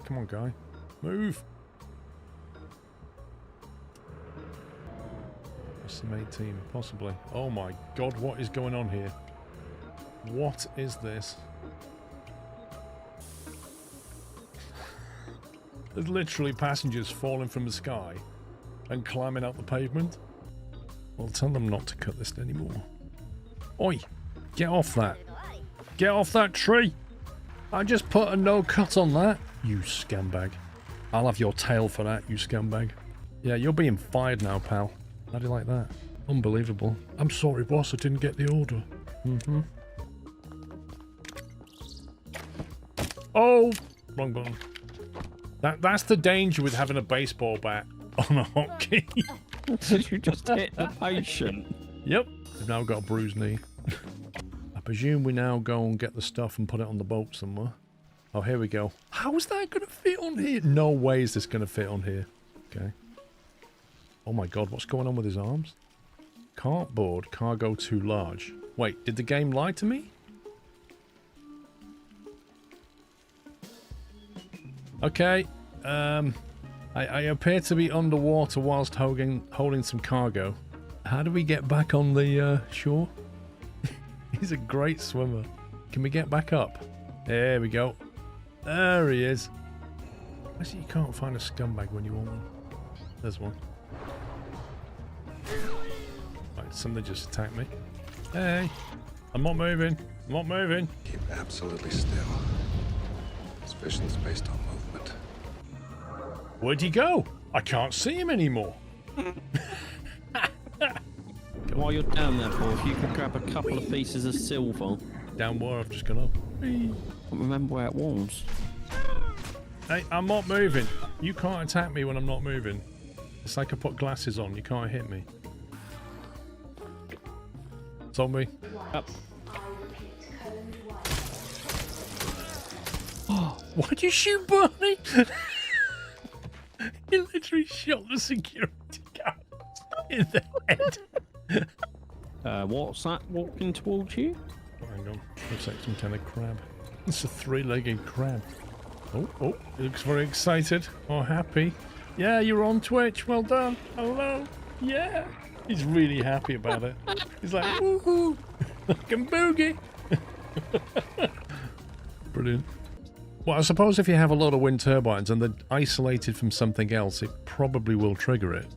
Come on, guy. Move. SM18, possibly. Oh my god, what is going on here? What is this? There's literally passengers falling from the sky and climbing up the pavement. Well, tell them not to cut this anymore. Oi! Get off that! Get off that tree! I just put a no cut on that, you scumbag. I'll have your tail for that, you scumbag. Yeah, you're being fired now, pal. How do you like that? Unbelievable. I'm sorry, boss, I didn't get the order. Mm-hmm. Oh! Wrong button. That's the danger with having a baseball bat on a hotkey. Did you just hit the patient? Yep. I've now got a bruised knee. I presume we now go and get the stuff and put it on the boat somewhere. Oh, here we go. How is that going to fit on here? No way is this going to fit on here. Okay. Oh my god, what's going on with his arms? Cartboard, cargo too large. Wait, did the game lie to me? Okay, I appear to be underwater whilst holding some cargo. How do we get back on the shore? He's a great swimmer. Can we get back up? There we go. There he is. I see you can't find a scumbag when you want one. There's one. Right, somebody just attacked me. Hey, I'm not moving. I'm not moving. Keep absolutely still. Suspicion's based on movement. Where'd he go? I can't see him anymore. While you're down there, Paul, if you could grab a couple of pieces of silver. Down where? I've just gone up. I can't remember where it was. Hey, I'm not moving. You can't attack me when I'm not moving. It's like I put glasses on. You can't hit me. Zombie. Up. Oh, why'd you shoot Barney? He literally shot the security guard in the head. What's that walking towards you? Oh, hang on. Looks like some kind of crab. It's a three-legged crab. Oh, he looks very excited or happy. Yeah, you're on Twitch. Well done. Hello. Yeah. He's really happy about it. He's like, woohoo. I can boogie. Brilliant. Well, I suppose if you have a lot of wind turbines and they're isolated from something else, it probably will trigger it.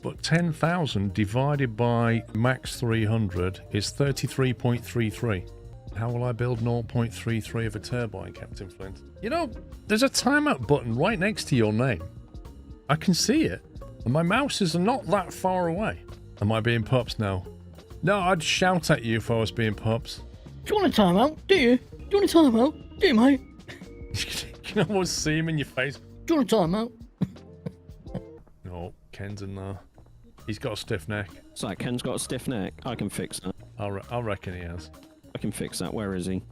But 10,000 divided by max 300 is 33.33. How will I build 0.33 of a turbine, Captain Flint? You know, there's a timeout button right next to your name. I can see it. And my mouse is not that far away. Am I being pups now? No, I'd shout at you if I was being pups. Do you want a timeout? Do you? Do you want a timeout? Do you, mate? You can almost see him in your face. Do you want a timeout? No, Ken's in there. He's got a stiff neck. So Ken's got a stiff neck. I can fix that. I reckon he has. I can fix that. Where is he?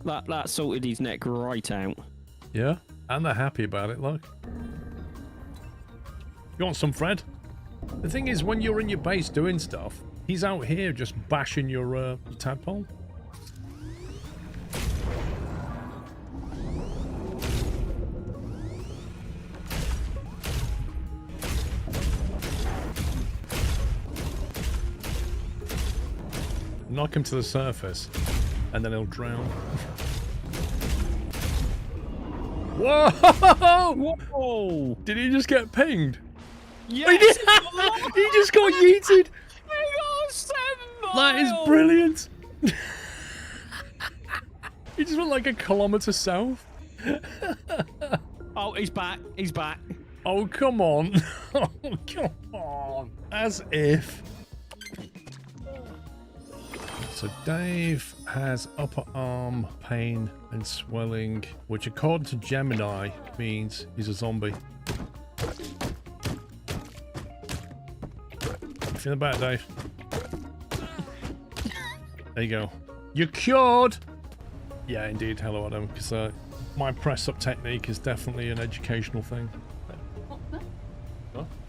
that sorted his neck right out. Yeah, and they're happy about it, look. You want some, Fred? The thing is, when you're in your base doing stuff, he's out here just bashing your tadpole. Knock him to the surface, and then he'll drown. Whoa! Whoa! Did he just get pinged? Yes! He did! He just got yeeted! That is brilliant! He just went like a kilometre south. Oh, he's back. He's back. Oh, come on. Oh, come on. As if. So Dave has upper arm pain and swelling, which according to Gemini means he's a zombie. You feeling better, Dave? There you go. You're cured! Yeah, indeed. Hello, Adam. Because my press-up technique is definitely an educational thing.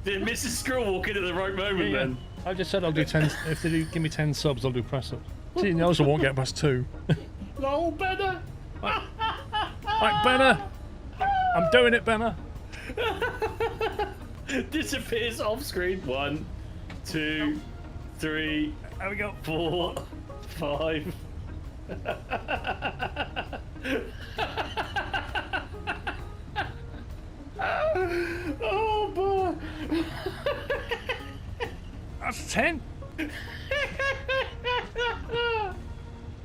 Did Mrs. Squirrel walk in at the right moment then? I just said I'll do 10. If they do give me 10 subs, I'll do press-ups. He knows I won't get past 2. lol, Benner. Right, Benner. I'm doing it, Benner. Disappears off screen. 1, 2, 3. There we go. 4, 5. Oh boy. That's 10.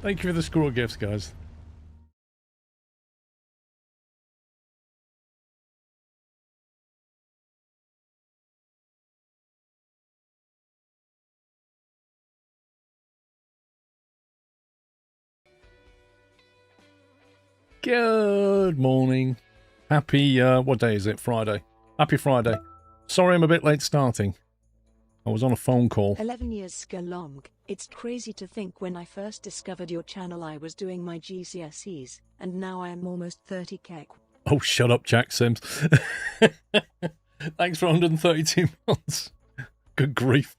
Thank you for the squirrel gifts, guys. Good morning. Happy, what day is it? Friday. Happy Friday. Sorry I'm a bit late starting. I was on a phone call. 11 years Skalong. It's crazy to think when I first discovered your channel I was doing my GCSEs, and now I am almost 30 kek. Oh, shut up, Jack Sims. Thanks for 132 months. Good grief.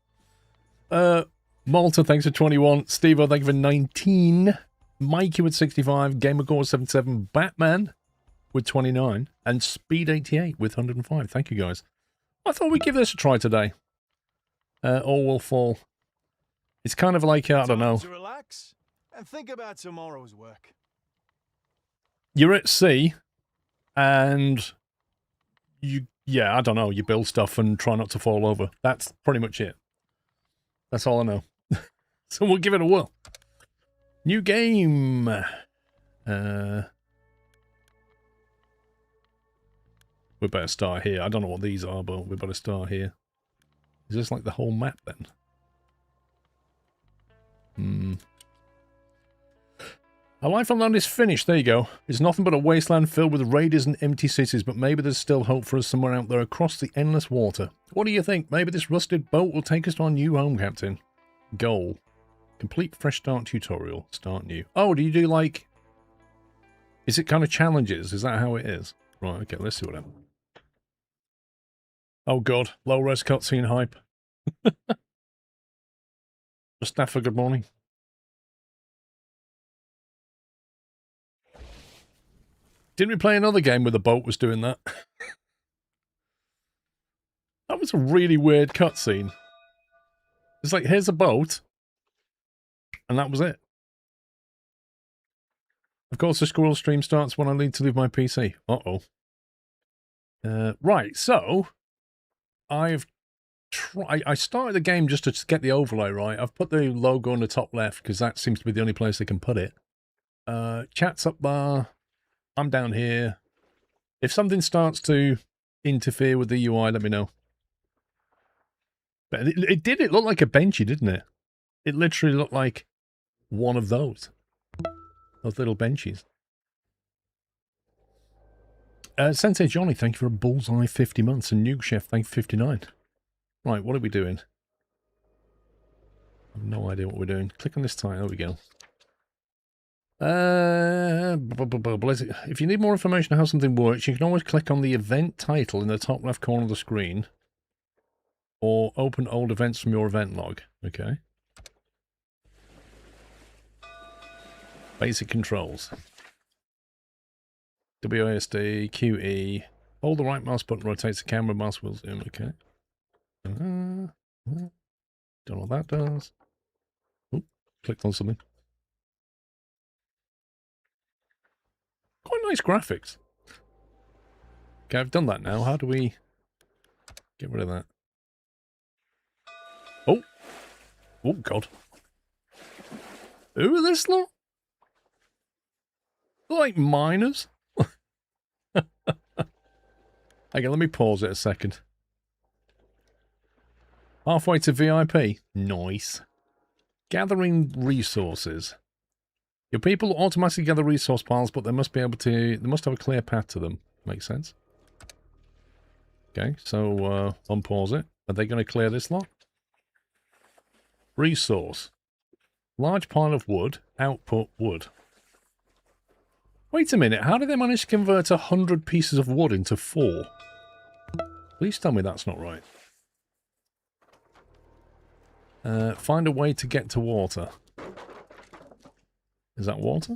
Malta, thanks for 21. Steve-O, thank you for 19. Mikey with 65. Gamergore 77. Batman with 29. And Speed88 with 105. Thank you, guys. I thought we'd give this a try today. All will fall. It's kind of like, I don't know. To relax and think about tomorrow's work. You're at sea, and yeah, I don't know, you build stuff and try not to fall over. That's pretty much it. That's all I know. So we'll give it a whirl. New game. We better start here. I don't know what these are, but we better start here. Is this like the whole map then? Our life on land is finished. There you go. It's nothing but a wasteland filled with raiders and empty cities, but maybe there's still hope for us somewhere out there across the endless water. What do you think? Maybe this rusted boat will take us to our new home, Captain. Goal. Complete fresh start tutorial. Start new. Oh, do you do like... Is it kind of challenges? Is that how it is? Right, okay, let's see what happens. Oh god, low-res cutscene hype. Mustafa, good morning. Didn't we play another game where the boat was doing that? That was a really weird cutscene. It's like, here's a boat. And that was it. Of course, the squirrel stream starts when I need to leave my PC. Uh-oh. Right, so... I started the game just to get the overlay right. I've put the logo on the top left because that seems to be the only place I can put it. Chat's up there. I'm down here. If something starts to interfere with the UI, let me know. But it looked like a benchy, didn't it? It literally looked like one of those. Those little benches. Sensei Johnny, thank you for a bullseye 50 months. And Nuke Chef, thank you for 59. Right, what are we doing? I have no idea what we're doing. Click on this title. There we go. If you need more information on how something works, you can always click on the event title in the top left corner of the screen. Or open old events from your event log. Okay. Basic controls. WASD, QE. Hold the right mouse button, rotates the camera, mouse wheel zoom. Okay. Don't know what that does. Oh, clicked on something. Quite nice graphics. Okay, I've done that now. How do we get rid of that? Oh. Oh, God. Who are this lot? They're like miners. Okay, let me pause it a second. Halfway to VIP. Nice. Gathering resources. Your people automatically gather resource piles, but they must be able to... They must have a clear path to them. Makes sense. Okay, so unpause it. Are they going to clear this lot? Resource. Large pile of wood. Output wood. Wait a minute. How did they manage to convert 100 pieces of wood into 4? Please tell me that's not right. Find a way to get to water. Is that water?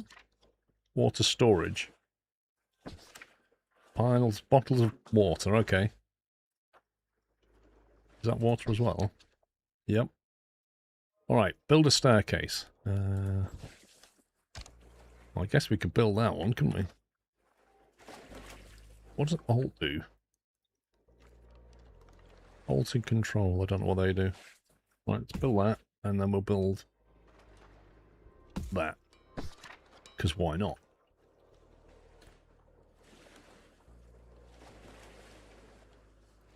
Water storage. Piles, bottles of water, okay. Is that water as well? Yep. Alright, build a staircase. Well, I guess we could build that one, couldn't we? What does Alt do? Alt and control, I don't know what they do. Right, let's build that, and then we'll build that. Because why not?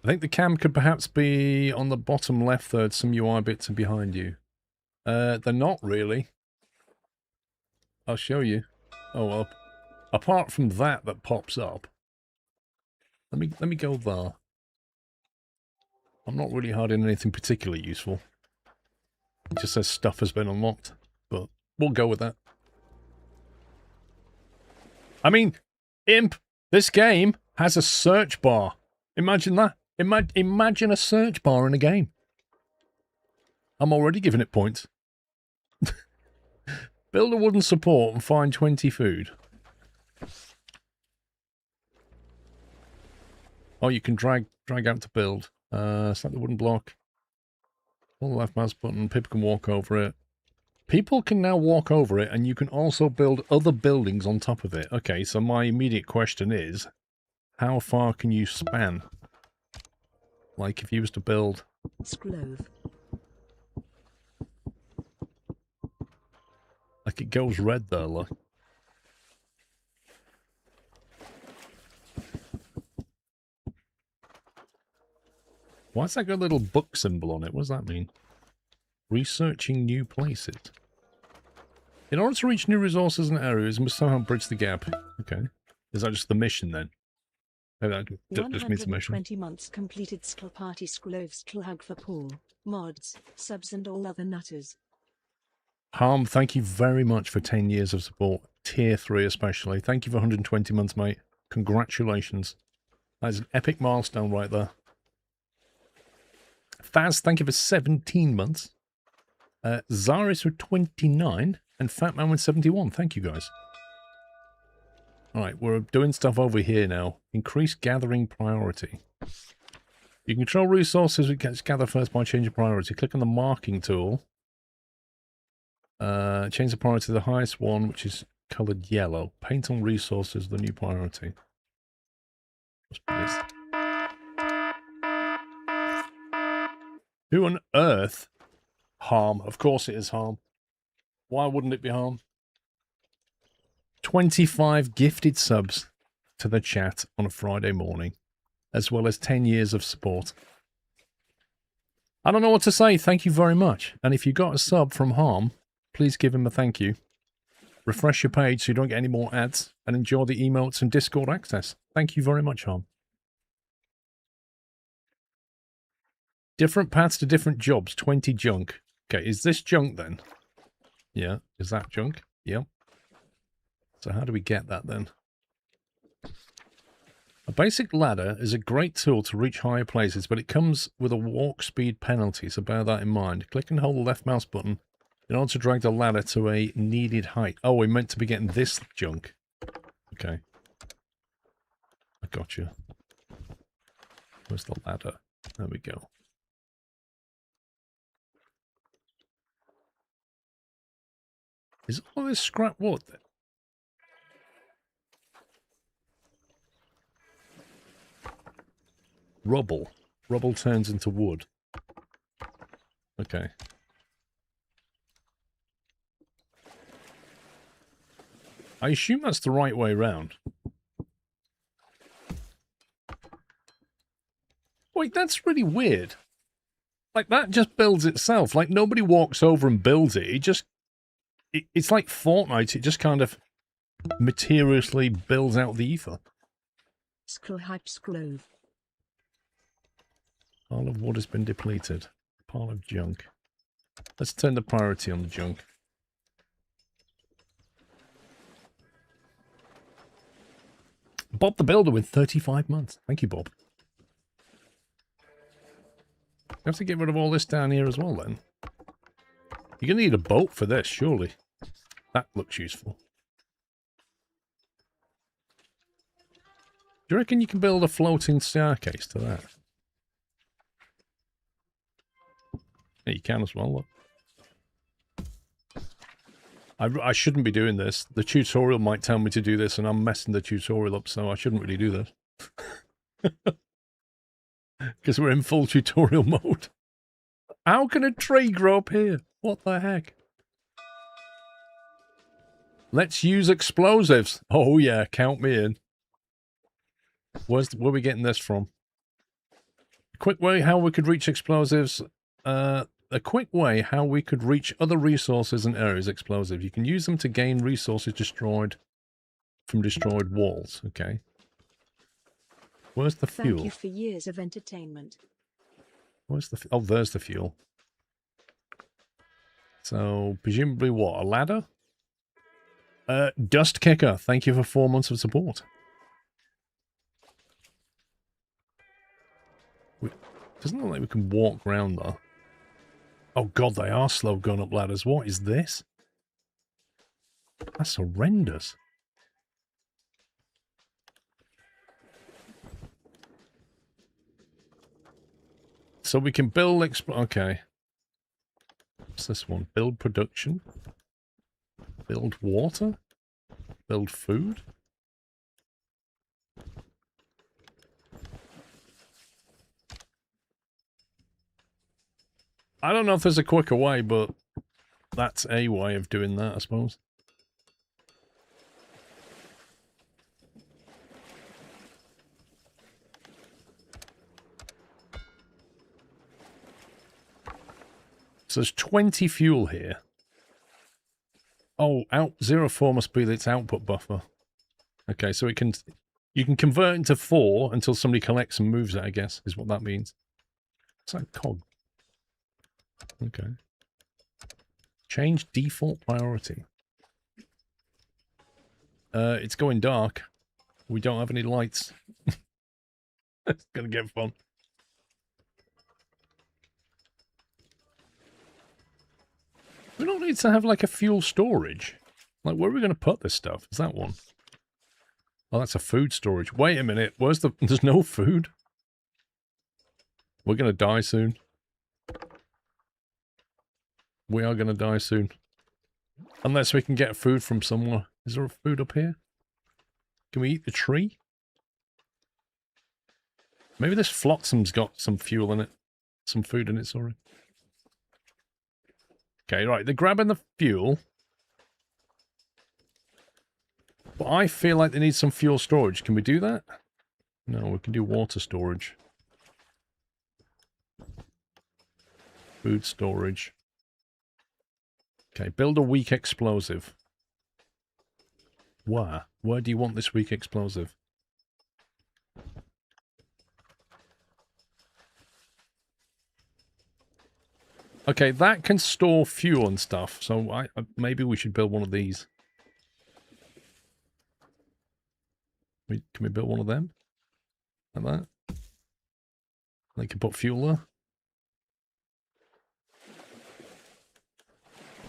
I think the cam could perhaps be on the bottom left third, some UI bits are behind you. They're not really. I'll show you. Oh, well, apart from that pops up. Let me go there. I'm not really hiding anything particularly useful. It just says stuff has been unlocked, but we'll go with that. I mean, Imp, this game has a search bar. Imagine that. Imagine a search bar in a game. I'm already giving it points. Build a wooden support and find 20 food. Oh, you can drag out to build. Select the wooden block. Hold the left mouse button. People can walk over it. People can now walk over it, and you can also build other buildings on top of it. Okay, so my immediate question is, how far can you span? Like, if you was to build... Sclove. Like, it goes red there, look. Why's that got a little book symbol on it? What does that mean? Researching new places. In order to reach new resources and areas, you must somehow bridge the gap. Okay. Is that just the mission then? Maybe that just means the mission. 120 months completed. Skl party Sklove Sklhug for Paul. Mods, subs and all other nutters. Harm, thank you very much for 10 years of support. Tier 3 especially. Thank you for 120 months, mate. Congratulations. That is an epic milestone right there. Faz, thank you for 17 months. Zaris with 29 and Fatman with 71. Thank you, guys. Alright, we're doing stuff over here now. Increase gathering priority. You can control resources which gets gathered first by changing priority. Click on the marking tool. Change the priority to the highest one, which is coloured yellow. Paint on resources, the new priority. Let's put this. Who on earth? Harm. Of course it is Harm. Why wouldn't it be Harm? 25 gifted subs to the chat on a Friday morning, as well as 10 years of support. I don't know what to say. Thank you very much. And if you got a sub from Harm, please give him a thank you. Refresh your page so you don't get any more ads, and enjoy the emotes and Discord access. Thank you very much, Harm. Different paths to different jobs. 20 junk. Okay, is this junk then? Yeah. Is that junk? Yep. So how do we get that then? A basic ladder is a great tool to reach higher places, but it comes with a walk speed penalty, so bear that in mind. Click and hold the left mouse button in order to drag the ladder to a needed height. Oh, we're meant to be getting this junk. Okay. I got you. Where's the ladder? There we go. Is all this scrap wood then? Rubble. Rubble turns into wood. Okay. I assume that's the right way round. Wait, that's really weird. Like, that just builds itself. Like, nobody walks over and builds it. It just... It's like Fortnite. It just kind of materially builds out the ether. Sklove. Pile of wood has been depleted. Pile of junk. Let's turn the priority on the junk. Bob the Builder with 35 months. Thank you, Bob. You have to get rid of all this down here as well, then. You're going to need a boat for this, surely. That looks useful. Do you reckon you can build a floating staircase to that? Yeah, you can as well, look. I shouldn't be doing this. The tutorial might tell me to do this, and I'm messing the tutorial up, so I shouldn't really do this. Because we're in full tutorial mode. How can a tree grow up here? What the heck? Let's use explosives. Oh yeah, count me in. Where are we getting this from? A quick way how we could reach explosives. A quick way how we could reach other resources and areas explosive. You can use them to gain resources destroyed from destroyed walls. Okay. Where's the fuel? Thank you for years of entertainment. Where's the... Oh, there's the fuel. So, presumably what? A ladder? Dust Kicker. Thank you for 4 months of support. Doesn't look like we can walk around though. Oh god, they are slow going up ladders. What is this? That's horrendous. So we can build... Okay. What's this one? Build production. Build water. Build food. I don't know if there's a quicker way, but that's a way of doing that, I suppose. So there's 20 fuel here. Oh, 04 must be its output buffer. Okay, so it can... You can convert into 4 until somebody collects and moves it, I guess, is what that means. It's like cog. Okay. Change default priority. It's going dark. We don't have any lights. It's gonna get fun. We don't need to have like a fuel storage. Like, where are we going to put this stuff? Is that one? Oh, that's a food storage. Wait a minute. Where's the... There's no food? We're going to die soon. We are going to die soon. Unless we can get food from somewhere. Is there food up here? Can we eat the tree? Maybe this flotsam's got some fuel in it. Some food in it, sorry. Okay, right, they're grabbing the fuel. But I feel like they need some fuel storage. Can we do that? No, we can do water storage. Food storage. Okay, build a weak explosive. Where? Where do you want this weak explosive? Okay, that can store fuel and stuff, so maybe we should build one of these. Can we build one of them? Like that? They can put fuel there.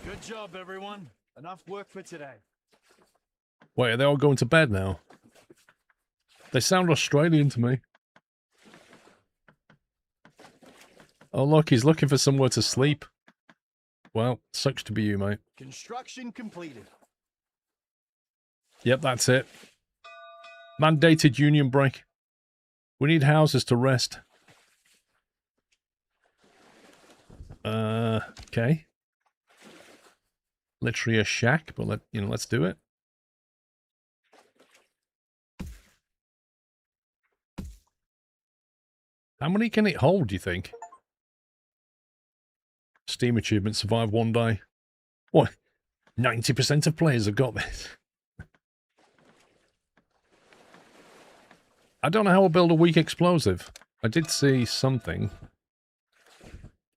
Good job, everyone. Enough work for today. Wait, are they all going to bed now? They sound Australian to me. Oh, look, he's looking for somewhere to sleep. Well, sucks to be you, mate. Construction completed. Yep, that's it. Mandated union break. We need houses to rest. Okay. Literally a shack, but let's do it. How many can it hold, do you think? Steam achievement, survive one day. What? 90% of players have got this. I don't know how to build a weak explosive. I did see something.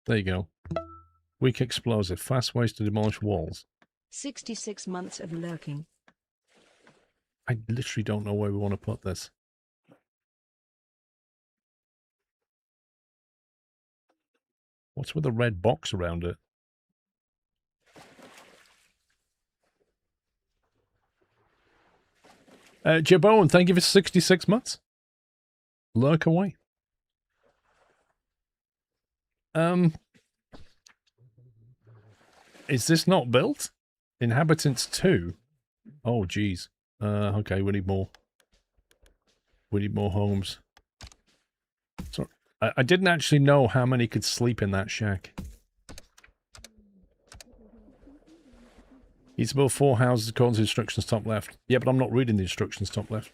There you go. Weak explosive. Fast ways to demolish walls. 66 months of lurking. I literally don't know where we want to put this. What's with the red box around it? Jabone, thank you for 66 months. lurk away. Is this not built? Inhabitants 2. Oh, geez. Okay, we need more. We need more homes. Sorry. I didn't actually know how many could sleep in that shack. Needs to build 4 houses according to instructions top left. Yeah, but I'm not reading the instructions top left.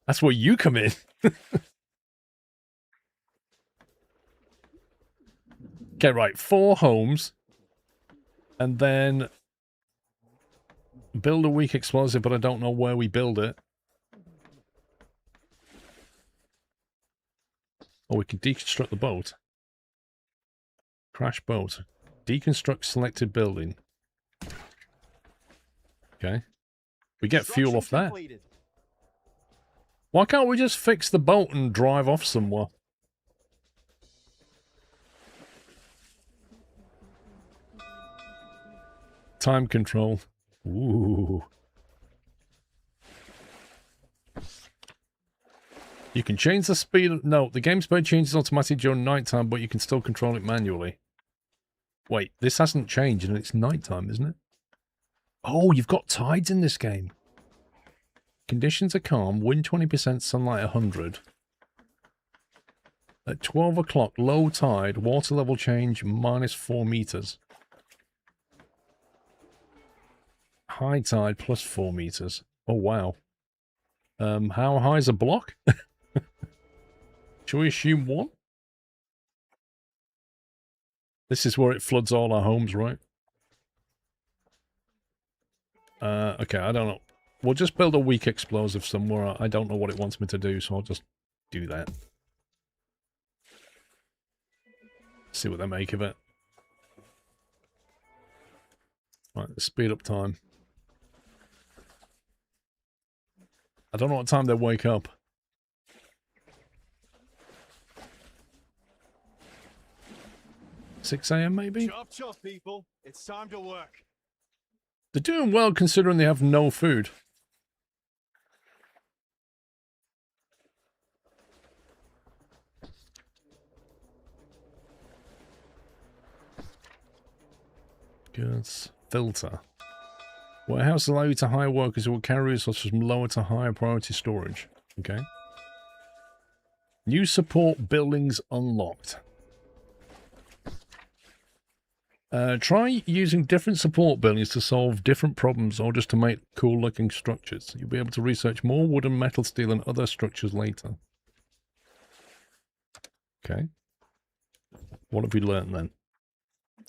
That's where you come in. Okay, right. 4 homes. And then build a weak explosive, but I don't know where we build it. Or we can deconstruct the boat. Crash boat. Deconstruct selected building. Okay. We get fuel off that. Completed. Why can't we just fix the boat and drive off somewhere? Time control. Ooh. You can change the speed. No, the game speed changes automatically during nighttime, but you can still control it manually. Wait, this hasn't changed and it's nighttime, isn't it? Oh, you've got tides in this game. Conditions are calm. Wind 20%, sunlight 100. At 12 o'clock, low tide, water level change -4 meters. High tide +4 meters. Oh, wow. How high is a block? Shall we assume 1? This is where it floods all our homes, right? Okay, I don't know. We'll just build a weak explosive somewhere. I don't know what it wants me to do, so I'll just do that. See what they make of it. Right, let's speed up time. I don't know what time they wake up. 6 a.m. maybe? Chop chop, people. It's time to work. They're doing well considering they have no food. Goods. Filter. Warehouse allow you to hire workers who will carry resources from lower to higher priority storage. Okay. New support buildings unlocked. Try using different support buildings to solve different problems or just to make cool looking structures. You'll be able to research more wood and metal, steel and other structures later. Okay. What have we learned then?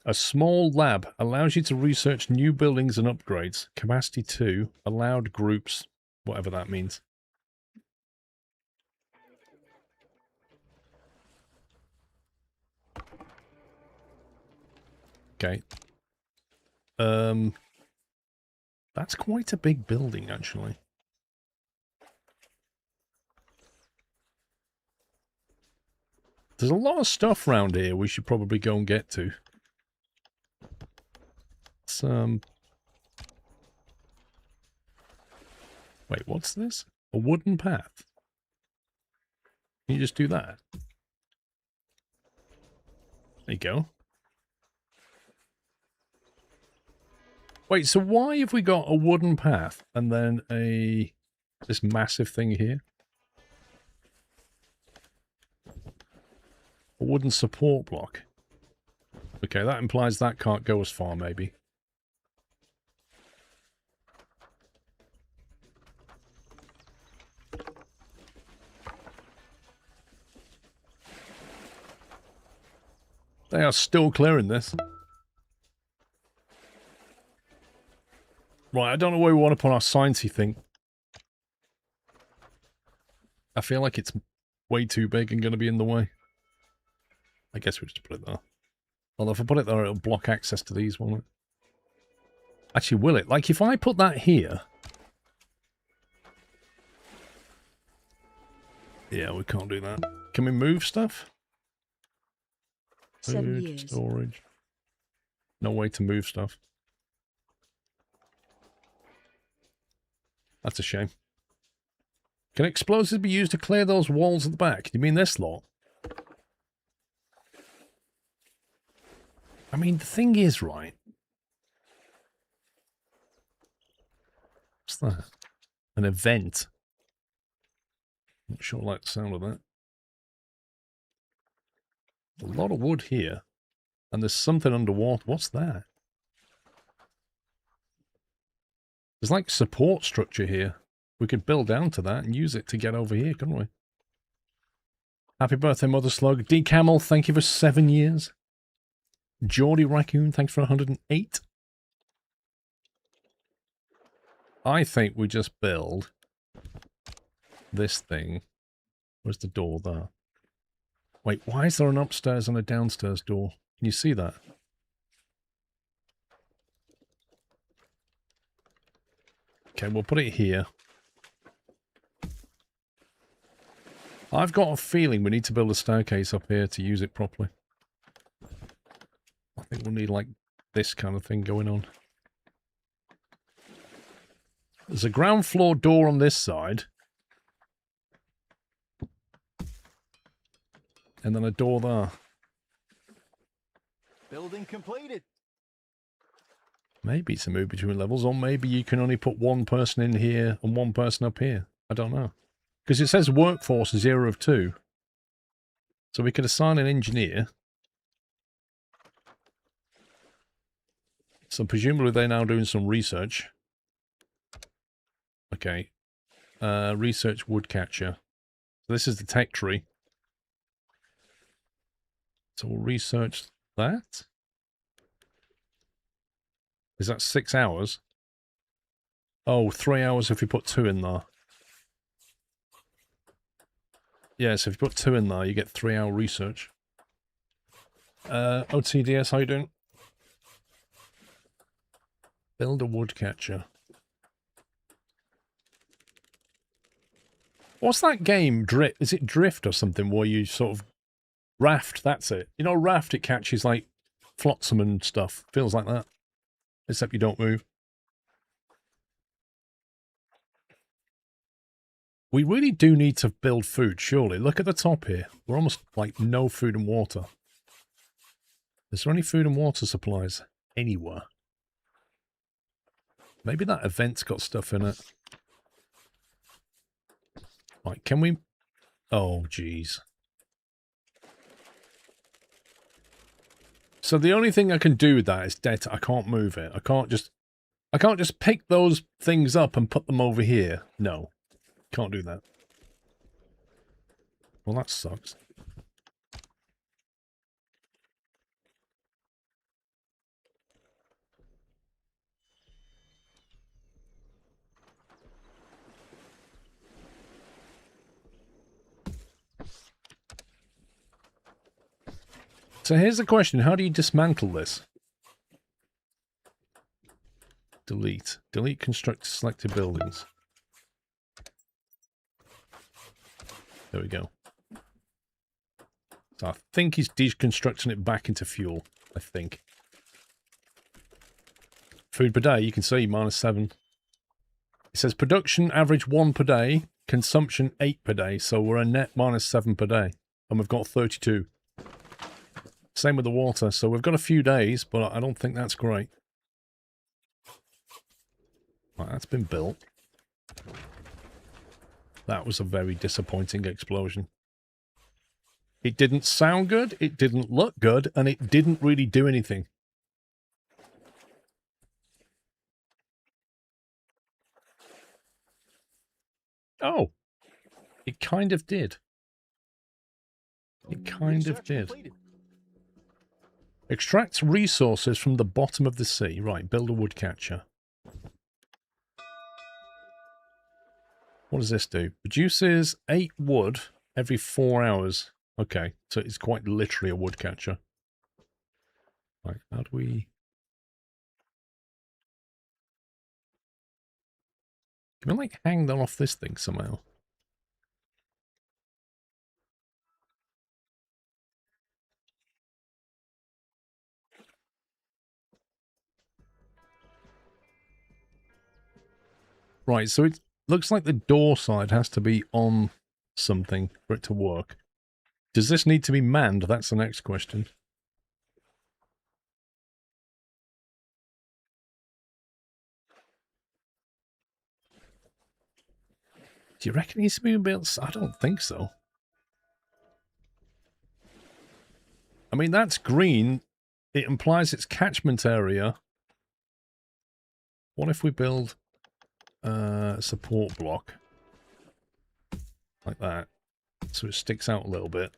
A small lab allows you to research new buildings and upgrades. Capacity 2, allowed groups, whatever that means. Okay. That's quite a big building, actually. There's a lot of stuff around here we should probably go and get to. It's, wait, what's this? A wooden path. Can you just do that? There you go. Wait, so why have we got a wooden path and then this massive thing here? A wooden support block. Okay, that implies that can't go as far, maybe. They are still clearing this. Right, I don't know where we want to put our sciencey thing. I feel like it's way too big and going to be in the way. I guess we'll just put it there. Although if I put it there, it'll block access to these, won't it? Actually, will it? Like, if I put that here... Yeah, we can't do that. Can we move stuff? 7 Food, years. storage. No way to move stuff. That's a shame. Can explosives be used to clear those walls at the back? Do you mean this lot? I mean, the thing is, right? What's that? An event. Not sure I like the sound of that. A lot of wood here. And there's something underwater. What's that? There's like support structure here. We could build down to that and use it to get over here, couldn't we? Happy birthday, Mother Slug. D Camel, thank you for 7 years. Geordie Raccoon, thanks for 108. I think we just build this thing. Where's the door there? Wait, why is there an upstairs and a downstairs door? Can you see that? Okay, we'll put it here. I've got a feeling we need to build a staircase up here to use it properly. I think we'll need like this kind of thing going on. There's a ground floor door on this side. And then a door there. Building completed. Maybe it's a move between levels, or maybe you can only put one person in here and one person up here. I don't know. Because it says workforce 0 of 2. So we could assign an engineer. So presumably they're now doing some research. Okay. Research woodcatcher. So this is the tech tree. So we'll research that. Is that 6 hours? Oh, 3 hours if you put 2 in there. Yeah, so if you put 2 in there, you get 3-hour research. OTDS, how you doing? Build a woodcatcher. What's that game? Is it Drift or something where you sort of... Raft, that's it. You know, Raft, it catches like flotsam and stuff. Feels like that. Except you don't move. We really do need to build food, surely. Look at the top here. We're almost like no food and water. Is there any food and water supplies anywhere? Maybe that event's got stuff in it. Right, can we... Oh, jeez. So the only thing I can do with that is dead. I can't move it. I can't just pick those things up and put them over here. No. Can't do that. Well, that sucks. So here's the question. How do you dismantle this? Delete. Delete construct selected buildings. There we go. So I think he's deconstructing it back into fuel. I think. Food per day, you can see, -7. It says production average 1 per day, consumption 8 per day. So we're a net -7 per day. And we've got 32. Same with the water. So we've got a few days, but I don't think that's great. Right, that's been built. That was a very disappointing explosion. It didn't sound good, it didn't look good, and it didn't really do anything. Oh, it kind of did. It kind of did. Completed. Extracts resources from the bottom of the sea. Right, build a woodcatcher. What does this do? Produces 8 wood every 4 hours. Okay, so it's quite literally a woodcatcher. Right, how do we... Can we, like, hang that off this thing somehow? Right, so Looks like the door side has to be on something for it to work. Does this need to be manned? That's the next question. Do you reckon it needs to be built? I don't think so. I mean, that's green. It implies it's catchment area. What if we build a support block? Like that. So it sticks out a little bit.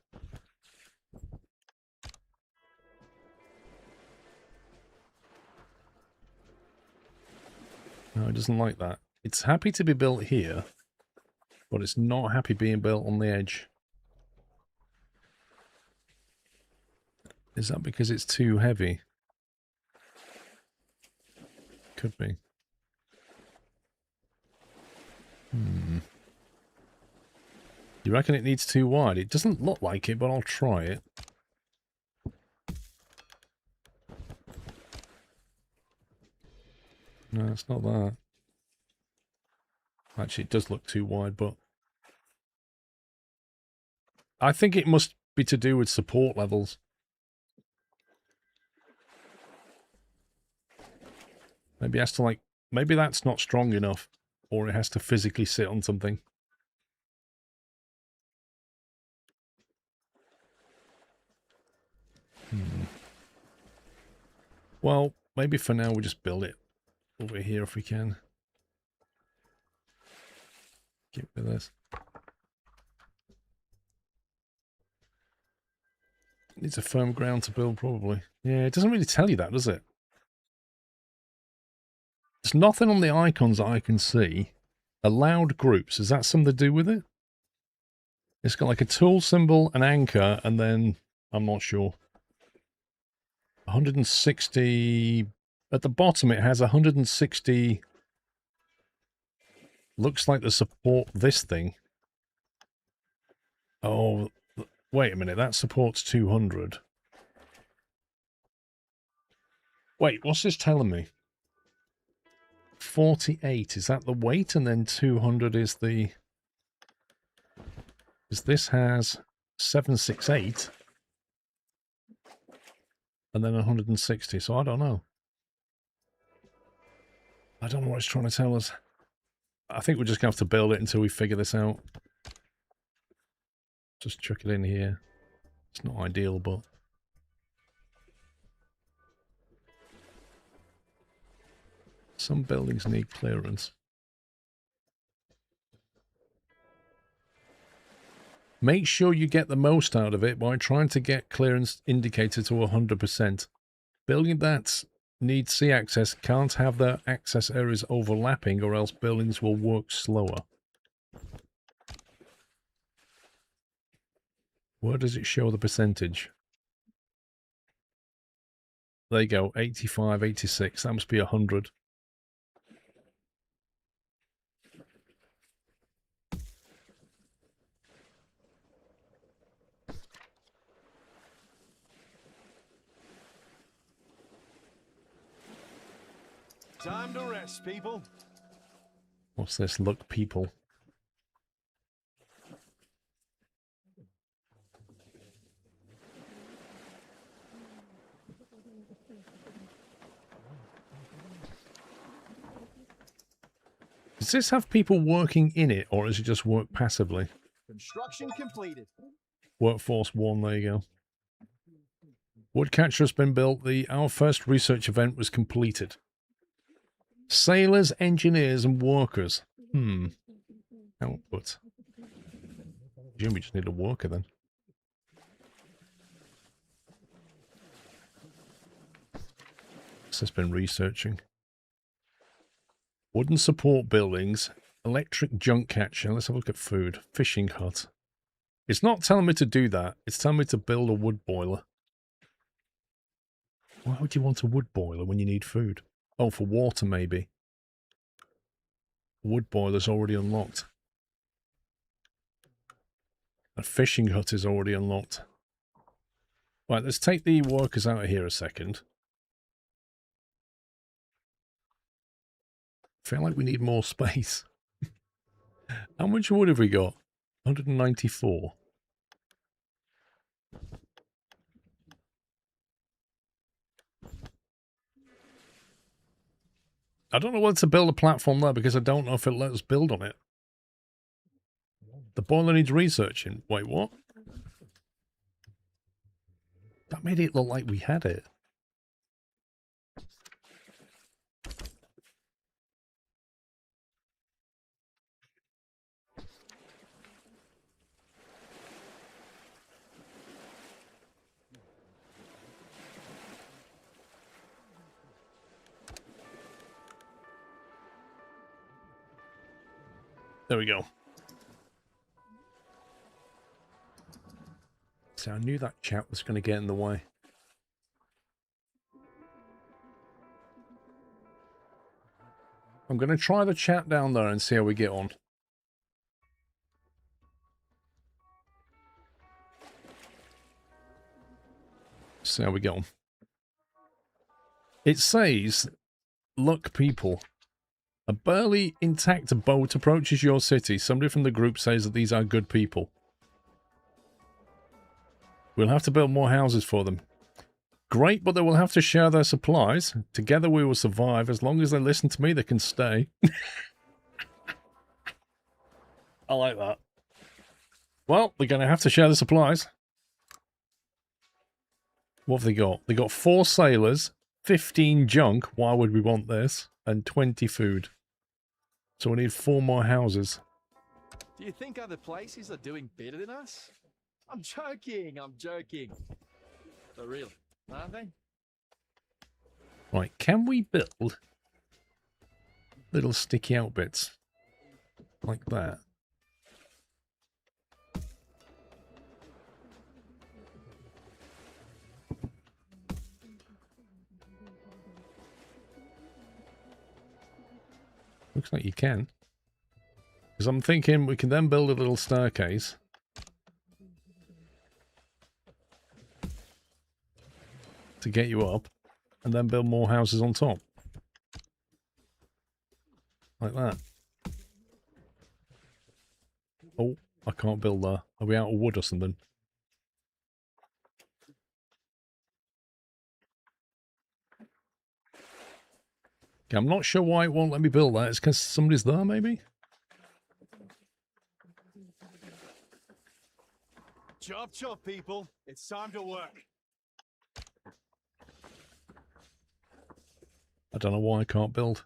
No, it doesn't like that. It's happy to be built here, but it's not happy being built on the edge. Is that because it's too heavy? Could be. You reckon it needs too wide? It doesn't look like it, but I'll try it. No, it's not that. Actually, it does look too wide, but... I think it must be to do with support levels. Maybe it has to, like... Maybe that's not strong enough. Or it has to physically sit on something. Well, maybe for now we'll just build it over here if we can. Get rid of this. Needs a firm ground to build, probably. Yeah, it doesn't really tell you that, does it? There's nothing on the icons that I can see. Allowed groups, is that something to do with it? It's got like a tool symbol, an anchor, and then, I'm not sure. 160... At the bottom it has 160... Looks like the support this thing. Oh, wait a minute, that supports 200. Wait, what's this telling me? 48, is that the weight? And then 200 is the... Because this has 768. And then 160, so I don't know. I don't know what it's trying to tell us. I think we're just going to have to build it until we figure this out. Just chuck it in here. It's not ideal, but... Some buildings need clearance. Make sure you get the most out of it by trying to get clearance indicator to 100%. Building that needs sea access can't have their access areas overlapping, or else buildings will work slower. Where does it show the percentage? There you go, 85, 86. That must be 100. Time to rest, people. What's this? Look, people. Does this have people working in it, or does it just work passively? Construction completed. Workforce 1, there you go. Woodcatcher has been built. Our first research event was completed. Sailors, engineers, and workers. Output. Presume we just need a worker then. What's this been researching? Wooden support buildings, electric junk catcher. Let's have a look at food. Fishing hut. It's not telling me to do that. It's telling me to build a wood boiler. Why would you want a wood boiler when you need food? Oh, for water, maybe. Wood boiler's already unlocked. A fishing hut is already unlocked. Right, let's take the workers out of here a second. I feel like we need more space. How much wood have we got? 194. I don't know whether to build a platform there because I don't know if it'll let us build on it. The boiler needs researching. Wait, what? That made it look like we had it. There we go. So I knew that chat was going to get in the way. I'm going to try the chat down there and see how we get on. See how we get on. It says, "Look, people. A barely intact boat approaches your city. Somebody from the group says that these are good people. We'll have to build more houses for them. Great, but they will have to share their supplies. Together we will survive. As long as they listen to me, they can stay." I like that. Well, they're going to have to share the supplies. What have they got? They got 4 sailors, 15 junk. Why would we want this? And 20 food. So we need 4 more houses. Do you think other places are doing better than us? I'm joking, I'm joking. For real, aren't they? Right, can we build little sticky out bits like that? Looks like you can. Because I'm thinking we can then build a little staircase. To get you up. And then build more houses on top. Like that. Oh, I can't build there. Are we out of wood or something? Okay, I'm not sure why it won't let me build that. It's because somebody's there, maybe? Chop chop, people. It's time to work. I don't know why I can't build.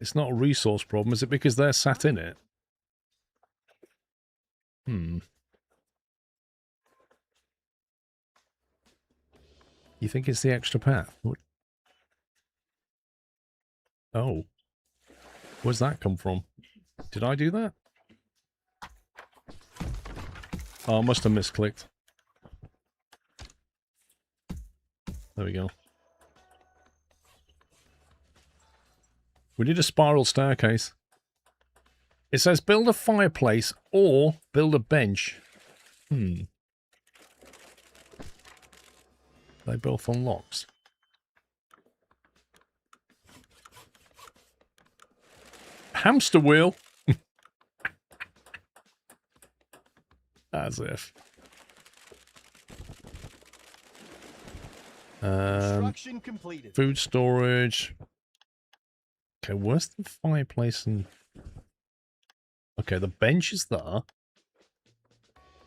It's not a resource problem. Is it because they're sat in it? You think it's the extra path? What? Oh. Where's that come from? Did I do that? Oh, I must have misclicked. There we go. We need a spiral staircase. It says build a fireplace or build a bench. They both on locks. Hamster wheel. As if. Construction completed. Food storage. Okay, where's the fireplace and... Okay, the bench is there.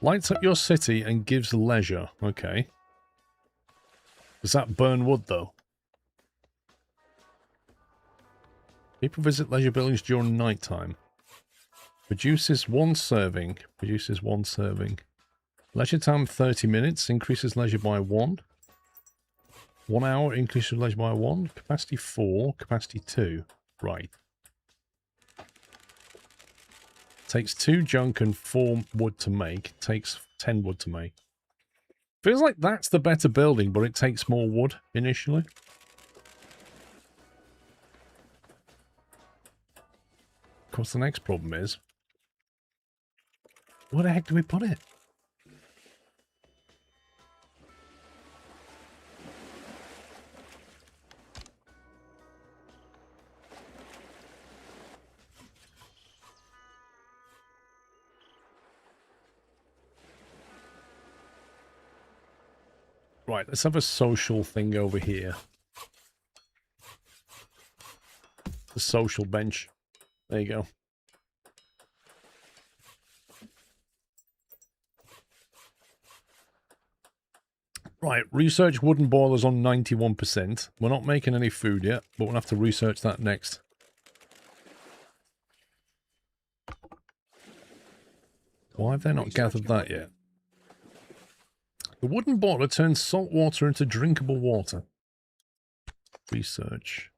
Lights up your city and gives leisure. Okay. Does that burn wood, though? People visit leisure buildings during night time. Produces 1 serving. Produces 1 serving. Leisure time 30 minutes. Increases leisure by 1. 1 hour increases leisure by 1. Capacity 4. Capacity 2. Right. Takes 2 junk and 4 wood to make. Takes 10 wood to make. Feels like that's the better building, but it takes more wood initially. Of course, the next problem is... where the heck do we put it? Right, let's have a social thing over here. The social bench. There you go. Right, research wooden boilers on 91%. We're not making any food yet, but we'll have to research that next. Why have they not gathered that yet? The wooden boiler turns salt water into drinkable water. Research.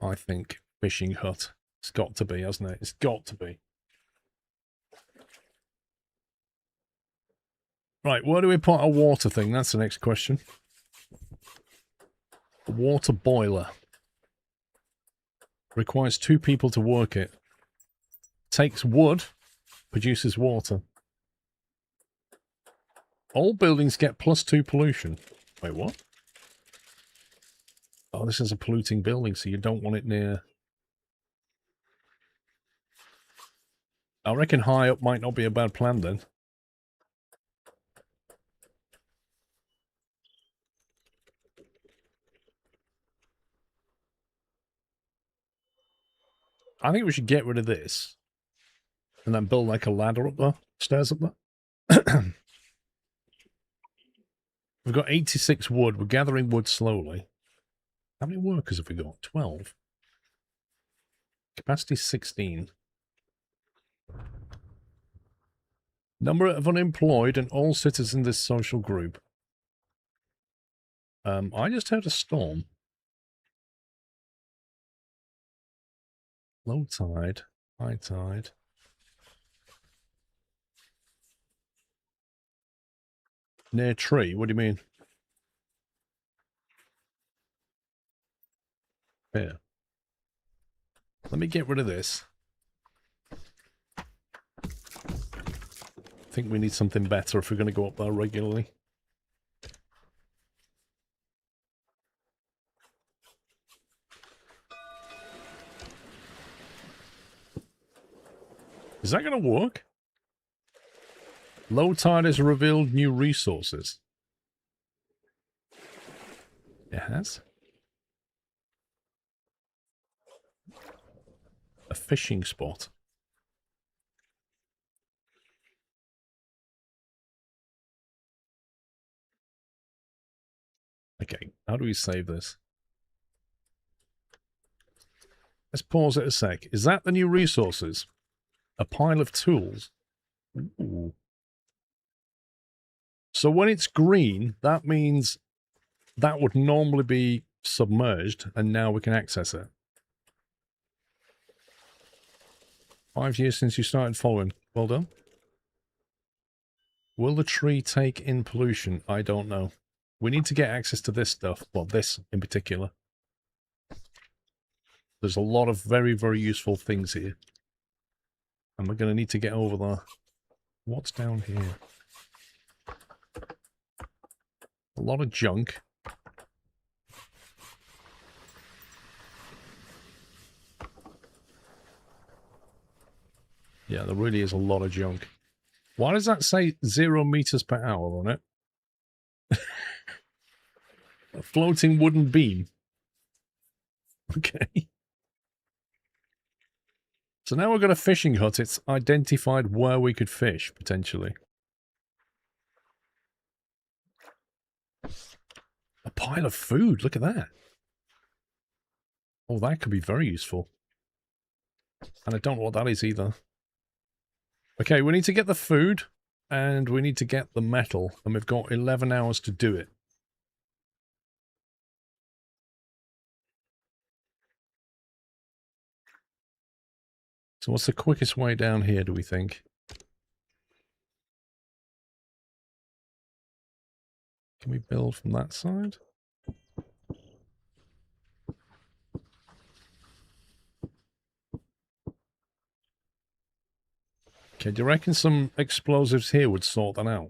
I think fishing hut. It's got to be, hasn't it? It's got to be. Right, where do we put a water thing? That's the next question. A water boiler. Requires 2 people to work it. Takes wood, produces water. All buildings get +2 pollution. Wait, what? Oh, this is a polluting building, so you don't want it near... I reckon high up might not be a bad plan then. I think we should get rid of this. And then build like a ladder up there. Stairs up there. We've got 86 wood. We're gathering wood slowly. How many workers have we got? 12. Capacity 16. Number of unemployed and all citizens in this social group. I just heard a storm. Low tide, high tide. Near tree, what do you mean? Here. Let me get rid of this. I think we need something better if we're going to go up there regularly. Is that going to work? Low tide has revealed new resources. It has? A fishing spot. Okay, how do we save this? Let's pause it a sec. Is that the new resources? A pile of tools? Ooh. So when it's green, that means that would normally be submerged, and now we can access it. 5 years since you started following. Well done. Will the tree take in pollution? I don't know. We need to get access to this stuff. Well, this in particular. There's a lot of very, very useful things here. And we're going to need to get over there. What's down here? A lot of junk. Yeah, there really is a lot of junk. Why does that say 0 meters per hour on it? A floating wooden beam. Okay. So now we've got a fishing hut. It's identified where we could fish, potentially. A pile of food. Look at that. Oh, that could be very useful. And I don't know what that is either. Okay, we need to get the food. And we need to get the metal. And we've got 11 hours to do it. So what's the quickest way down here, do we think? Can we build from that side? Okay, do you reckon some explosives here would sort that out?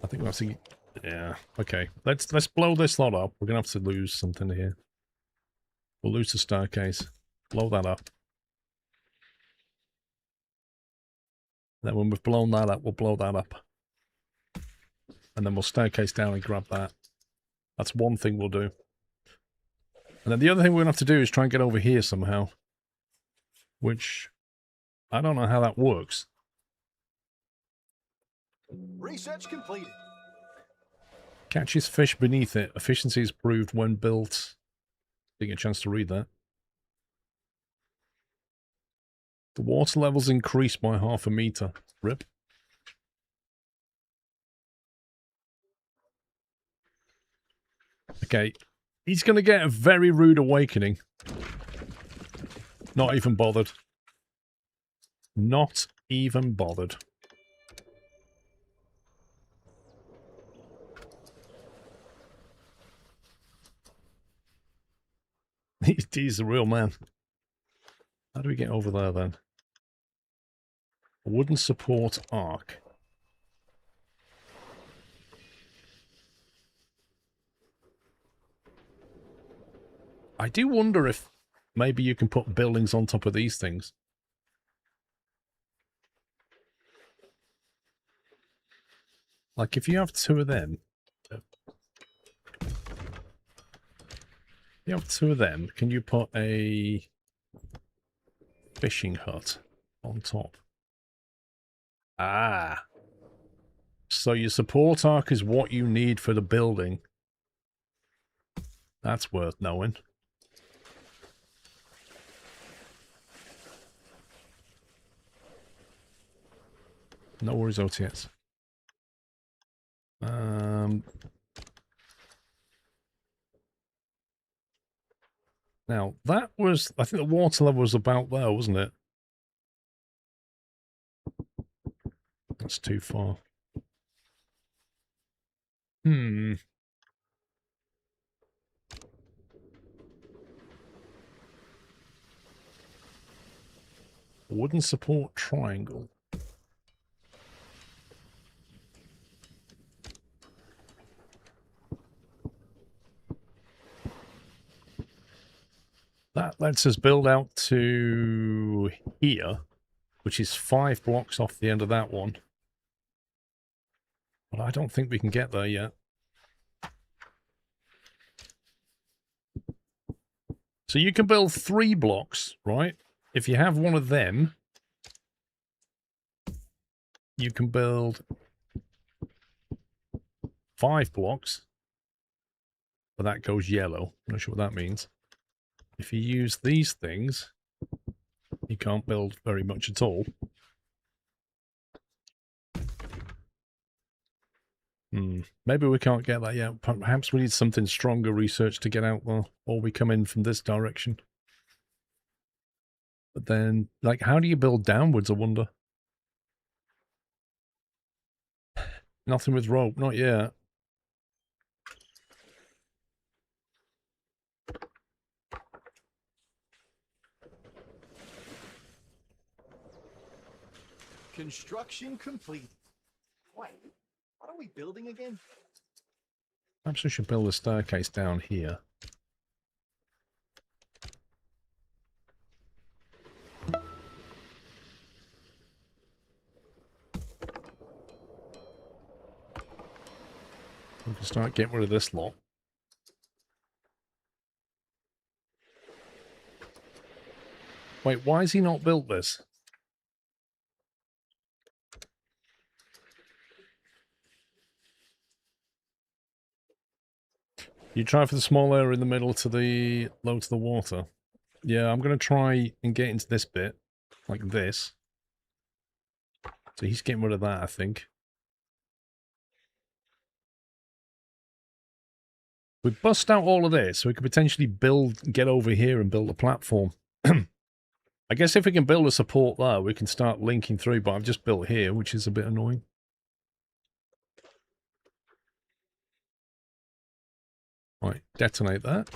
I think that's a... Yeah, okay. Let's blow this lot up. We're gonna have to lose something here. We'll lose the staircase. Blow that up. Then when we've blown that up, we'll blow that up. And then we'll staircase down and grab that. That's one thing we'll do. And then the other thing we're going to have to do is try and get over here somehow. Which, I don't know how that works. Research completed. Catches fish beneath it. Efficiency is proved when built. Didn't get a chance to read that. The water levels increased by 0.5 meter. Rip. Okay. He's going to get a very rude awakening. Not even bothered. Not even bothered. He's the real man. How do we get over there then? A wooden support arc. I do wonder if maybe you can put buildings on top of these things. Like if you have 2 of them. You have 2 of them. Can you put a fishing hut on top? Ah. So your support arc is what you need for the building. That's worth knowing. No worries, OTS. Now, that was... I think the water level was about there, wasn't it? That's too far. Wooden support triangle. That lets us build out to here, which is 5 blocks off the end of that one. But I don't think we can get there yet. So you can build 3 blocks, right? If you have one of them, you can build 5 blocks. But that goes yellow. I'm not sure what that means. If you use these things, you can't build very much at all. Maybe we can't get that yet. Perhaps we need something stronger research to get out there, or we come in from this direction. But then, like, how do you build downwards, I wonder? Nothing with rope, not yet. Construction complete. Wait, what are we building again? Perhaps we should build a staircase down here. We can start getting rid of this lot. Wait, why has he not built this? You try for the small area in the middle to the low to the water. Yeah, I'm going to try and get into this bit, like this. So he's getting rid of that, I think. We bust out all of this, so we could potentially get over here and build a platform. I guess if we can build a support there, we can start linking through, but I've just built here, which is a bit annoying. Right, detonate that.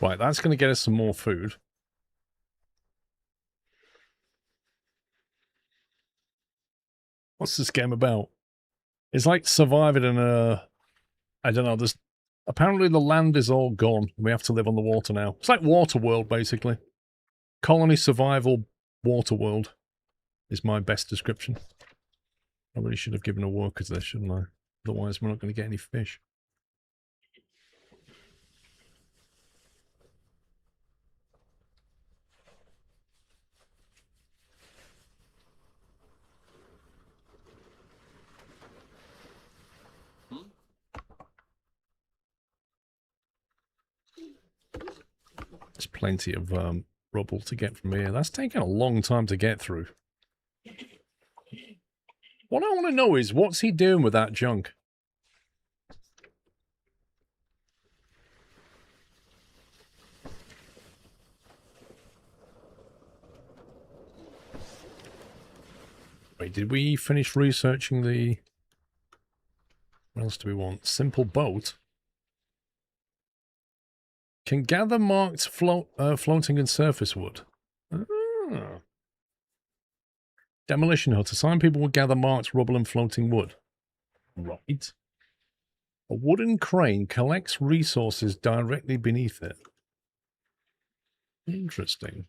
Right, that's going to get us some more food. What's this game about? It's like surviving in a... I don't know, there's... Apparently the land is all gone. We have to live on the water now. It's like Waterworld, basically. Colony survival Waterworld is my best description. I really should have given a worker this, shouldn't I? Otherwise we're not going to get any fish. There's plenty of rubble to get from here. That's taken a long time to get through. What I want to know is, what's he doing with that junk? Wait, did we finish researching the... What else do we want? Simple boat. Can gather marked floating and surface wood. Ah. Demolition hut. Assign people will gather marked rubble and floating wood. Right. A wooden crane collects resources directly beneath it. Interesting.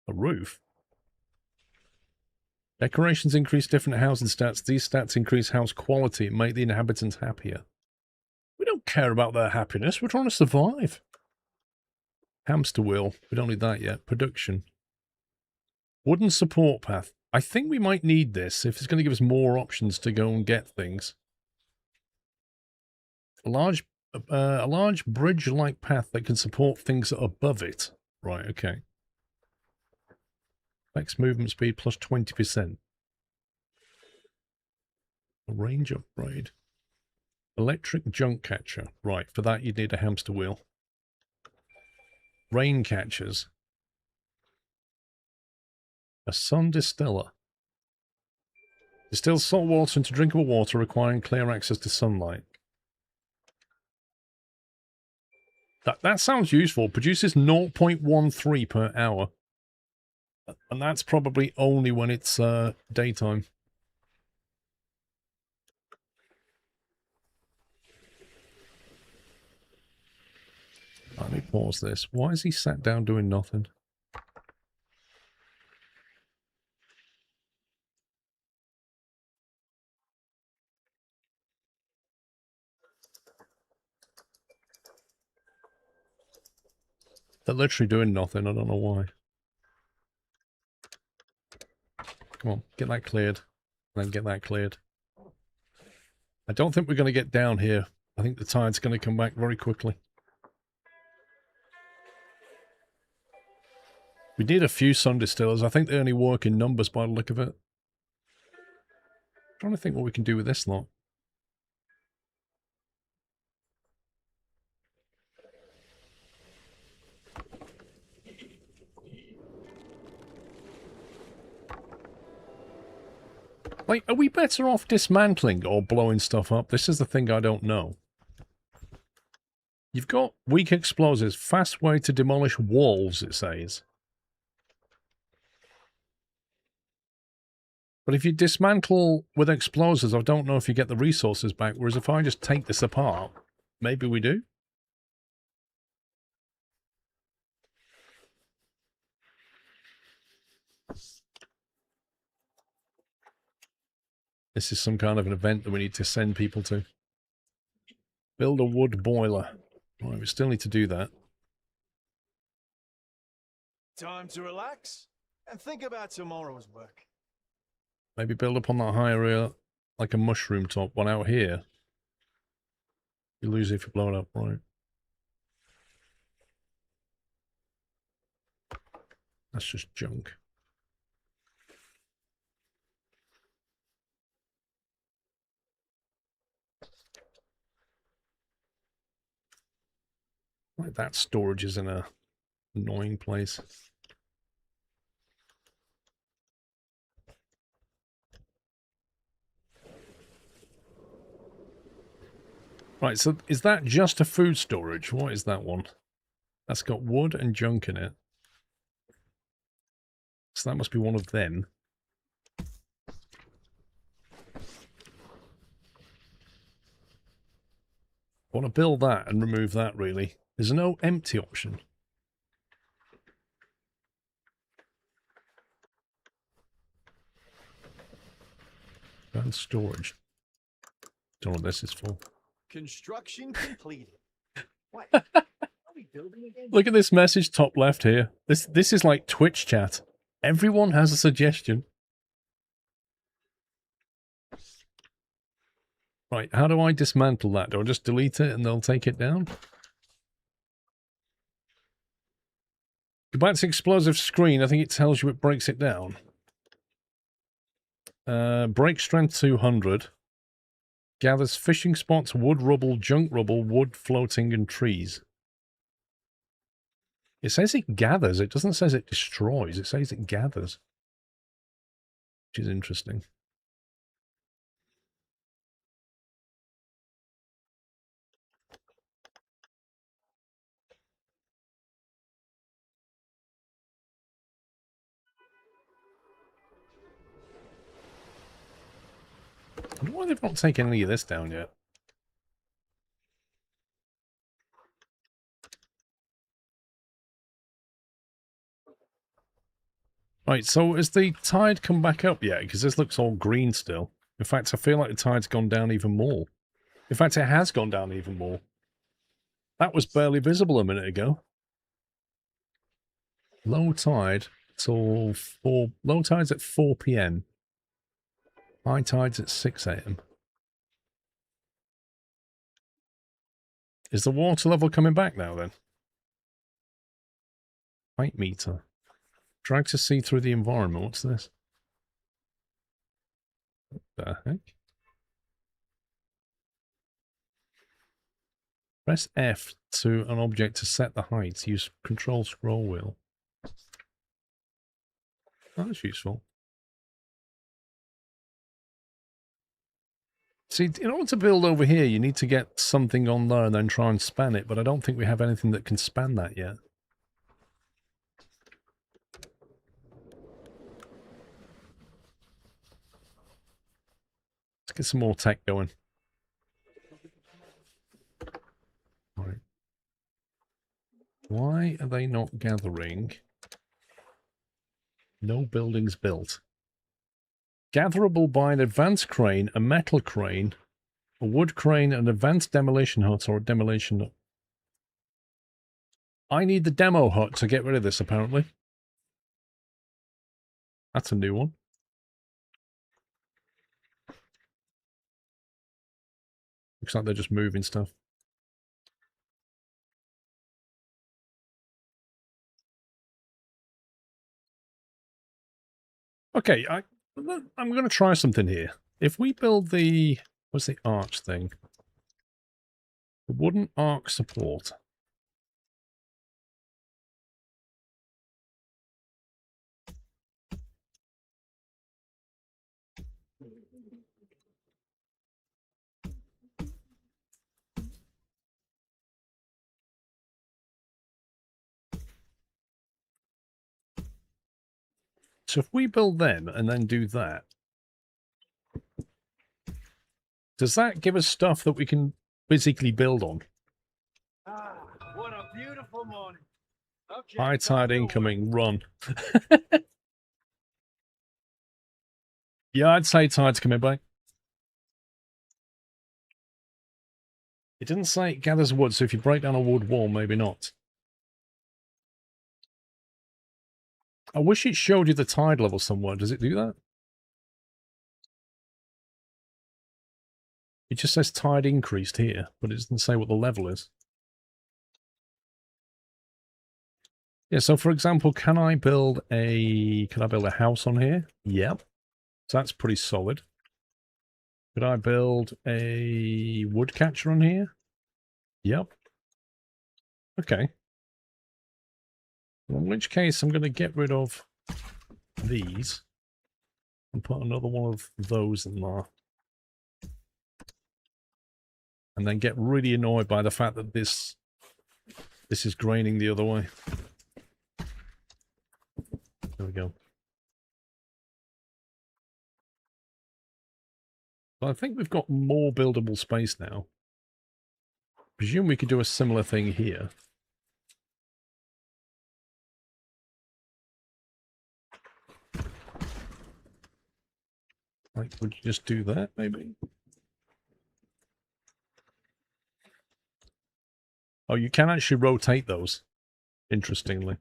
A roof. Decorations increase different housing stats. These stats increase house quality and make the inhabitants happier. We don't care about their happiness. We're trying to survive. Hamster wheel. We don't need that yet. Production. Wooden support path. I think we might need this if it's going to give us more options to go and get things. A large bridge-like path that can support things above it. Right, okay. Max movement speed plus 20%. A range upgrade. Electric junk catcher. Right, for that you'd need a hamster wheel. Rain catchers. A sun distiller. Distills salt water into drinkable water, requiring clear access to sunlight. That sounds useful. Produces 0.13 per hour. And that's probably only when it's daytime. Let me pause this. Why is he sat down doing nothing? They're literally doing nothing. I don't know why. Come on, get that cleared. And then get that cleared. I don't think we're going to get down here. I think the tide's going to come back very quickly. We need a few sun distillers. I think they only work in numbers by the look of it. I'm trying to think what we can do with this lot. Like, are we better off dismantling or blowing stuff up? This is the thing I don't know. You've got weak explosives, fast way to demolish walls, it says. But if you dismantle with explosives, I don't know if you get the resources back. Whereas if I just take this apart, maybe we do. This is some kind of an event that we need to send people to. Build a wood boiler. Right, we still need to do that. Time to relax and think about tomorrow's work. Maybe build up on that higher area, like a mushroom top one out here. You lose it if you blow it up, right? That's just junk. Like that storage is in a annoying place. Right, so is that just a food storage? What is that one? That's got wood and junk in it. So that must be one of them. I want to build that and remove that, really. There's no empty option. And storage. Don't know what this is for. Construction completed. What? Are we building again? Look at this message top left here. This is like Twitch chat. Everyone has a suggestion. Right, how do I dismantle that? Do I just delete it and they'll take it down? Go back to explosive screen. I think it tells you it breaks it down. Break strength 200. Gathers fishing spots, wood rubble, junk rubble, wood floating, and trees. It says it gathers. It doesn't say it destroys. It says it gathers. Which is interesting. I wonder why they've not taken any of this down yet. Right, so has the tide come back up yet? Because this looks all green still. In fact, I feel like the tide's gone down even more. In fact, it has gone down even more. That was barely visible a minute ago. Low tide till 4... Low tide's at 4 PM. High tide's at 6 AM. Is the water level coming back now, then? Height meter. Drag to see through the environment. What's this? What the heck? Press F to an object to set the height. Use control scroll wheel. Oh, that's useful. See, in order to build over here, you need to get something on there and then try and span it, but I don't think we have anything that can span that yet. Let's get some more tech going. All right. Why are they not gathering? No buildings built. Gatherable by an advanced crane, a metal crane, a wood crane, an advanced demolition hut, or a demolition hut. I need the demo hut to get rid of this, apparently. That's a new one. Looks like they're just moving stuff. Okay, I'm going to try something here. If we build the... What's the arch thing? The wooden arc support. So if we build them and then do that, does that give us stuff that we can physically build on? Ah, what a beautiful morning. Okay, High tide incoming, run. Yeah, I'd say tide's coming back. It didn't say it gathers wood, so if you break down a wood wall, maybe not. I wish it showed you the tide level somewhere. Does it do that? It just says tide increased here, but it doesn't say what the level is. Yeah, so for example, can I build a house on here? Yep. So that's pretty solid. Could I build a wood catcher on here? Yep. Okay. In which case, I'm going to get rid of these and put another one of those in there. and then get really annoyed by the fact that this is graining the other way. There we go. But I think we've got more buildable space now. Presume we could do a similar thing here. Like, would you just do that, maybe? Oh, you can actually rotate those, interestingly.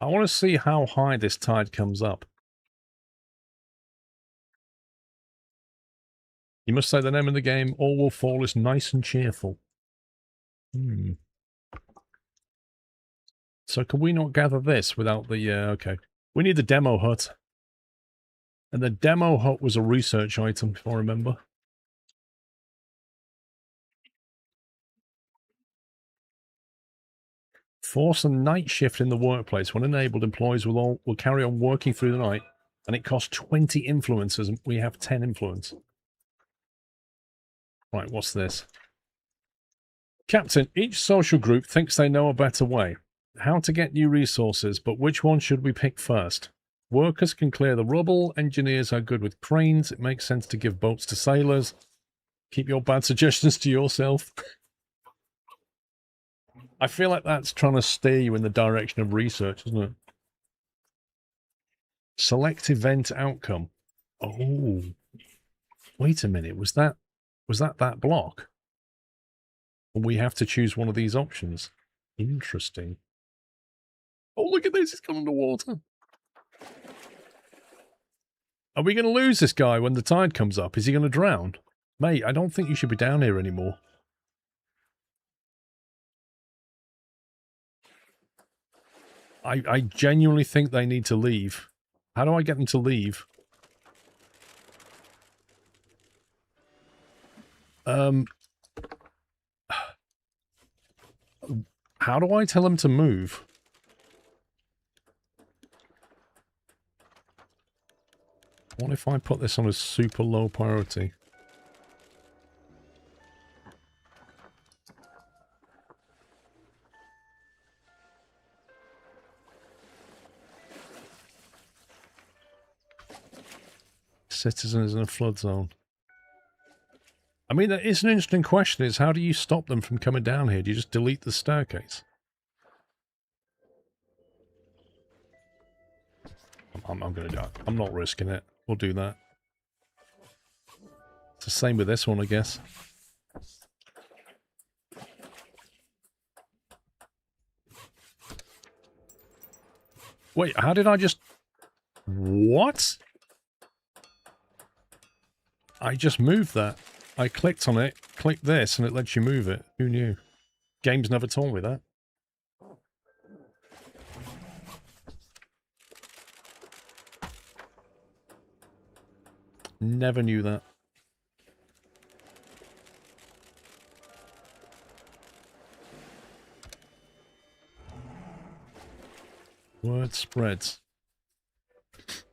I want to see how high this tide comes up. You must say the name of the game, All Will Fall is nice and cheerful. So can we not gather this without the... okay. We need the demo hut. And the demo hut was a research item, if I remember. Force a night shift in the workplace. When enabled, employees will carry on working through the night, and it costs 20 influences, and we have 10 influence. Right, what's this? Captain, each social group thinks they know a better way. How to get new resources, but which one should we pick first? Workers can clear the rubble. Engineers are good with cranes. It makes sense to give boats to sailors. Keep your bad suggestions to yourself. I feel like that's trying to steer you in the direction of research, isn't it? Select event outcome. Oh. Wait a minute. Was that block? And we have to choose one of these options. Interesting. Oh, look at this. It's gone underwater. Are we going to lose this guy when the tide comes up? Is he going to drown? Mate, I don't think you should be down here anymore. I genuinely think they need to leave. How do I get them to leave? How do I tell them to move? What if I put this on a super low priority? Citizen is in a flood zone. I mean, that is an interesting question, is how do you stop them from coming down here? Do you just delete the staircase? I'm going to die. I'm not risking it. We'll do that. It's the same with this one, I guess. Wait, how did I just... What? I just moved that. I clicked on it, clicked this, and it lets you move it. Who knew? Game's never told me that. Never knew that. Word spreads.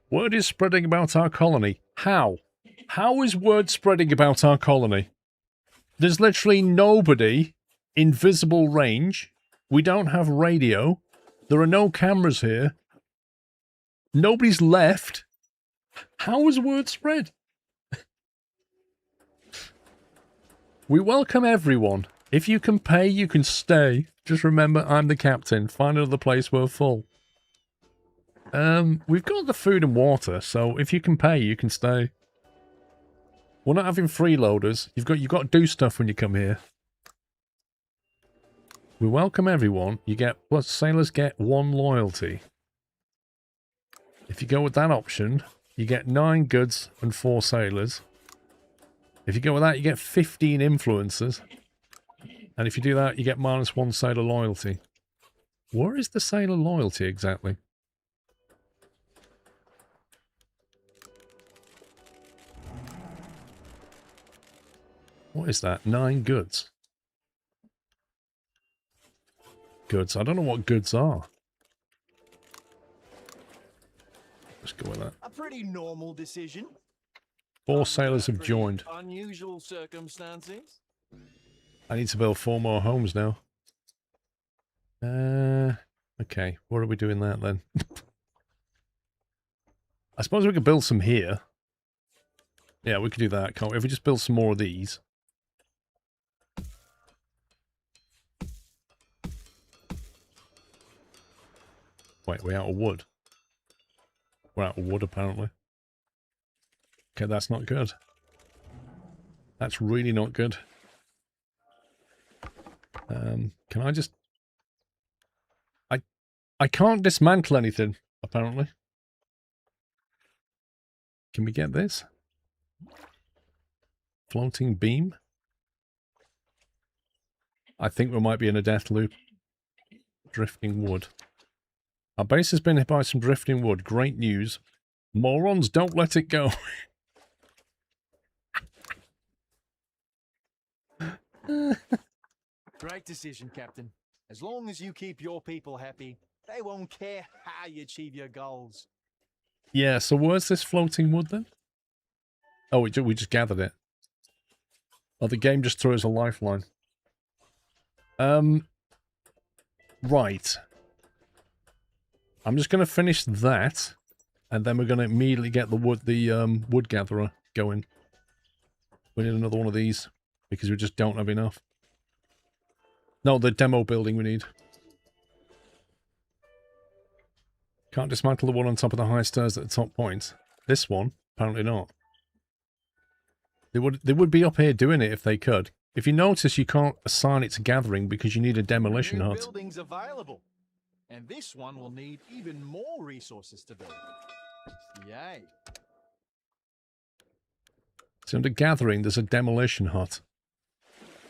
Word is spreading about our colony. How? How is word spreading about our colony? There's literally nobody in visible range. We don't have radio. There are no cameras here. Nobody's left. How is word spread? We welcome everyone. If you can pay, you can stay. Just remember, I'm the captain. Find another place, we're full. We've got the food and water, so if you can pay, you can stay. We're not having freeloaders. You've got to do stuff when you come here. We welcome everyone. You get, well, sailors get 1 loyalty. If you go with that option, you get 9 goods and 4 sailors. If you go with that, you get 15 influencers. And if you do that, you get -1 sailor loyalty. Where is the sailor loyalty exactly? What is that? 9 goods. Goods. I don't know what goods are. go with that. A pretty normal decision. 4 sailors have Pretty joined. Unusual circumstances. I need to build 4 more homes now. Okay. What are we doing that then? I suppose we could build some here. Yeah, we could do that, can't we? If we just build some more of these. Wait, we're out of wood. We're out of wood, apparently. Okay, that's not good. That's really not good. Can I just... I can't dismantle anything, apparently. Can we get this? Floating beam? I think we might be in a death loop. Drifting wood. Our base has been hit by some drifting wood. Great news. Morons, don't let it go. Great decision, Captain. As long as you keep your people happy, they won't care how you achieve your goals. Yeah, so where's this floating wood then? Oh, we just gathered it. Oh, the game just threw us a lifeline. Right. I'm just going to finish that, and then we're going to immediately get the wood gatherer going. We need another one of these, because we just don't have enough. No, the demo building we need. Can't dismantle the one on top of the high stairs at the top point. This one, apparently not. They would be up here doing it if they could. If you notice, you can't assign it to gathering because you need a demolition New hut. buildings available. And this one will need even more resources to build. Yay. So under gathering, there's a demolition hut.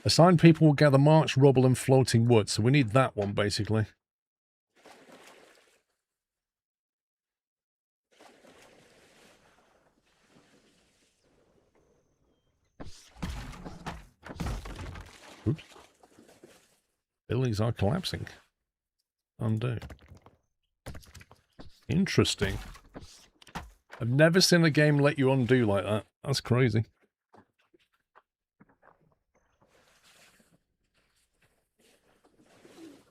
Assigned people will gather march, rubble, and floating wood. So we need that one, basically. Oops. Buildings are collapsing. Undo. Interesting. I've never seen a game let you undo like that. That's crazy.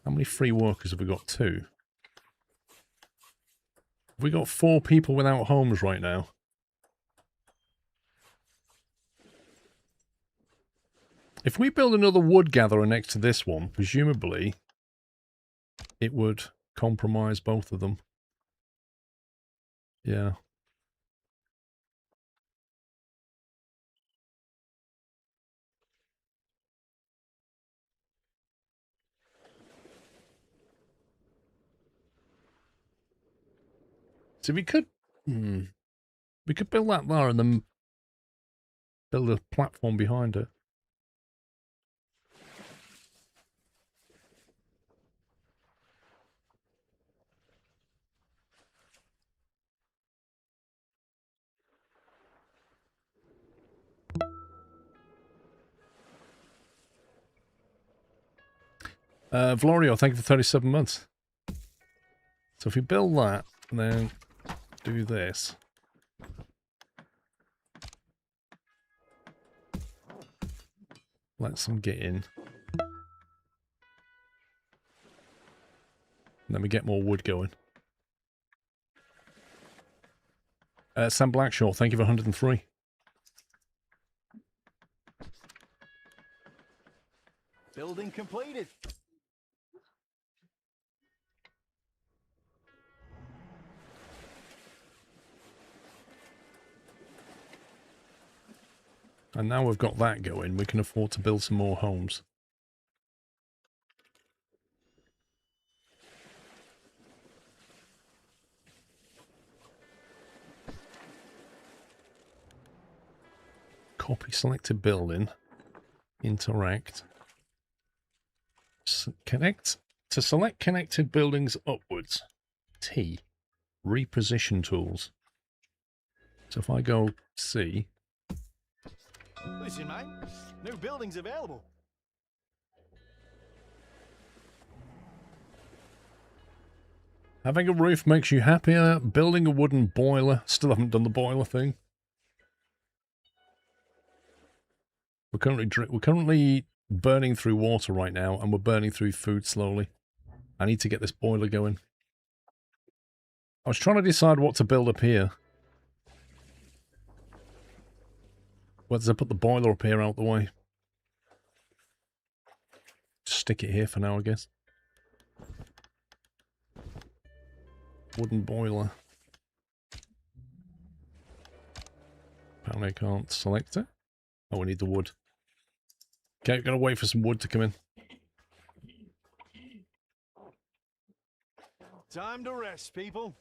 How many free workers have we got? 2. Have we got 4 people without homes right now? If we build another wood gatherer next to this one, presumably it would compromise both of them. Yeah. So we could... we could build that there and then build a platform behind it. Valorio, thank you for 37 months. So if we build that, and then do this. Let some get in. And then we get more wood going. Sam Blackshaw, thank you for 103. Building completed. And now we've got that going, we can afford to build some more homes. Copy selected building. Interact. Connect. To select connected buildings upwards. T. Reposition tools. So if I go C. Listen, mate. New buildings available. Having a roof makes you happier. Building a wooden boiler. Still haven't done the boiler thing. We're currently burning through water right now, and we're burning through food slowly. I need to get this boiler going. I was trying to decide what to build up here. Whether to put the boiler up here out the way. Just stick it here for now, I guess. Wooden boiler. Apparently I can't select it. Oh, we need the wood. Okay, gotta wait for some wood to come in. Time to rest, people.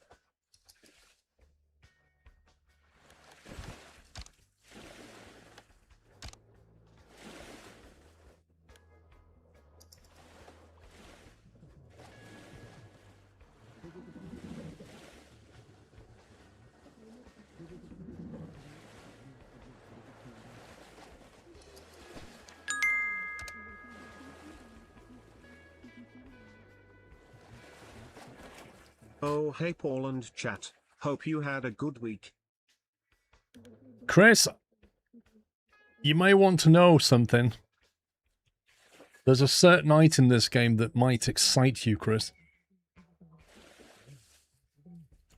Oh, hey Paul and chat. Hope you had a good week. Chris, you may want to know something. There's a certain item in this game that might excite you, Chris.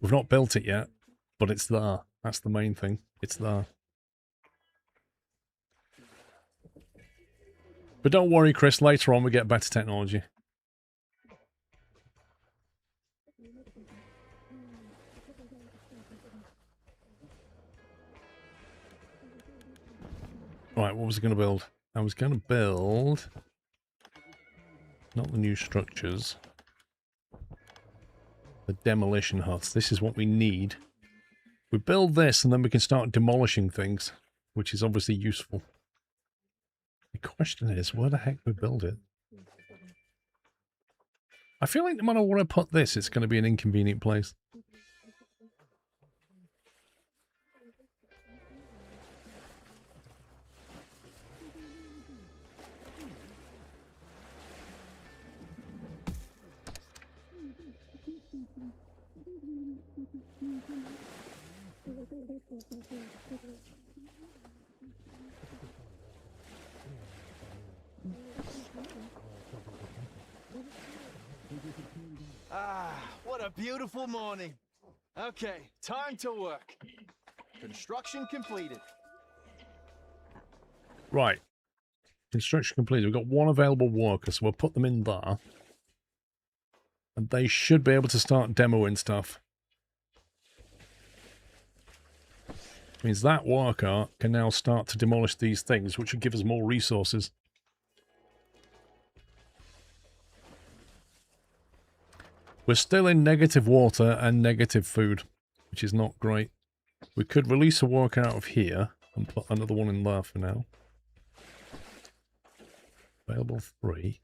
We've not built it yet, but it's there. That's the main thing. It's there. But don't worry, Chris. Later on, we get better technology. Right, what was I going to build? I was going to build... Not the new structures. The demolition huts. This is what we need. We build this and then we can start demolishing things, which is obviously useful. The question is, where the heck we build it? I feel like no matter where I put this, it's going to be an inconvenient place. Ah, what a beautiful morning. Okay, time to work. Construction completed. Right. Construction completed. We've got one available worker, so we'll put them in there. And they should be able to start demoing stuff. Means that worker can now start to demolish these things, which will give us more resources. We're still in negative water and negative food, which is not great. We could release a worker out of here and put another one in there for now. Available 3.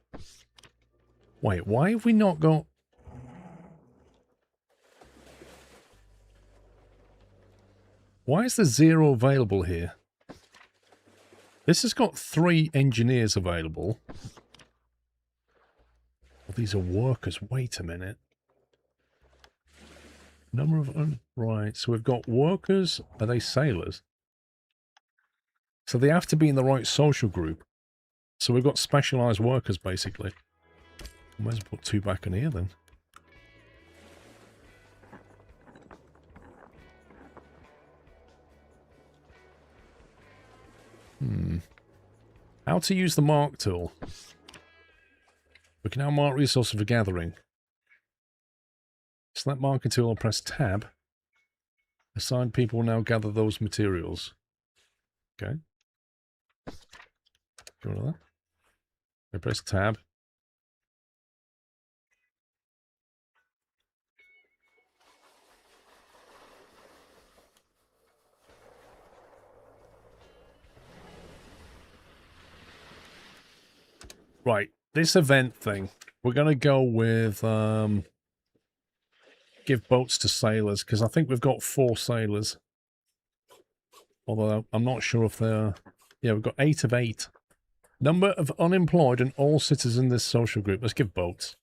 Wait, why have we not got... Why is there 0 available here? This has got 3 engineers available. Well, these are workers. Wait a minute. Number of... Right, so we've got workers. Are they sailors? So they have to be in the right social group. So we've got specialised workers, basically. Might as well put 2 back in here, then. How to use the mark tool. We can now mark resources for gathering. Select marking tool and press tab. Assigned people will now gather those materials. Okay. Go to that. I press tab. Right, this event thing, we're going to go with, give boats to sailors, because I think we've got 4 sailors. Although, I'm not sure if they're... Yeah, we've got 8 of 8. Number of unemployed and all citizens in this social group. Let's give boats.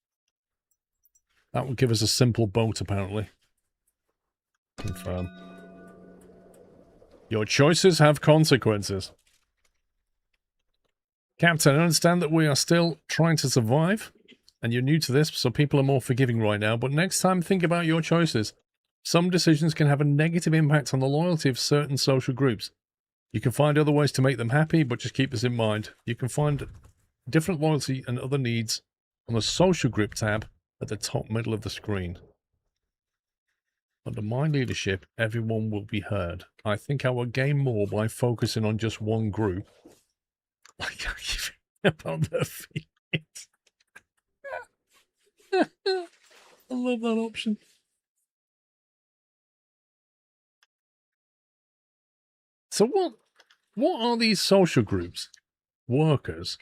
That will give us a simple boat, apparently. Confirm. Your choices have consequences. Captain, I understand that we are still trying to survive, and you're new to this, so people are more forgiving right now, but next time think about your choices. Some decisions can have a negative impact on the loyalty of certain social groups. You can find other ways to make them happy, but just keep this in mind. You can find different loyalty and other needs on the social group tab at the top middle of the screen. Under my leadership, everyone will be heard. I think I will gain more by focusing on just one group. I can't give about their feelings. I love that option. So what are these social groups? Workers.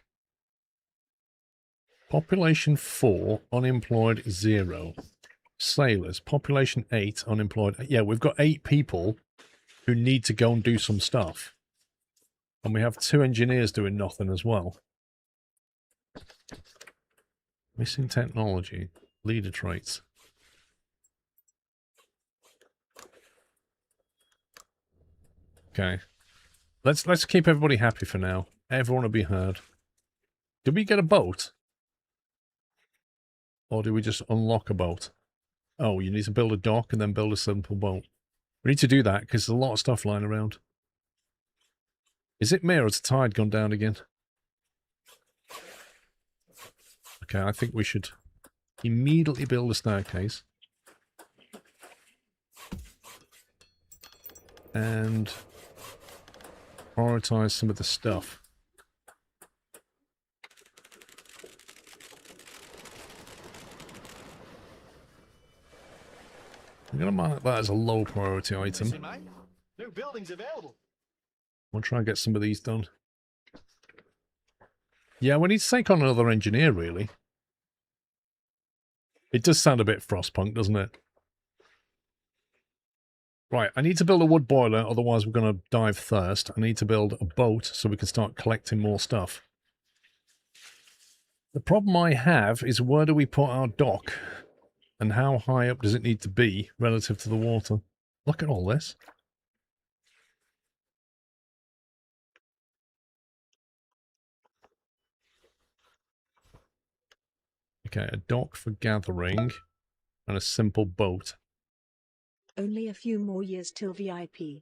Population 4, unemployed 0. Sailors, population 8, unemployed. Yeah, we've got 8 people who need to go and do some stuff. And we have 2 engineers doing nothing as well. Missing technology. Leader traits. Okay. Let's keep everybody happy for now. Everyone will be heard. Did we get a boat? Or do we just unlock a boat? Oh, you need to build a dock and then build a simple boat. We need to do that because there's a lot of stuff lying around. Is it me or has the tide gone down again? Okay, I think we should immediately build a staircase. And prioritize some of the stuff. I'm going to mark that as a low priority item. New buildings available. We'll try and get some of these done. Yeah, we need to take on another engineer, really. It does sound a bit Frostpunk, doesn't it? Right, I need to build a wood boiler, otherwise we're going to die of thirst. I need to build a boat so we can start collecting more stuff. The problem I have is where do we put our dock? And how high up does it need to be relative to the water? Look at all this. Okay, a dock for gathering and a simple boat. Only a few more years till VIP.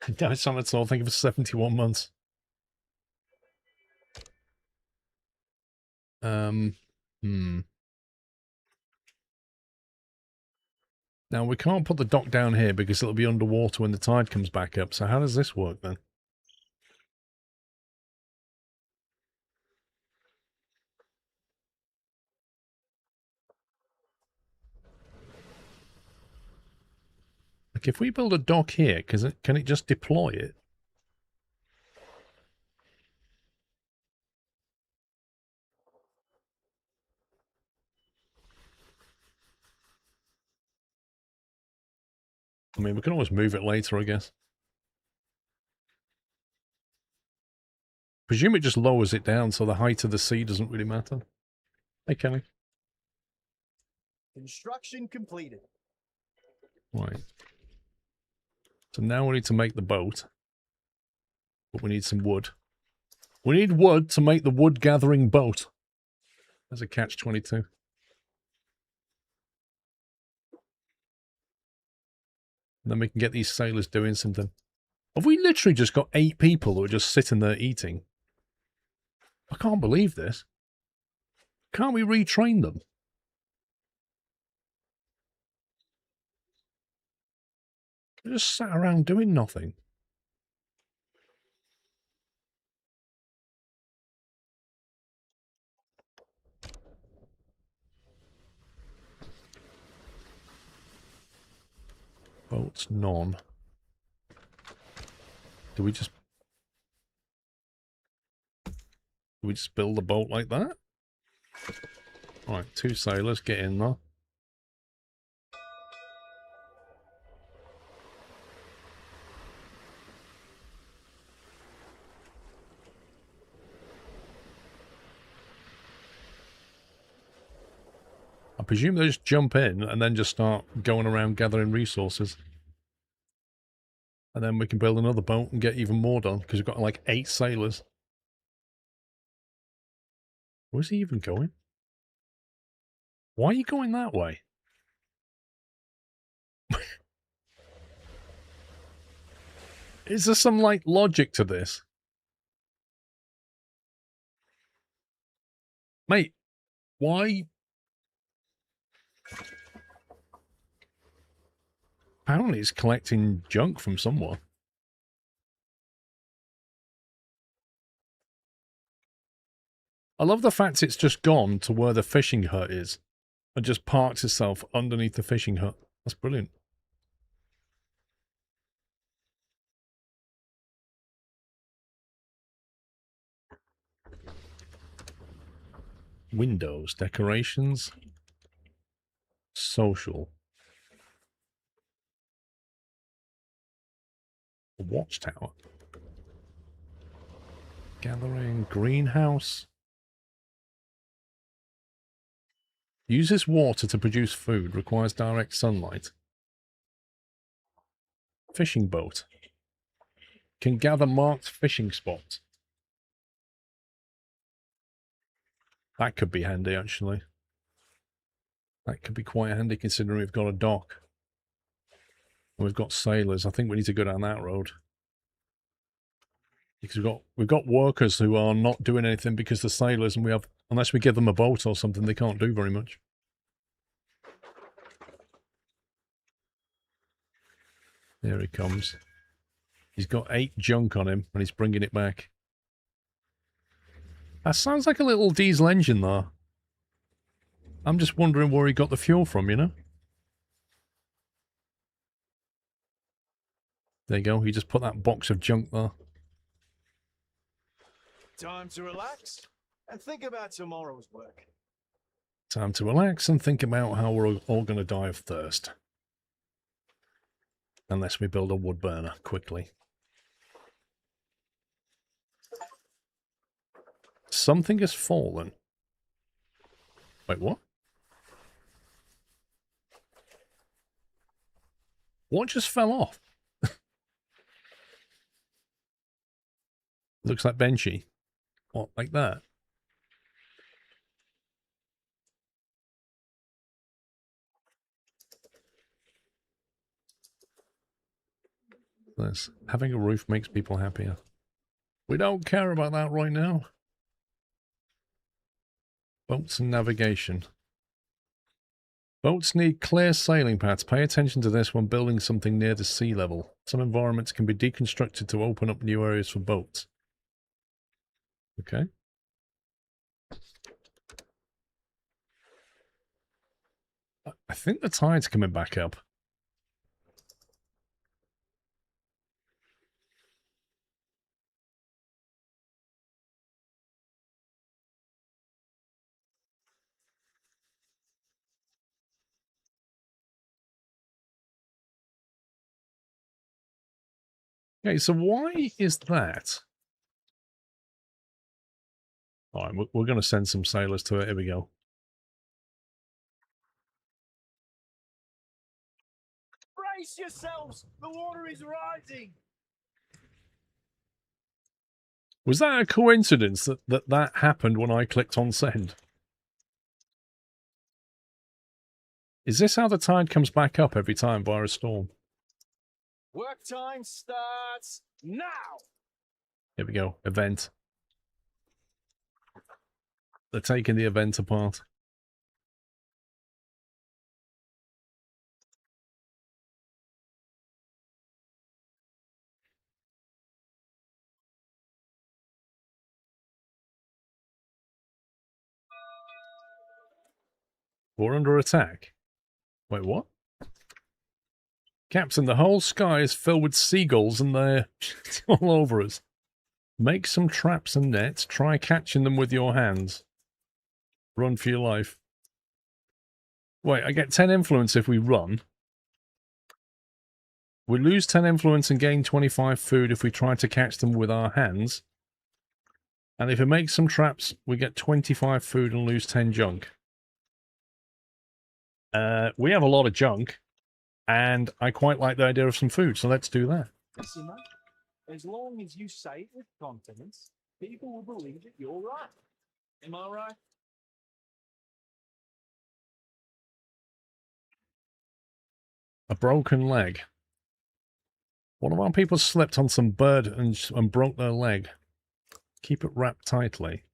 That's not at all. Think of 71 months. Now, we can't put the dock down here because it'll be underwater when the tide comes back up. So how does this work then? Like, if we build a dock here, can it just deploy it? I mean, we can always move it later, I guess. Presume it just lowers it down so the height of the sea doesn't really matter. Hey, Kelly. Construction completed. Right. So now we need to make the boat. But we need some wood. We need wood to make the wood-gathering boat. There's a catch-22. And then we can get these sailors doing something. Have we literally just got 8 people who are just sitting there eating? I can't believe this. Can't we retrain them? They just sat around doing nothing. Boats none. Do we just build the boat like that? Right, 2 sailors, get in there. I presume they just jump in and then just start going around gathering resources. And then we can build another boat and get even more done, because we've got like 8 sailors. Where's he even going? Why are you going that way? Is there some, like, logic to this? Mate, why? Apparently it's collecting junk from somewhere. I love the fact it's just gone to where the fishing hut is and just parks itself underneath the fishing hut. That's brilliant. Windows, decorations, social. A watchtower. Gathering, greenhouse. Uses water to produce food, requires direct sunlight. Fishing boat. Can gather marked fishing spots. That could be handy, actually. That could be quite handy considering we've got a dock. And we've got sailors. I think we need to go down that road. Because we've got workers who are not doing anything because they're sailors, and we have, unless we give them a boat or something, they can't do very much. There he comes. He's got 8 junk on him, and he's bringing it back. That sounds like a little diesel engine, though. I'm just wondering where he got the fuel from, you know? There you go. He just put that box of junk there. Time to relax and think about tomorrow's work. Time to relax and think about how we're all going to die of thirst. Unless we build a wood burner quickly. Something has fallen. Wait, what? What just fell off? Looks like Benchy. What, like that? This. Having a roof makes people happier. We don't care about that right now. Boats and navigation. Boats need clear sailing paths. Pay attention to this when building something near the sea level. Some environments can be deconstructed to open up new areas for boats. Okay. I think the tide's coming back up. Okay, so why is that? All right, we're going to send some sailors to it. Here we go. Brace yourselves! The water is rising! Was that a coincidence that happened when I clicked on send? Is this how the tide comes back up every time via a storm? Work time starts now! Here we go. Event. They're taking the event apart. We're under attack. Wait, what? Captain, the whole sky is filled with seagulls and they're all over us. Make some traps and nets. Try catching them with your hands. Run for your life. Wait, I get 10 influence if we run. We lose 10 influence and gain 25 food if we try to catch them with our hands. And if we make some traps, we get 25 food and lose 10 junk. We have a lot of junk, and I quite like the idea of some food, so let's do that. Listen, mate, as long as you say it with confidence, people will believe that you're right. Am I right? A broken leg. One of our people slipped on some bird and broke their leg. Keep it wrapped tightly.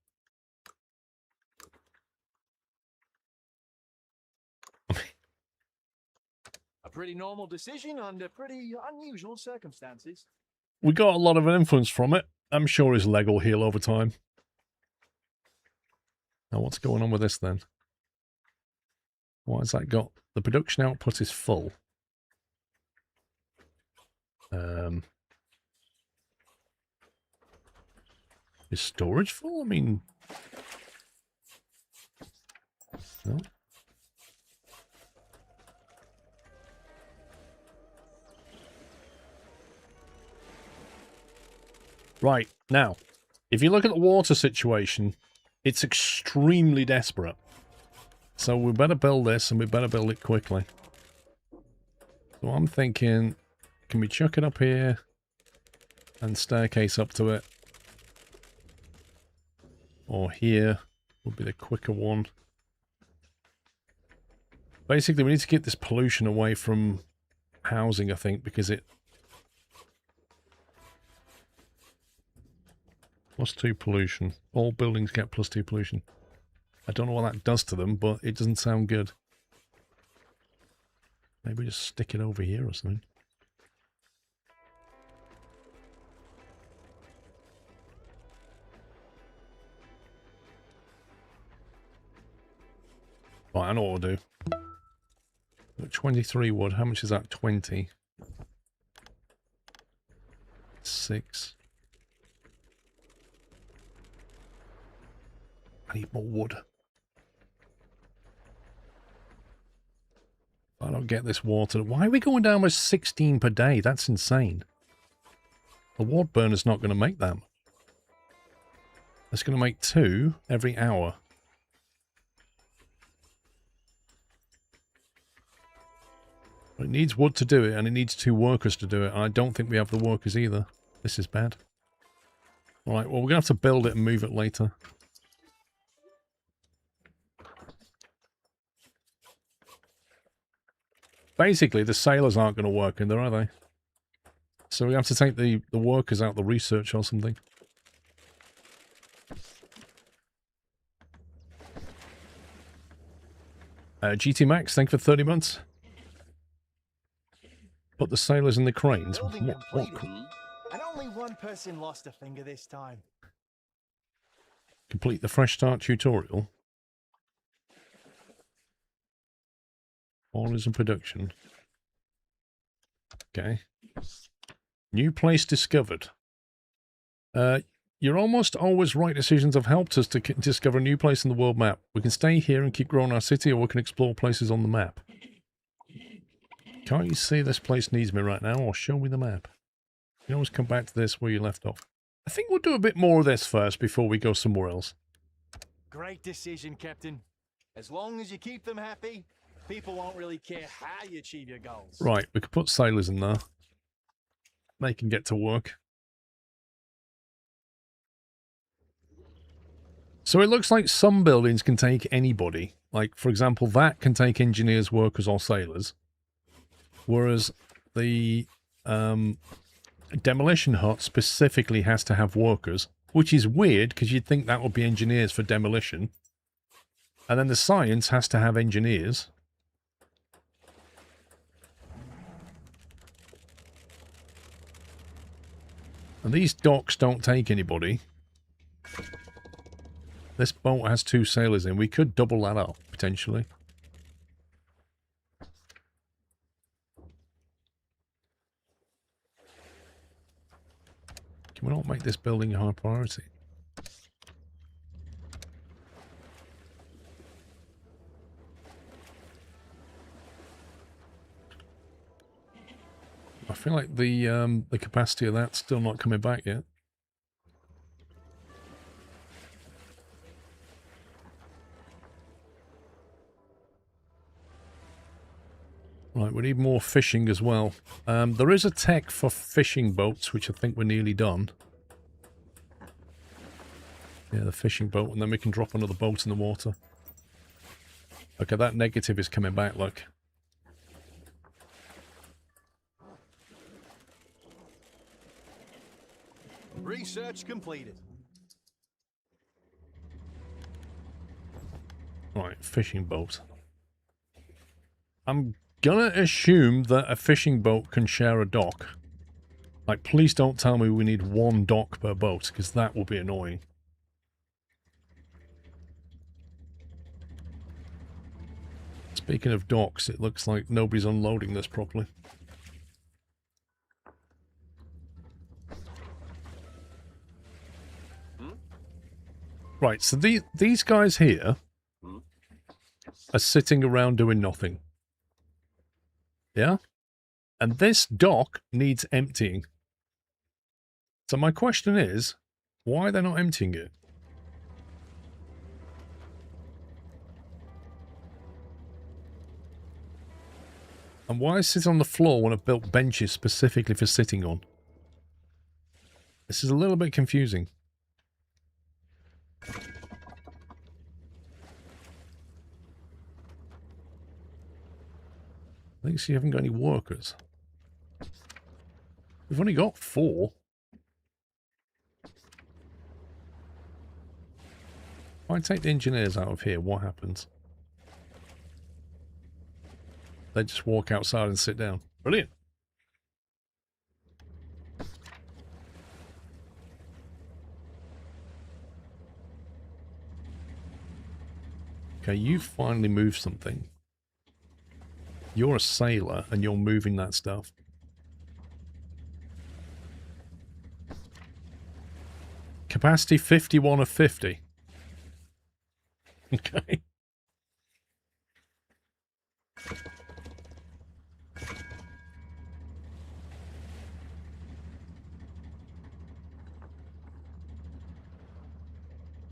A pretty normal decision under pretty unusual circumstances. We got a lot of influence from it. I'm sure his leg will heal over time. Now what's going on with this then? What has that got? The production output is full. Is storage full? I mean... No. Right, now, if you look at the water situation, it's extremely desperate. So we better build this, and we better build it quickly. So I'm thinking, can we chuck it up here and staircase up to it? Or here would be the quicker one. Basically, we need to get this pollution away from housing, I think, because it... +2 pollution. All buildings get +2 pollution. I don't know what that does to them, but it doesn't sound good. Maybe just stick it over here or something. Right, I know what we'll do. 23 wood. How much is that? 20. 6. I need more wood. I don't get this water. Why are we going down with 16 per day? That's insane. The wood burner's not going to make that. It's going to make 2 every hour. But it needs wood to do it, and it needs 2 workers to do it. I don't think we have the workers either. This is bad. Alright, well, we're going to have to build it and move it later. Basically, the sailors aren't going to work in there, are they? So we have to take the workers out the research or something. GT Max, thank you for 30 months. Put the sailors in the cranes. Building completed, and only one person lost a finger this time. Complete the fresh start tutorial. Orders and production. Okay. New place discovered. You're almost always right decisions have helped us to discover a new place in the world map. We can stay here and keep growing our city, or we can explore places on the map. Can't you see this place needs me right now, or show me the map? You can always come back to this where you left off. I think we'll do a bit more of this first before we go somewhere else. Great decision, Captain. As long as you keep them happy, people won't really care how you achieve your goals. Right, we could put sailors in there. They can get to work. So it looks like some buildings can take anybody. Like, for example, that can take engineers, workers, or sailors. Whereas the demolition hut specifically has to have workers, which is weird because you'd think that would be engineers for demolition. And then the science has to have engineers. And these docks don't take anybody. This boat has 2 sailors in. We could double that up, potentially. Can we not make this building a high priority? I feel like the capacity of that's still not coming back yet. Right, we need more fishing as well. There is a tech for fishing boats, which I think we're nearly done. Yeah, the fishing boat, and then we can drop another boat in the water. Okay, that negative is coming back, look. Research completed. Right, fishing boat. I'm gonna assume that a fishing boat can share a dock. Like, please don't tell me we need one dock per boat, because that will be annoying. Speaking of docks, it looks like nobody's unloading this properly. Right, so these guys here are sitting around doing nothing. Yeah? And this dock needs emptying. So my question is, why are they not emptying it? And why sit on the floor when I've built benches specifically for sitting on? This is a little bit confusing. I think you haven't got any workers. We've only got 4. If I take the engineers out of here, what happens? They just walk outside and sit down. Brilliant. Okay, you finally moved something. You're a sailor and you're moving that stuff. Capacity 51 of 50. Okay.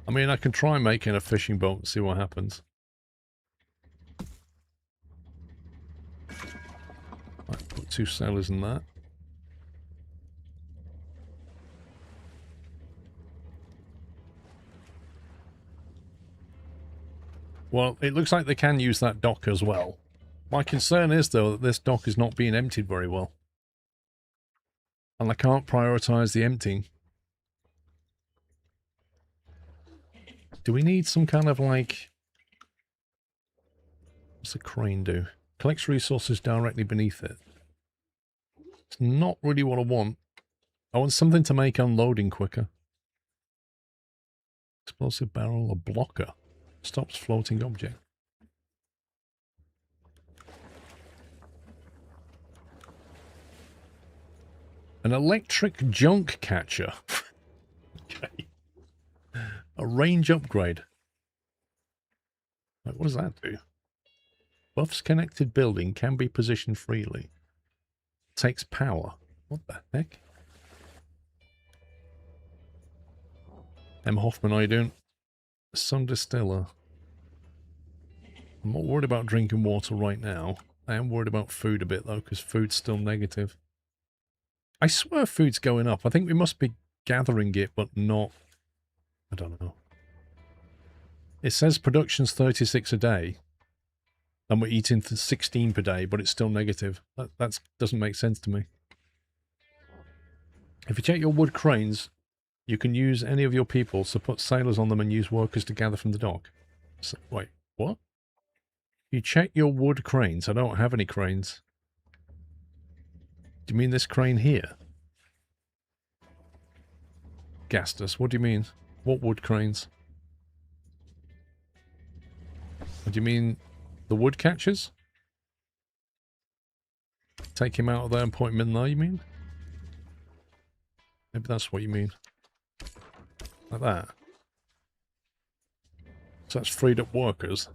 I mean, I can try making a fishing boat and see what happens. Right, put 2 sailors in that. Well, it looks like they can use that dock as well. My concern is, though, that this dock is not being emptied very well. And I can't prioritize the emptying. Do we need some kind of, like... What's the crane do? Collects resources directly beneath it. It's not really what I want. I want something to make unloading quicker. Explosive barrel or blocker. Stops floating object. An electric junk catcher. Okay. A range upgrade. Like, what does that do? Buffs connected building can be positioned freely. Takes power. What the heck? M. Hoffman, how you doing? Some distiller. I'm not worried about drinking water right now. I am worried about food a bit, though, because food's still negative. I swear food's going up. I think we must be gathering it, but not... I don't know. It says production's 36 a day. And we're eating 16 per day, but it's still negative. That doesn't make sense to me. If you check your wood cranes, you can use any of your people, so put sailors on them and use workers to gather from the dock. So, wait, what? You check your wood cranes. I don't have any cranes. Do you mean this crane here? Gastus, what do you mean? What wood cranes? What do you mean? The wood catchers? Take him out of there and point him in there, you mean? Maybe that's what you mean. Like that. So that's freed up workers.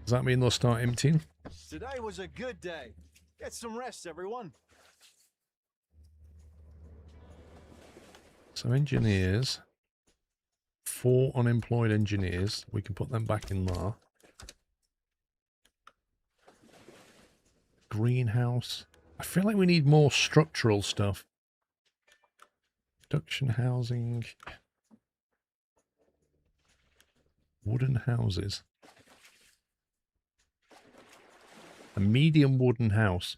Does that mean they'll start emptying? Today was a good day. Get some rest, everyone. So engineers. 4 unemployed engineers. We can put them back in there. greenhouse. I feel like we need more structural stuff. Production housing. Wooden houses. A medium wooden house.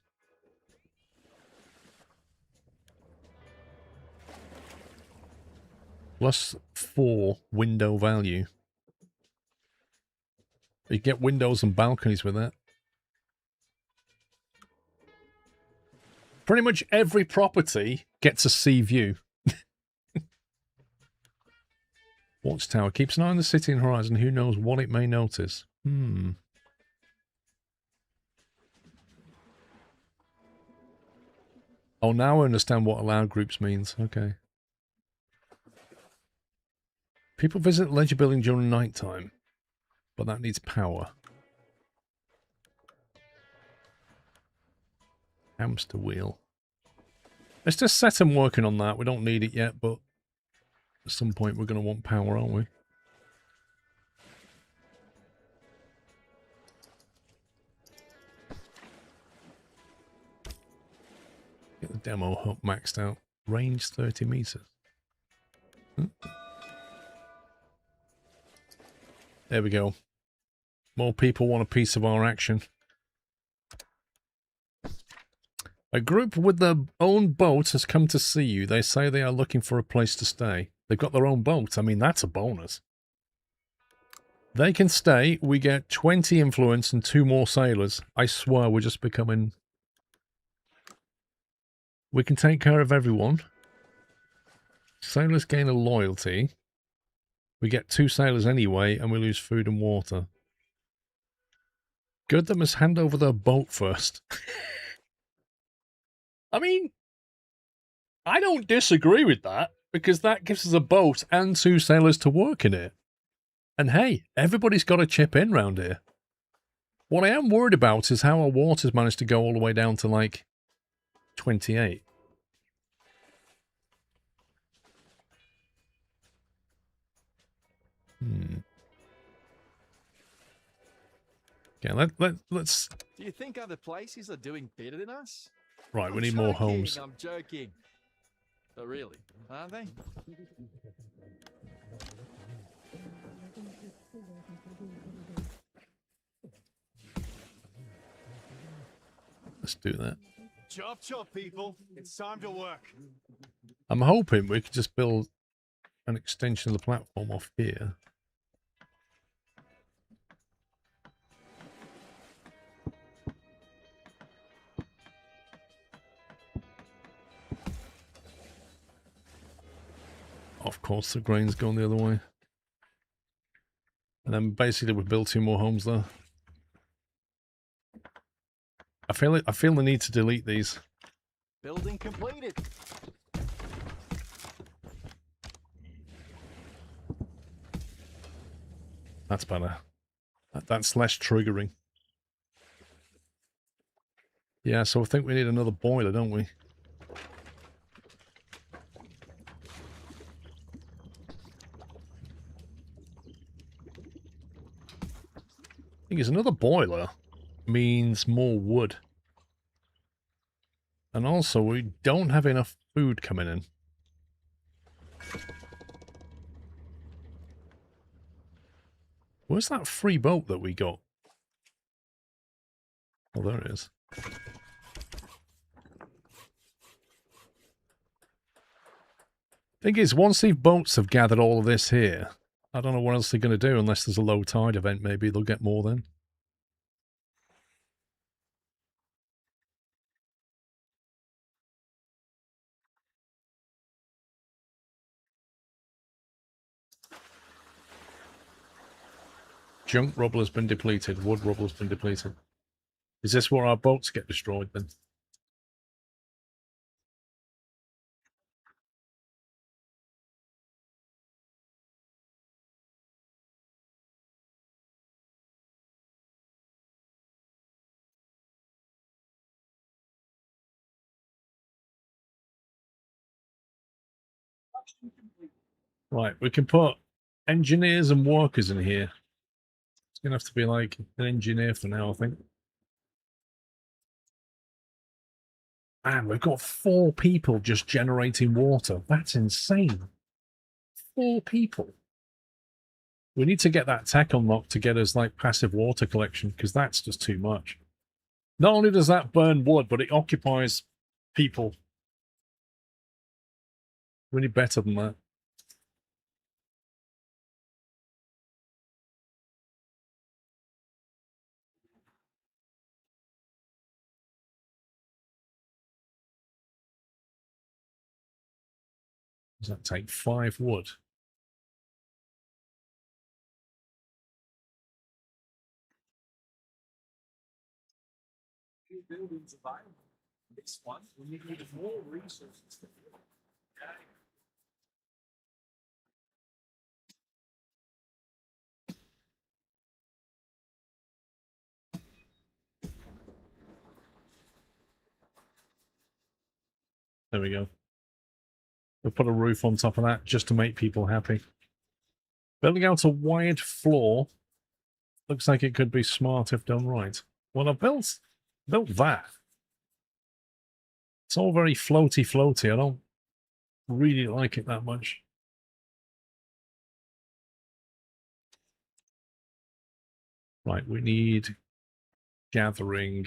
+4 window value. You get windows and balconies with that. Pretty much every property gets a sea view. Watchtower keeps an eye on the city and horizon. Who knows what it may notice? Oh, now I understand what allowed groups means. Okay. People visit Ledger Building during night time, but that needs power. Hamster wheel. Let's just set them working on that. We don't need it yet, but at some point we're going to want power, aren't we? Get the demo hub maxed out. Range 30 meters. There we go. More people want a piece of our action. A group with their own boat has come to see you. They say they are looking for a place to stay. They've got their own boat. I mean, that's a bonus. They can stay. We get 20 influence and 2 more sailors. I swear we're just becoming... We can take care of everyone. Sailors gain a loyalty. We get 2 sailors anyway, and we lose food and water. Good, they must hand over their boat first. I mean, I don't disagree with that, because that gives us a boat and 2 sailors to work in it. And hey, everybody's got to chip in round here. What I am worried about is how our water's managed to go all the way down to, like, 28. Okay, let's... Do you think other places are doing better than us? Right, we need more homes. I'm joking. But really, aren't they? Let's do that. Chop chop, people. It's time to work. I'm hoping we could just build an extension of the platform off here. Of course, the grain's gone the other way. And then basically we build 2 more homes there. I feel the need to delete these. Building completed. That's better. That's less triggering. Yeah, so I think we need another boiler, don't we? I think it's another boiler means more wood. And also, we don't have enough food coming in. Where's that free boat that we got? Oh, there it is. Thing is, once these boats have gathered all of this here, I don't know what else they're going to do unless there's a low tide event. Maybe they'll get more then. Junk rubble has been depleted. Wood rubble has been depleted. Is this where our boats get destroyed then? Right, we can put engineers and workers in here. It's going to have to be like an engineer for now, I think. Man, we've got 4 people just generating water. That's insane. 4 people. We need to get that tech unlocked to get us like passive water collection, because that's just too much. Not only does that burn wood, but it occupies people. We need better than that. Does that take 5 wood? Buildings available. This one, we need more resources. There we go. We'll put a roof on top of that just to make people happy. Building out a wide floor looks like it could be smart if done right. Well, I built that. It's all very floaty. I don't really like it that much. Right, we need gathering.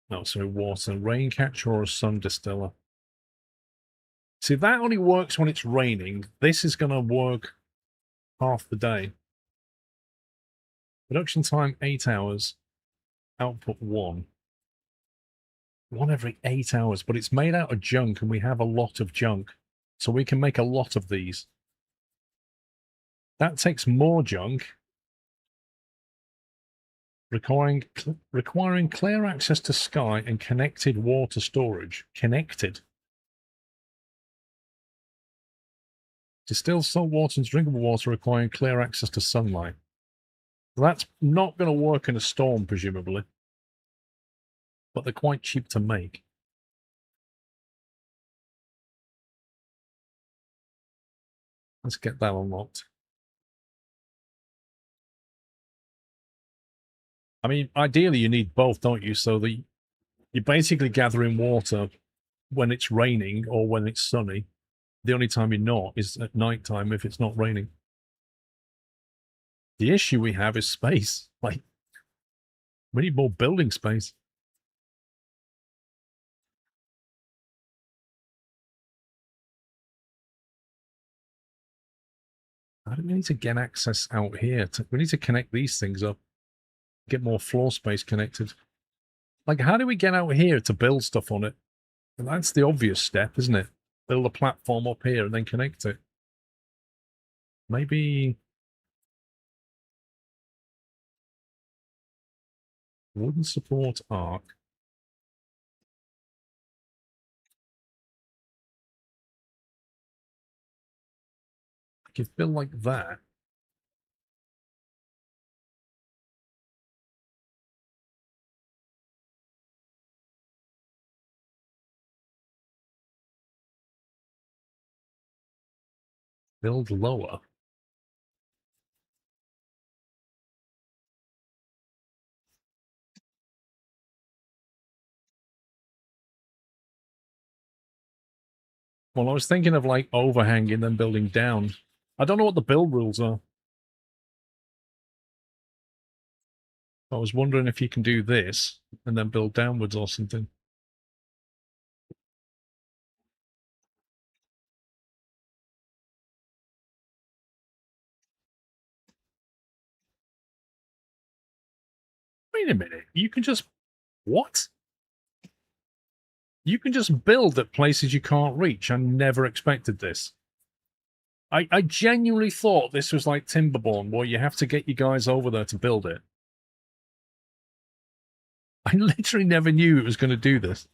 No, so water, rain catcher or a sun distiller. See, that only works when it's raining. This is going to work half the day. Production time 8 hours. Output 1. 1 every 8 hours, but it's made out of junk and we have a lot of junk. So we can make a lot of these. That takes more junk. Requiring clear access to sky and connected water storage. Connected. Distilled salt water and drinkable water requiring clear access to sunlight. That's not going to work in a storm, presumably. But they're quite cheap to make. Let's get that unlocked. I mean, ideally you need both, don't you? So you're basically gathering water when it's raining or when it's sunny. The only time you're not is at night time if it's not raining. The issue we have is space. Like, we need more building space. How do we need to get access out here? We need to connect these things up. Get more floor space connected. Like, how do we get out here to build stuff on it? And that's the obvious step, isn't it? Build a platform up here and then connect it. Maybe wooden support arc. I could build like that. Build lower. Well, I was thinking of like overhanging then building down. I don't know what the build rules are. I was wondering if you can do this and then build downwards or something. Wait a minute. You can just... What? You can just build at places you can't reach. I never expected this. I genuinely thought this was like Timberborn, where you have to get you guys over there to build it. I literally never knew it was going to do this.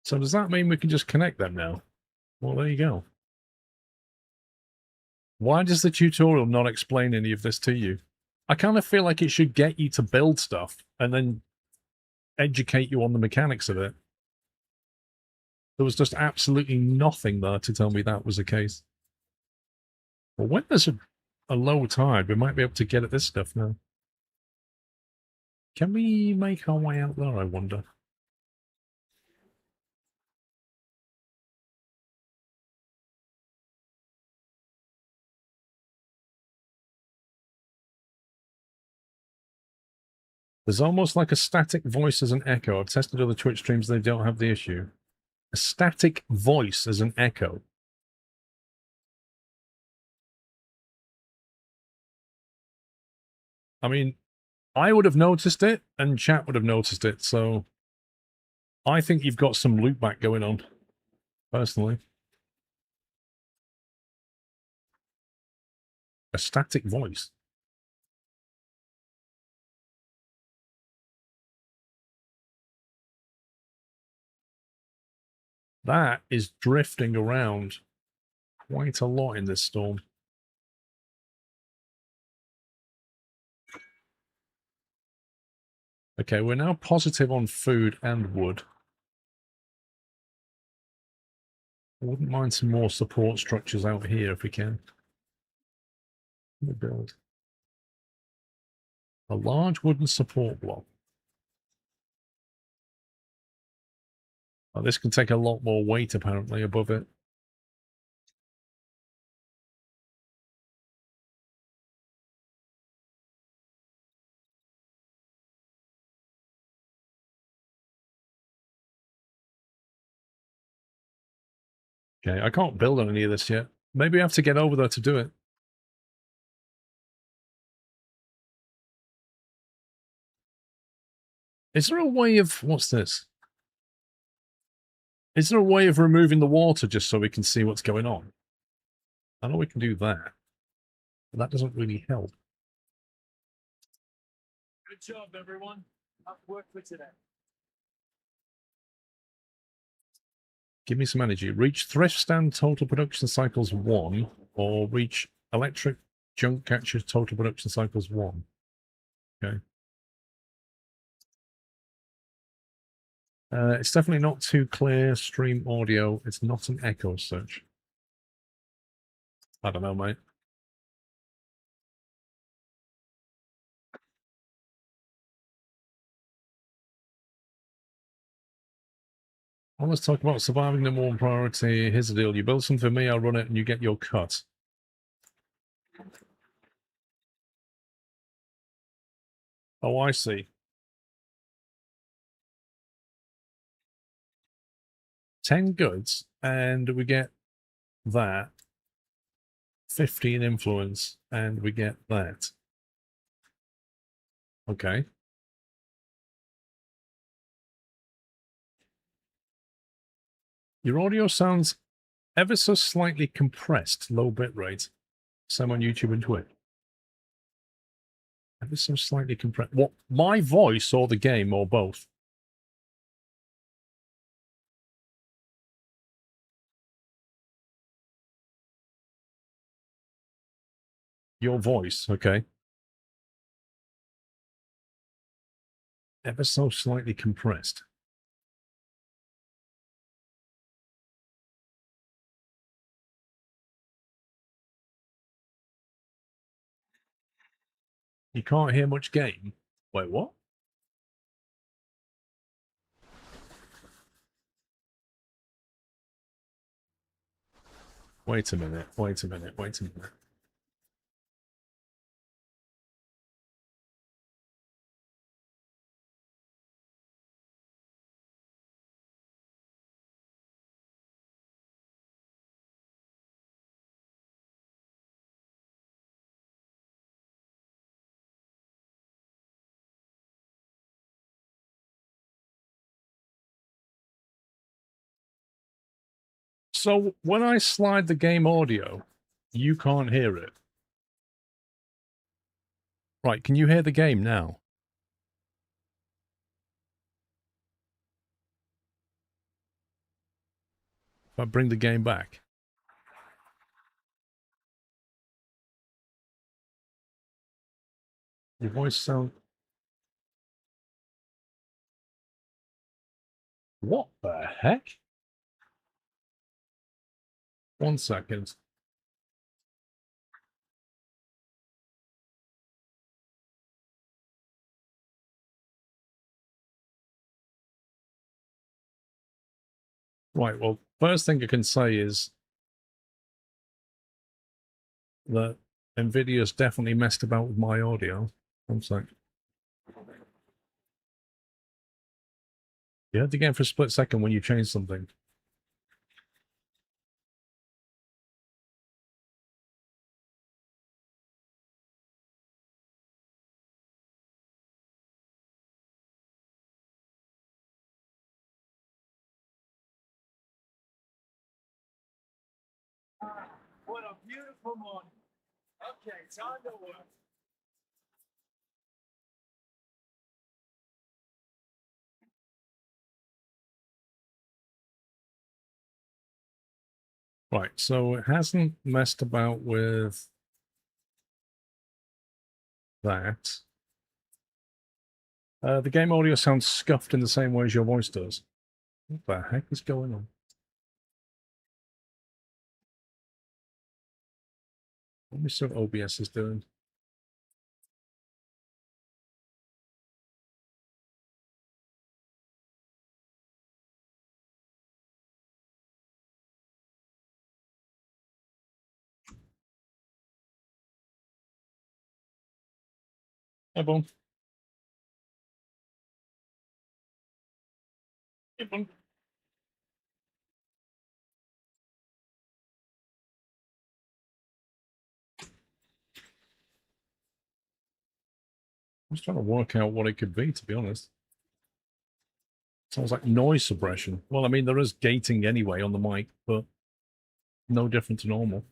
So does that mean we can just connect them now? Well, there you go. Why does the tutorial not explain any of this to you? I kind of feel like it should get you to build stuff and then educate you on the mechanics of it. There was just absolutely nothing there to tell me that was the case. Well, when there's a low tide, we might be able to get at this stuff now. Can we make our way out there, I wonder? There's almost like a static voice as an echo. I've tested other Twitch streams, they don't have the issue. A static voice as an echo. I mean, I would have noticed it, and chat would have noticed it, so I think you've got some loopback going on, personally. A static voice. That is drifting around quite a lot in this storm. Okay, we're now positive on food and wood. I wouldn't mind some more support structures out here if we can. Let me build a large wooden support block. Oh, this can take a lot more weight, apparently, above it. Okay, I can't build on any of this yet. Maybe I have to get over there to do it. Is there a way of... What's this? Is there a way of removing the water just so we can see what's going on? I know we can do that, but that doesn't really help. Good job, everyone. I've worked for today. Give me some energy. Reach thrift stand total production cycles 1, or reach electric junk catcher total production cycles 1. Okay. It's definitely not too clear. Stream audio. It's not an echo as such. I don't know, mate. Well, let's talk about surviving number one priority. Here's the deal. You build something for me, I'll run it, and you get your cut. Oh, I see. 10 goods, and we get that. 15 influence, and we get that. Okay. Your audio sounds ever so slightly compressed, low bitrate. Same on YouTube and Twitch. Ever so slightly compressed. What, my voice or the game or both? Your voice, okay. Ever so slightly compressed. You can't hear much game? Wait, what? Wait a minute, wait a minute, wait a minute. So when I slide the game audio, you can't hear it. Right, can you hear the game now? If I bring the game back. Your voice sound... What the heck? 1 second. Right, well, first thing I can say is that NVIDIA's definitely messed about with my audio. One sec. You had to get for a split second when you change something. What a beautiful morning. Okay, time to work. Right, so it hasn't messed about with that. The game audio sounds scuffed in the same way as your voice does. What the heck is going on? Let me see what OBS is doing. Hey, Boom. Hey, Boom. I was trying to work out what it could be, to be honest. Sounds like noise suppression. Well, I mean, there is gating anyway on the mic, but no different to normal.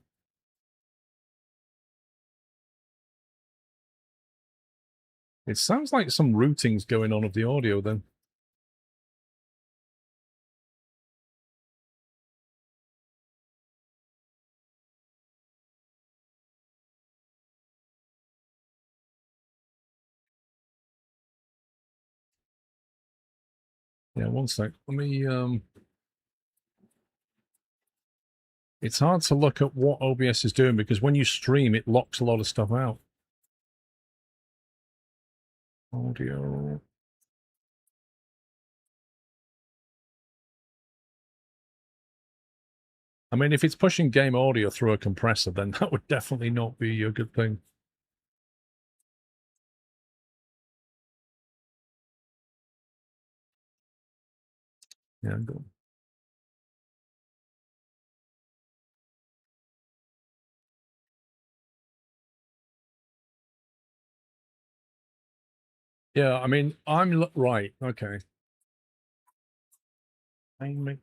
It sounds like some routing's going on of the audio then. Yeah, one sec. Let me, it's hard to look at what OBS is doing because when you stream, it locks a lot of stuff out. Audio. I mean, if it's pushing game audio through a compressor, then that would definitely not be a good thing. Yeah, go. Yeah, I mean, right. Okay. In.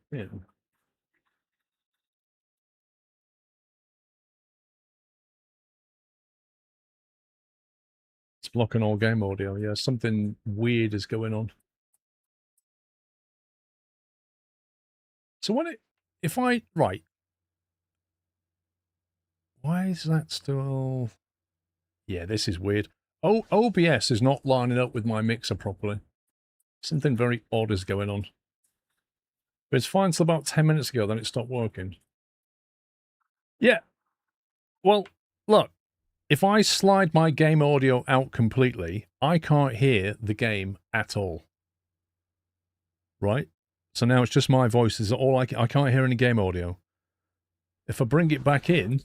It's blocking all game audio. Yeah, something weird is going on. So right. Why is that still? Yeah, this is weird. Oh, OBS is not lining up with my mixer properly. Something very odd is going on. But it's fine till about 10 minutes ago, then it stopped working. Yeah. Well, look, if I slide my game audio out completely, I can't hear the game at all. Right? So now it's just my voice. Is all I can't hear any game audio. If I bring it back in,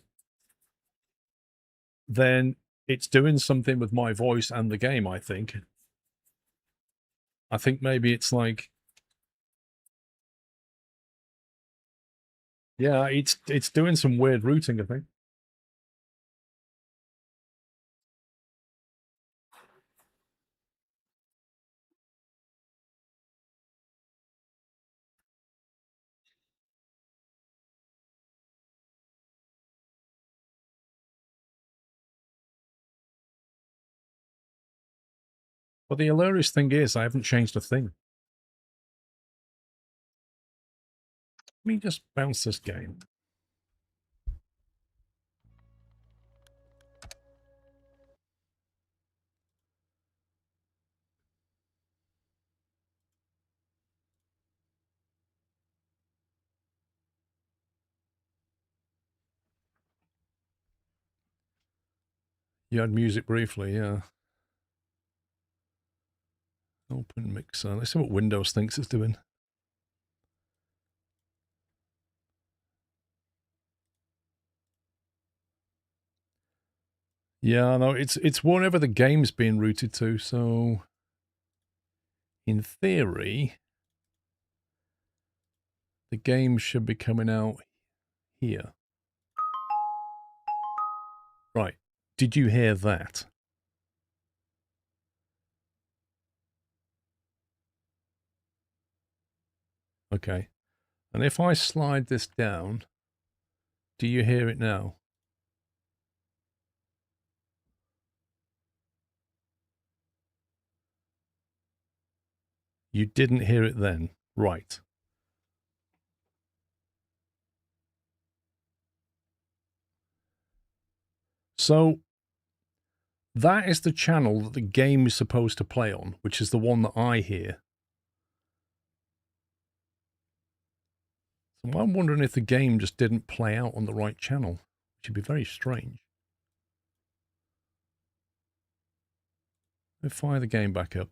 then it's doing something with my voice and the game, I think. I think maybe it's like, yeah, it's doing some weird routing, I think. But the hilarious thing is, I haven't changed a thing. Let me just bounce this game. You had music briefly, yeah. Open mixer. Let's see what Windows thinks it's doing. Yeah, no, it's whatever the game's being routed to, so in theory, the game should be coming out here. Right. Did you hear that? Okay. And if I slide this down, do you hear it now? You didn't hear it then. Right. So that is the channel that the game is supposed to play on, which is the one that I hear. So I'm wondering if the game just didn't play out on the right channel, which would be very strange. Let's fire the game back up.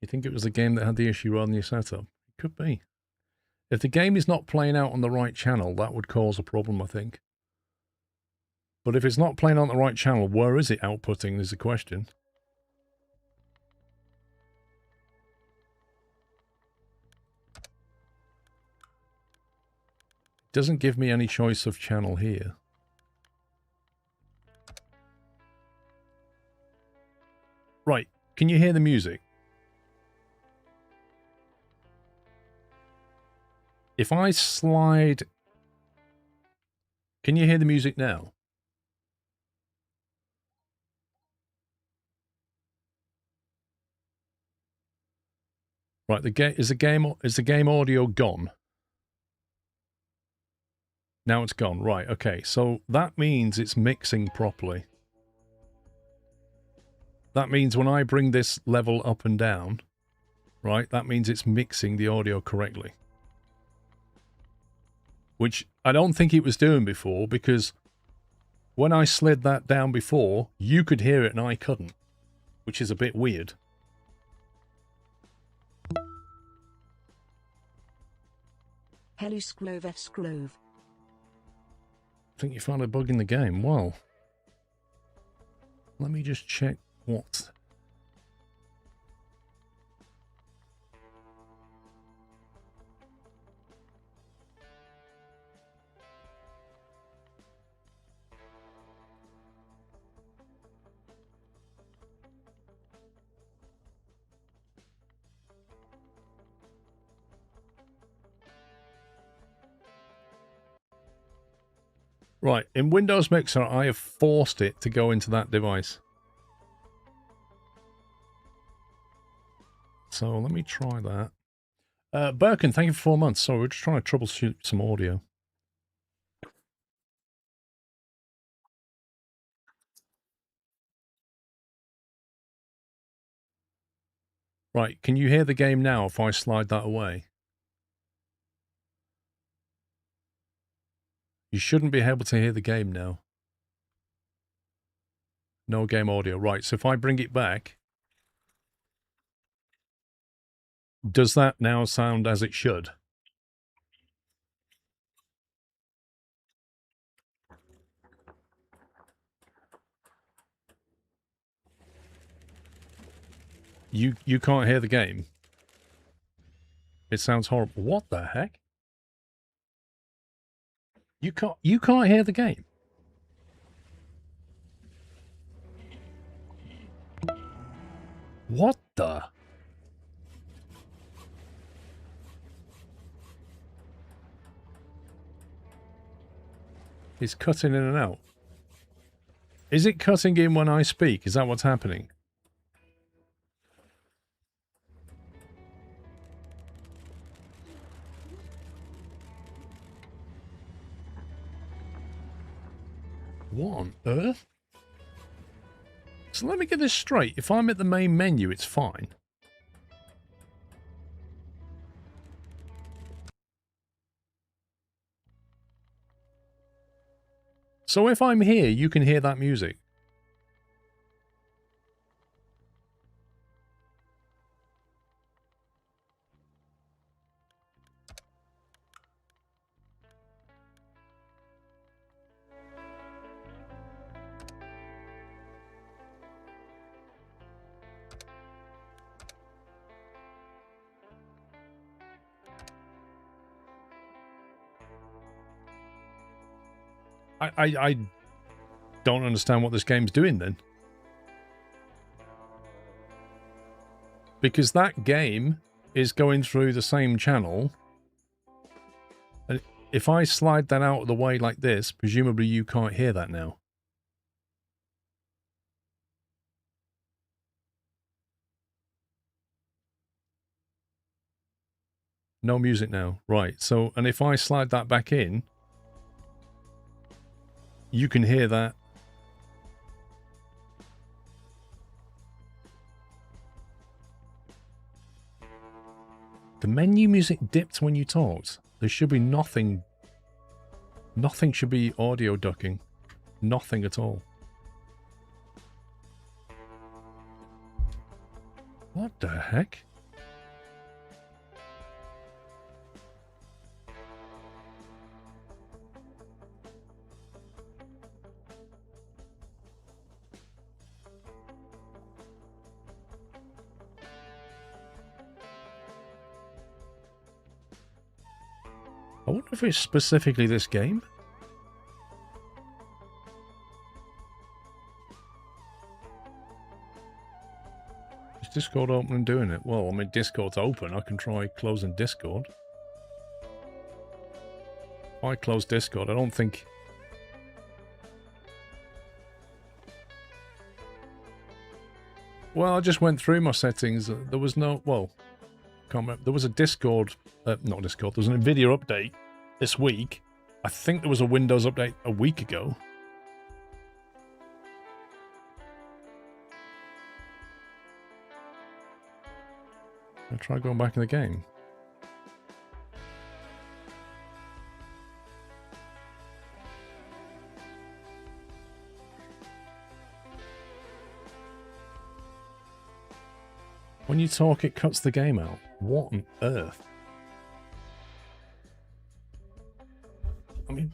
You think it was the game that had the issue rather than your setup? It could be. If the game is not playing out on the right channel, that would cause a problem, I think. But if it's not playing on the right channel, where is it outputting is the question. It doesn't give me any choice of channel here. Right, can you hear the music? If I slide... Can you hear the music now? Right, is the game audio gone? Now it's gone. Right, okay. So that means it's mixing properly. That means when I bring this level up and down, right, that means it's mixing the audio correctly. Which I don't think it was doing before, because when I slid that down before, you could hear it and I couldn't, which is a bit weird. Hello Sclove F Sclove. I think you found a bug in the game. Well, let me just check what... Right, in Windows Mixer, I have forced it to go into that device. So let me try that. Birkin, thank you for 4 months. Sorry, we're just trying to troubleshoot some audio. Right, can you hear the game now if I slide that away? You shouldn't be able to hear the game now. No game audio. Right, so if I bring it back, does that now sound as it should? You can't hear the game? It sounds horrible. What the heck? You can't hear the game? What the? It's cutting in and out. Is it cutting in when I speak? Is that what's happening? What on earth? So let me get this straight. If I'm at the main menu, it's fine. So if I'm here, you can hear that music. I don't understand what this game's doing then. Because that game is going through the same channel. And if I slide that out of the way like this, presumably you can't hear that now. No music now. Right. So, and if I slide that back in, you can hear that. The menu music dipped when you talked. There should be nothing. Nothing should be audio ducking. Nothing at all. What the heck? I wonder if it's specifically this game. Is Discord open and doing it? Well, I mean, Discord's open. I can try closing Discord. If I close Discord, I don't think... Well, I just went through my settings. There was no... Well, can't remember. There was a Discord... not Discord. There was a NVIDIA update this week. I think there was a Windows update a week ago. I'll try going back in the game. When you talk, it cuts the game out. What on earth? I mean...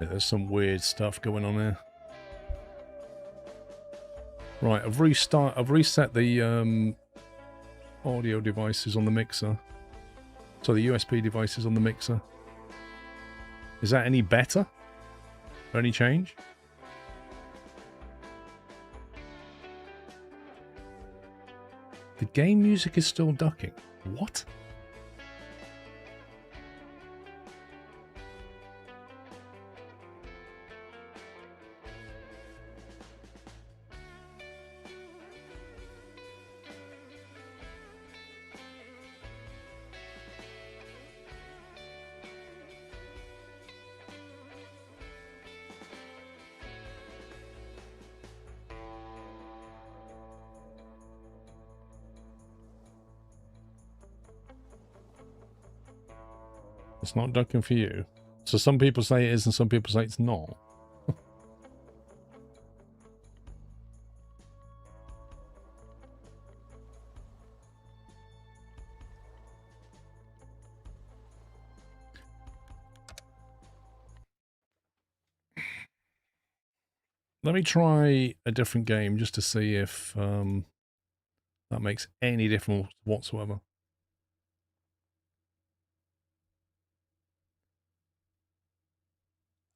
Yeah, there's some weird stuff going on here. Right, I've reset the audio devices on the mixer. So the USB devices on the mixer. Is that any better? Or any change? The game music is still ducking. What? It's not ducking for you. So some people say it is and some people say it's not. Let me try a different game just to see if that makes any difference whatsoever.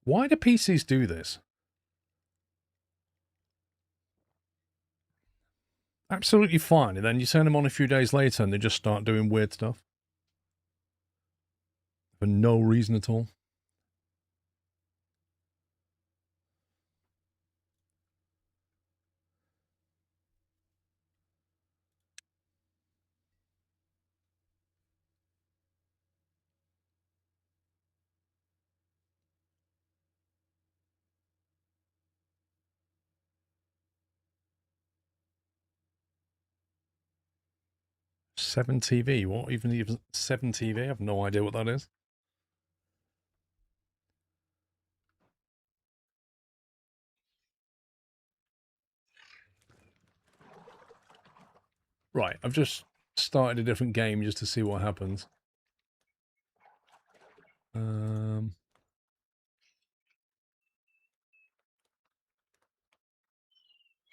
Why do PCs do this? Absolutely fine, and then you turn them on a few days later and they just start doing weird stuff. For no reason at all. Seven TV? What even 7 TV? I have no idea what that is. Right, I've just started a different game just to see what happens.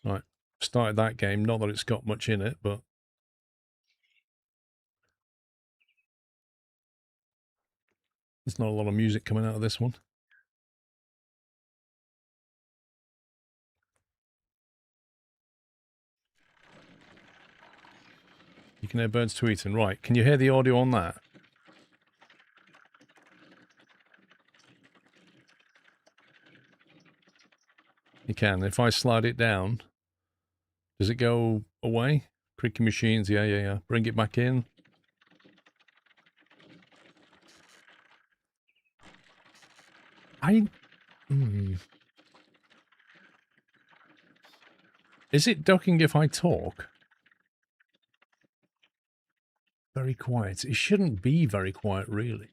Right, started that game. Not that it's got much in it, but there's not a lot of music coming out of this one. You can hear birds tweeting. Right, can you hear the audio on that? You can. If I slide it down, does it go away? Creaky machines, yeah. Bring it back in. Is it ducking if I talk? Very quiet. It shouldn't be very quiet, really.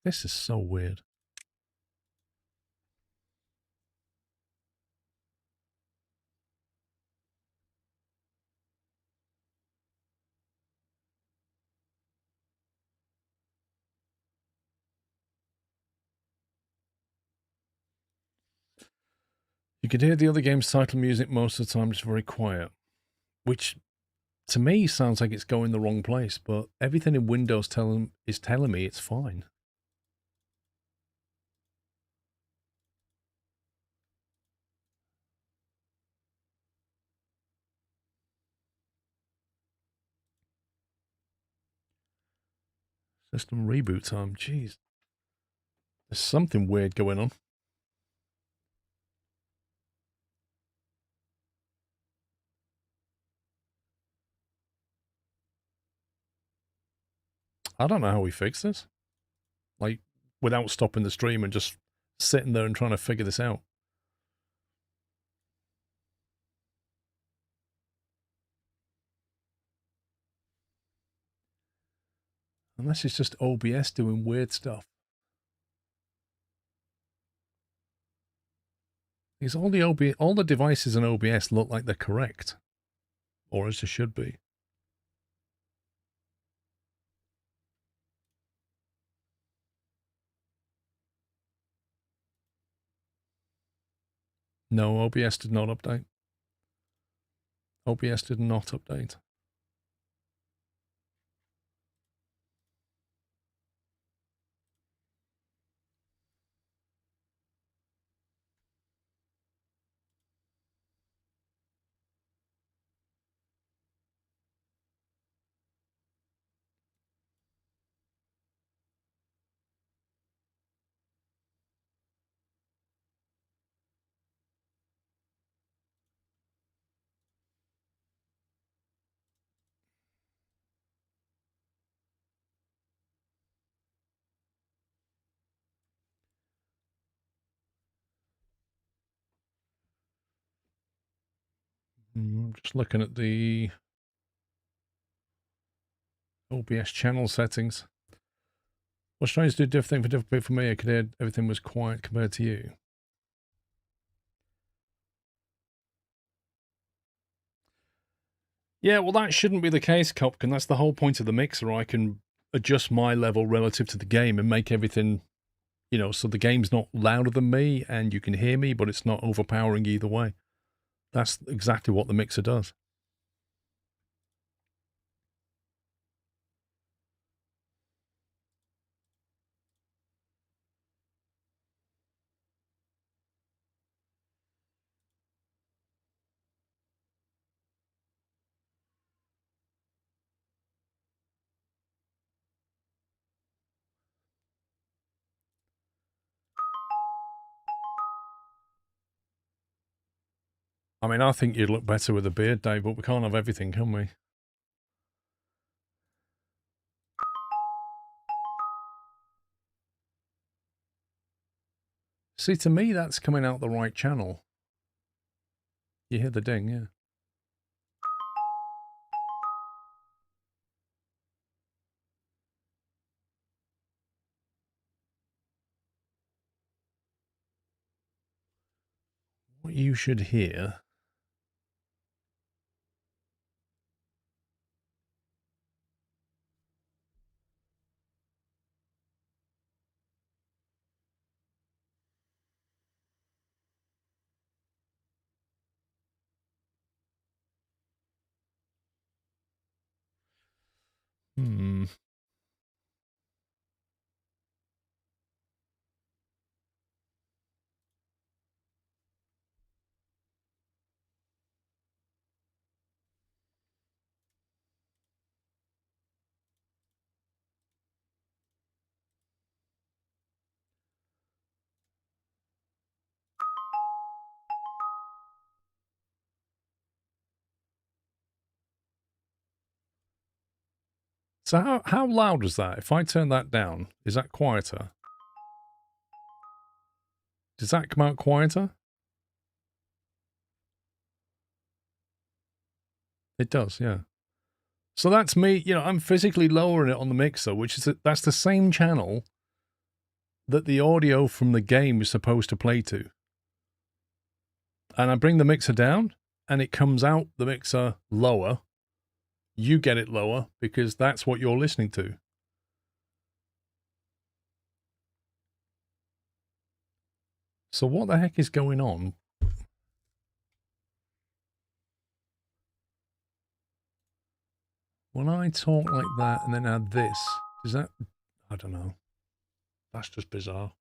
This is so weird. You can hear the other game's title music most of the time, just very quiet. Which, to me, sounds like it's going the wrong place, but everything in Windows is telling me it's fine. System reboot time, jeez. There's something weird going on. I don't know how we fix this. Like, without stopping the stream and just sitting there and trying to figure this out. Unless it's just OBS doing weird stuff. Because all the devices in OBS look like they're correct. Or as they should be. No, OBS did not update. OBS did not update. Just looking at the OBS channel settings. What's trying to do different thing for different people for me? I could hear everything was quiet compared to you. Yeah, well, that shouldn't be the case, Copkin. That's the whole point of the mixer. I can adjust my level relative to the game and make everything, you know, so the game's not louder than me and you can hear me, but it's not overpowering either way. That's exactly what the mixer does. I mean, I think you'd look better with a beard, Dave, but we can't have everything, can we? See, to me, that's coming out the right channel. You hear the ding, yeah. what you should hear. Hmm. So how loud was that? If I turn that down, is that quieter? Does that come out quieter? It does, yeah. So that's me, you know, I'm physically lowering it on the mixer, which is, that's the same channel that the audio from the game is supposed to play to. And I bring the mixer down, and it comes out the mixer lower. You get it lower, because that's what you're listening to. So what the heck is going on? When I talk like that and then add this, does that... I don't know. That's just bizarre.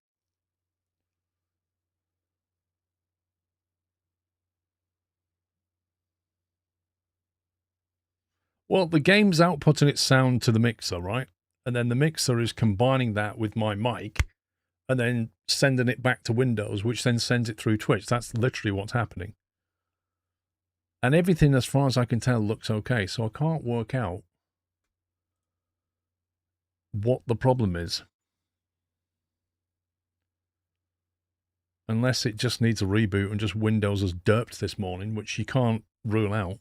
Well, the game's outputting its sound to the mixer, right? And then the mixer is combining that with my mic and then sending it back to Windows, which then sends it through Twitch. That's literally what's happening. And everything, as far as I can tell, looks okay. So I can't work out what the problem is. Unless it just needs a reboot and just Windows has derped this morning, which you can't rule out.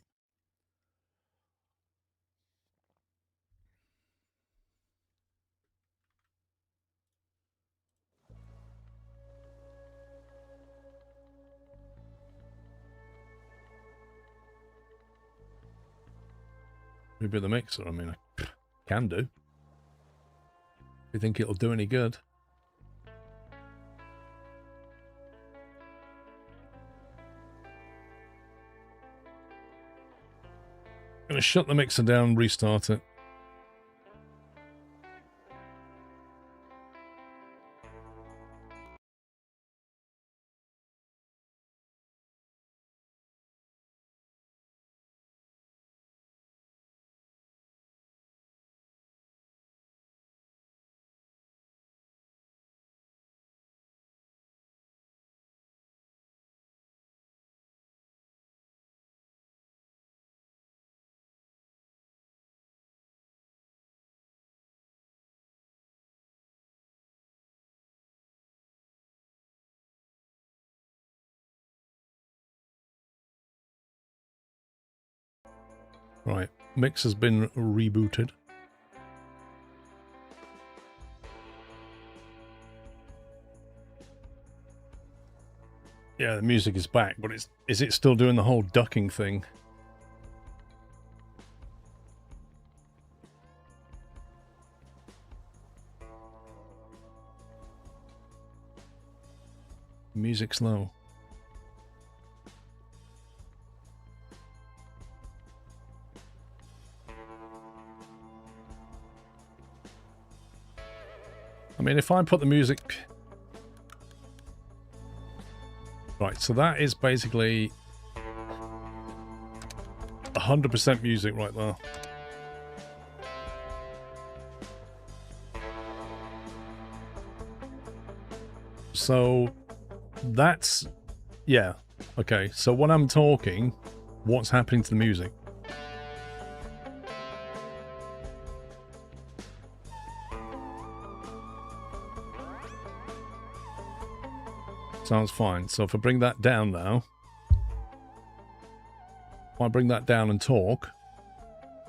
Maybe the mixer, I mean, I can do. You think it'll do any good? I'm gonna shut the mixer down, restart it. Right, mixer's been rebooted. Yeah, the music is back, but is it still doing the whole ducking thing? Music's low. I mean, if I put the music... Right, so that is basically 100% music right there. So that's... Yeah. Okay, so when I'm talking, what's happening to the music? Sounds fine. So if I bring that down now, if I bring that down and talk,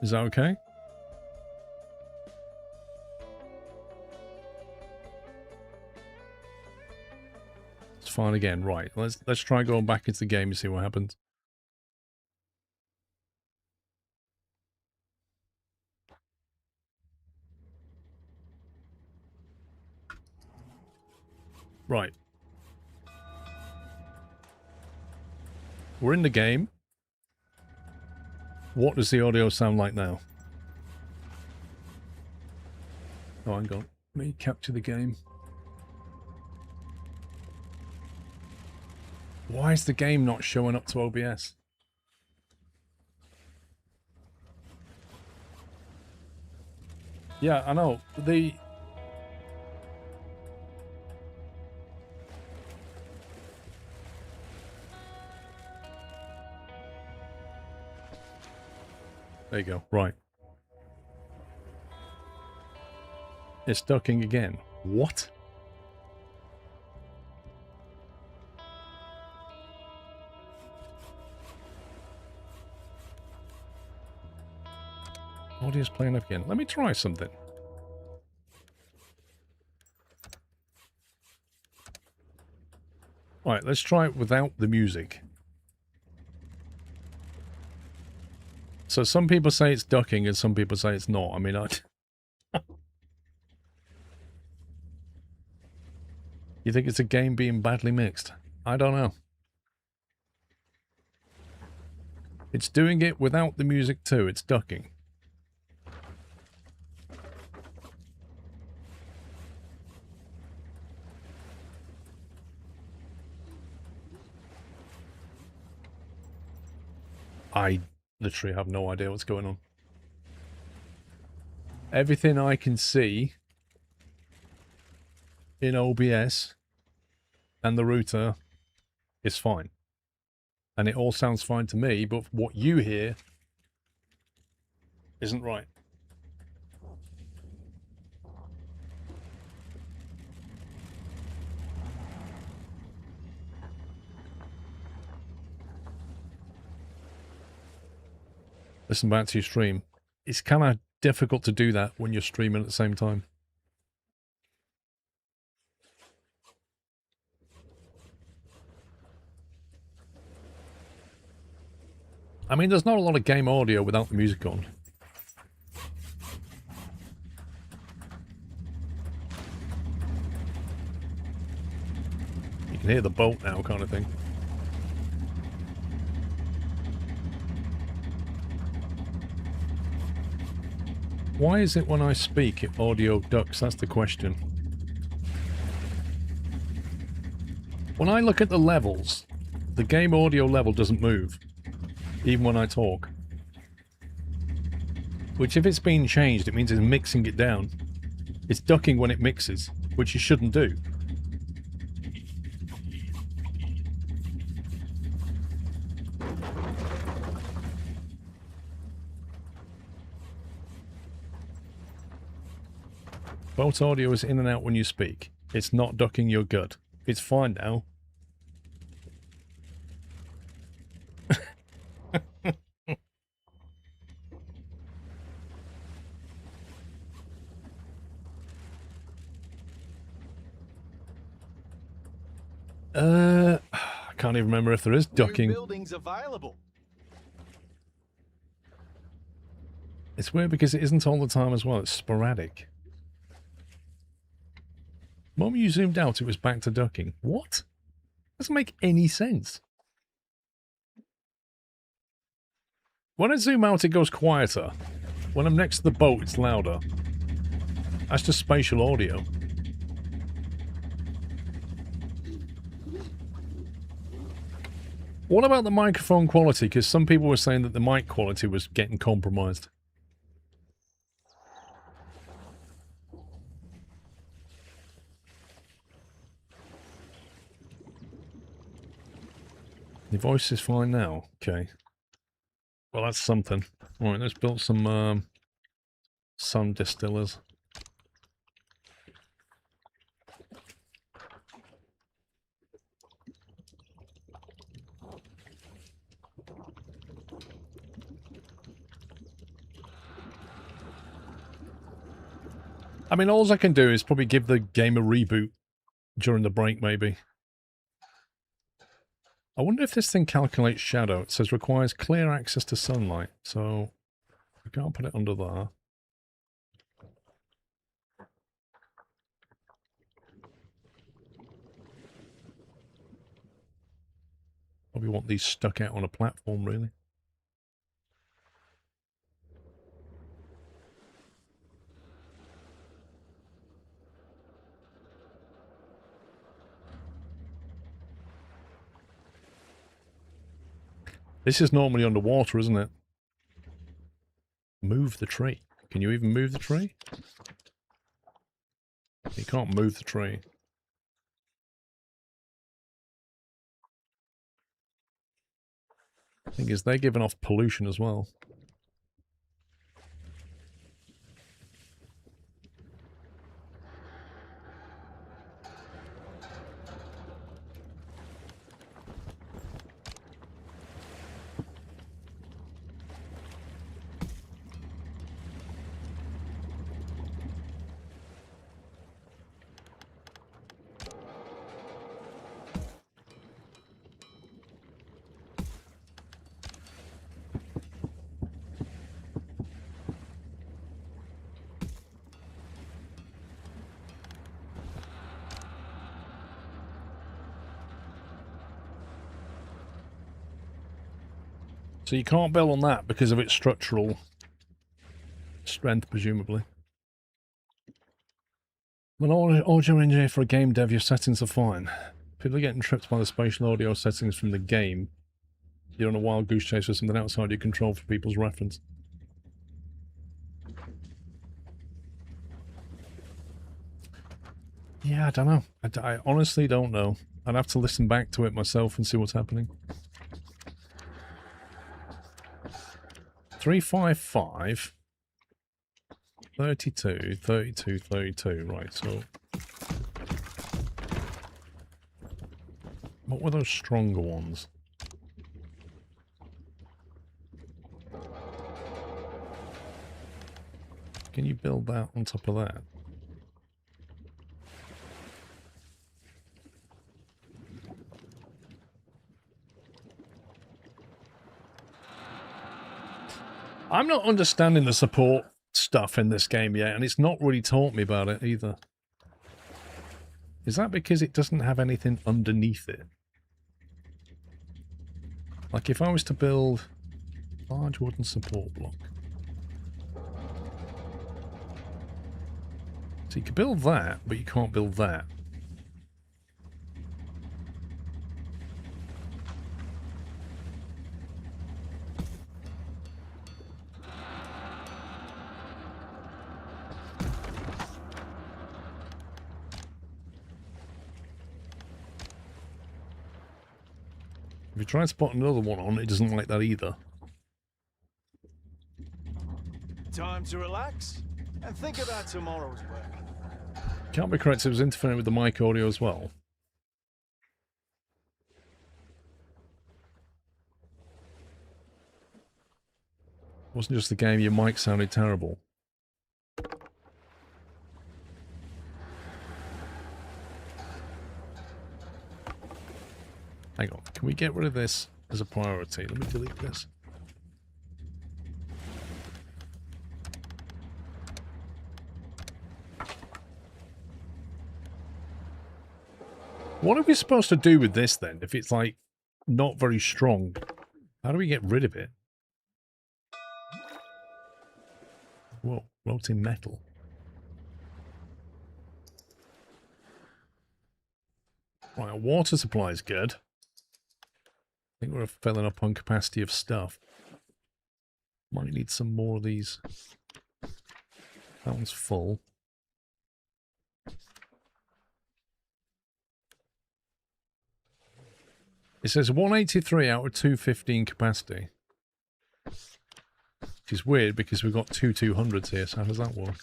is that okay? It's fine again. Right, let's try going back into the game and see what happens. Right. We're in the game. What does the audio sound like now? Oh, hang on. Let me capture the game. Why is the game not showing up to OBS? Yeah, I know. There you go. Right. It's ducking again. What? Audio's playing up again. Let me try something. Right, let's try it without the music. So some people say it's ducking and some people say it's not. I mean, You think it's a game being badly mixed? I don't know. It's doing it without the music too. It's ducking. I literally have no idea what's going on. Everything I can see in OBS and the router is fine. And it all sounds fine to me, but what you hear isn't right. Listen back to your stream. It's kind of difficult to do that when you're streaming at the same time. I mean, there's not a lot of game audio without the music on. You can hear the boat now, kind of thing. Why is it when I speak, it audio ducks? That's the question. When I look at the levels, the game audio level doesn't move, even when I talk. Which, if it's been changed, it means it's mixing it down. It's ducking when it mixes, which you shouldn't do. Boat audio is in and out when you speak. It's not ducking your gut. It's fine now. I can't even remember if there is ducking. New buildings available. It's weird because it isn't all the time as well. It's sporadic. The moment you zoomed out, it was back to ducking. What? Doesn't make any sense. When I zoom out, it goes quieter. When I'm next to the boat, it's louder. That's just spatial audio. What about the microphone quality? Because some people were saying that the mic quality was getting compromised. The voice is fine now. Okay. Well, that's something. All right, let's build some sun distillers. I mean, all I can do is probably give the game a reboot during the break, maybe. I wonder if this thing calculates shadow. It says requires clear access to sunlight, so we can't put it under there. Probably want these stuck out on a platform, really. This is normally underwater, isn't it? Move the tree. Can you even move the tree? You can't move the tree. Thing is, they're giving off pollution as well. So you can't build on that because of its structural strength, presumably. When audio engineer for a game dev, your settings are fine. People are getting tripped by the spatial audio settings from the game. You're on a wild goose chase with something outside your control for people's reference. Yeah, I don't know. I honestly don't know. I'd have to listen back to it myself and see what's happening. 355 32 32 32. Right, so what were those stronger ones? Can you build that on top of that? I'm not understanding the support stuff in this game yet, and it's not really taught me about it either. Is that because it doesn't have anything underneath it? Like if I was to build large wooden support block. So you could build that, but you can't build that. If you try and spot another one on, it doesn't like that either. Time to relax and think about tomorrow's work. Can't be correct, it was interfering with the mic audio as well. It wasn't just the game, your mic sounded terrible. Hang on, can we get rid of this as a priority? Let me delete this. What are we supposed to do with this then, if it's like not very strong? How do we get rid of it? Whoa, floating metal. Right, our water supply is good. I think we're filling up on capacity of stuff. Might need some more of these. That one's full. It says 183 out of 215 capacity. Which is weird because we've got two 200s here, so how does that work?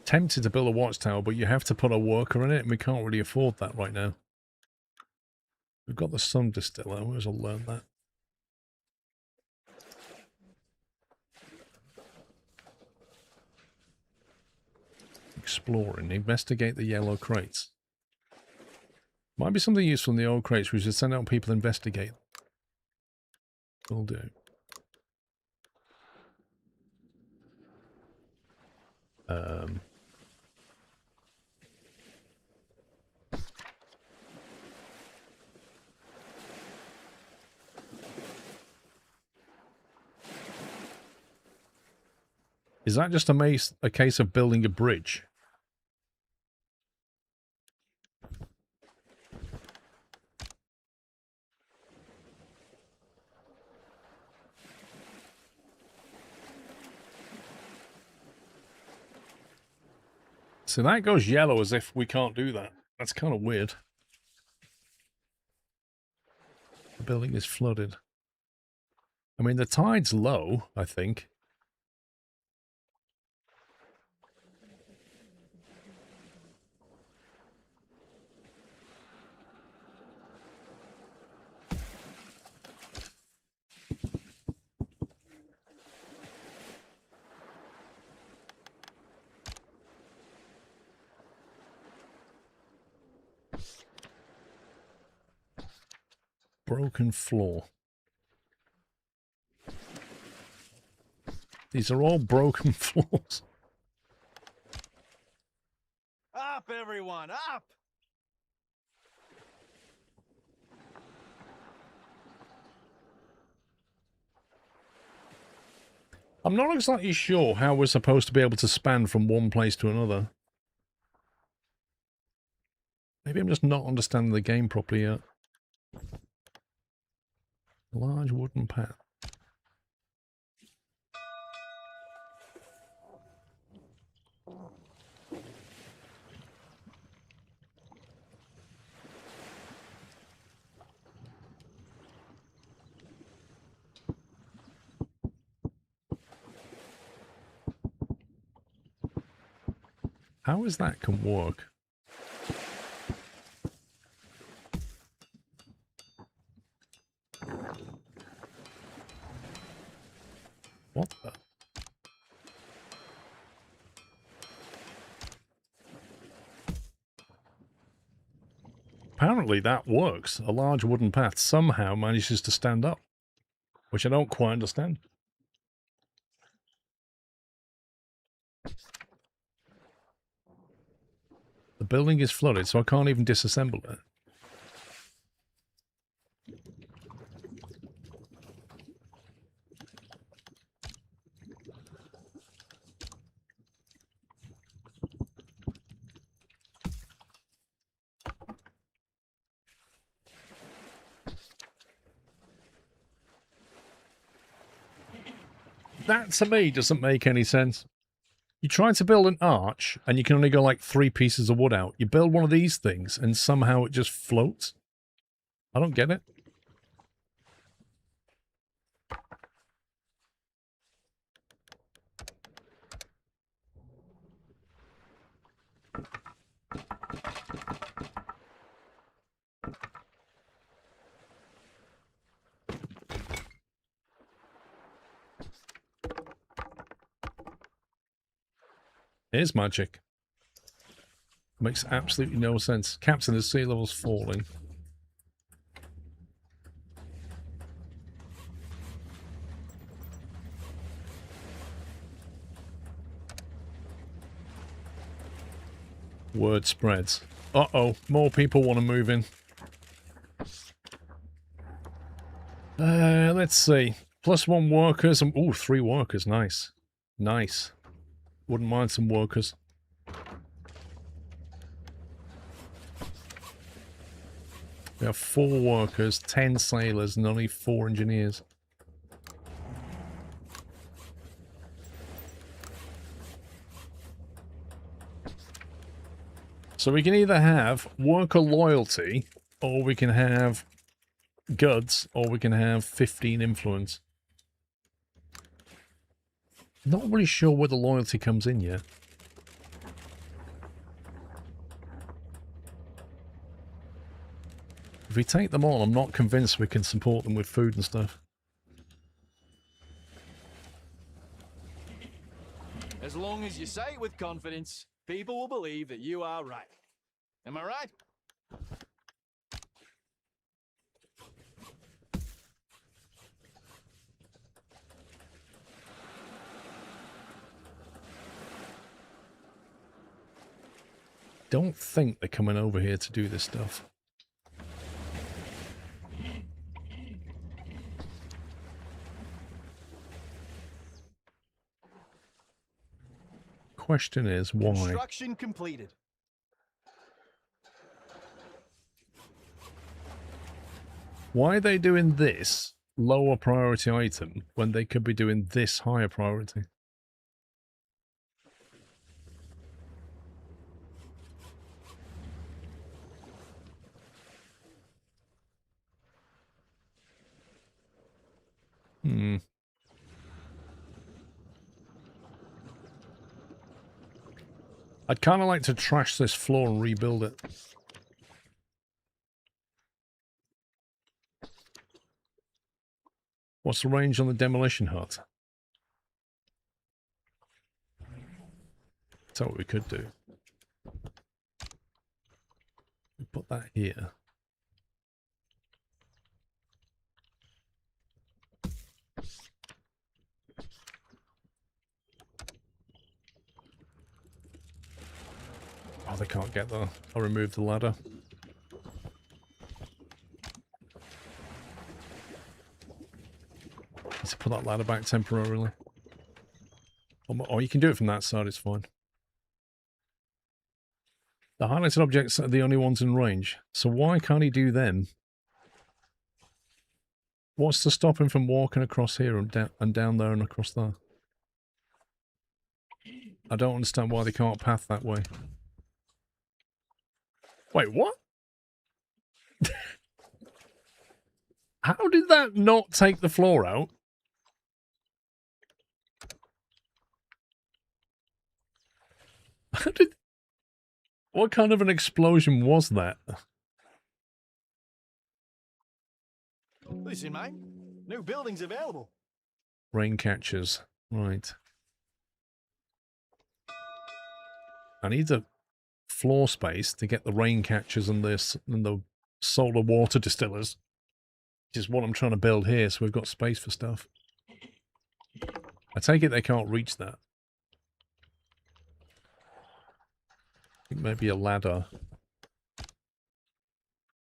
Tempted to build a watchtower, but you have to put a worker in it, and we can't really afford that right now. We've got the sun distiller. We will learn that. Exploring. Investigate the yellow crates. Might be something useful in the old crates. We should send out people to investigate. Will do. Is that just a case of building a bridge? So that goes yellow as if we can't do that. That's kind of weird. The building is flooded. I mean, the tide's low, I think. Broken floor. These are all broken floors. Up, everyone, up! I'm not exactly sure how we're supposed to be able to span from one place to another. Maybe I'm just not understanding the game properly yet. Large wooden path. How is that can work? What the? Apparently that works. A large wooden path somehow manages to stand up, which I don't quite understand. The building is flooded, so I can't even disassemble it. That, to me, doesn't make any sense. You try to build an arch, and you can only go like 3 pieces of wood out. You build one of these things, and somehow it just floats. I don't get it. Here's magic. Makes absolutely no sense. Captain, the sea level's falling. Word spreads. Uh-oh, more people want to move in. Let's see. +1 workers. And, ooh, 3 workers. Nice. Nice. Wouldn't mind some workers. We have 4 workers, 10 sailors, and only 4 engineers. So we can either have worker loyalty, or we can have goods, or we can have 15 influence. Not really sure where the loyalty comes in yet. If we take them all, I'm not convinced we can support them with food and stuff. As long as you say it with confidence, people will believe that you are right. Am I right? Don't think they're coming over here to do this stuff. Question is, why? Construction completed. Why are they doing this lower priority item when they could be doing this higher priority? I'd kind of like to trash this floor and rebuild it. What's the range on the demolition hut? That's what we could do. We put that here. Oh, they can't get there. I'll remove the ladder. Need to put that ladder back temporarily. Or you can do it from that side, it's fine. The highlighted objects are the only ones in range. So why can't he do them? What's to stop him from walking across here and down there and across there? I don't understand why they can't path that way. Wait, what? How did that not take the floor out? How did... What kind of an explosion was that? Listen, mate. New buildings available. Rain catchers. Right. I need the floor space to get the rain catchers and this and the solar water distillers. Which is what I'm trying to build here, so we've got space for stuff. I take it they can't reach that. I think maybe a ladder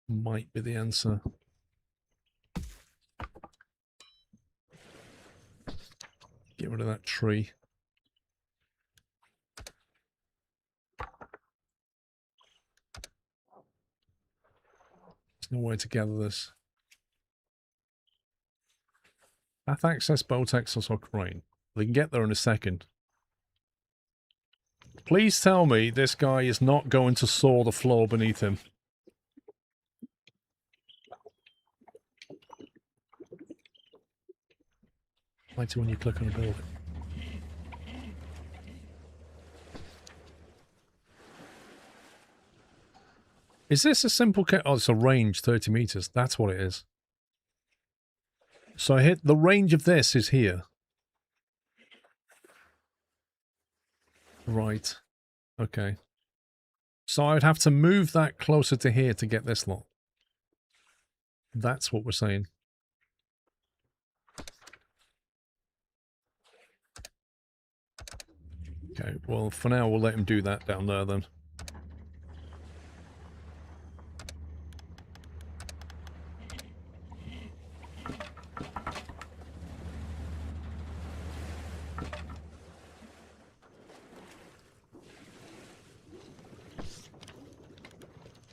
might be the answer. Get rid of that tree. There's no way to gather this. Path access, boat access, or crane. They can get there in a second. Please tell me this guy is not going to saw the floor beneath him. Later when you click on a building. Is this a simple oh, it's a range, 30 meters. That's what it is. So I hit the range of this is here. Right. Okay. So I would have to move that closer to here to get this lot. That's what we're saying. Okay, well, for now, we'll let him do that down there then.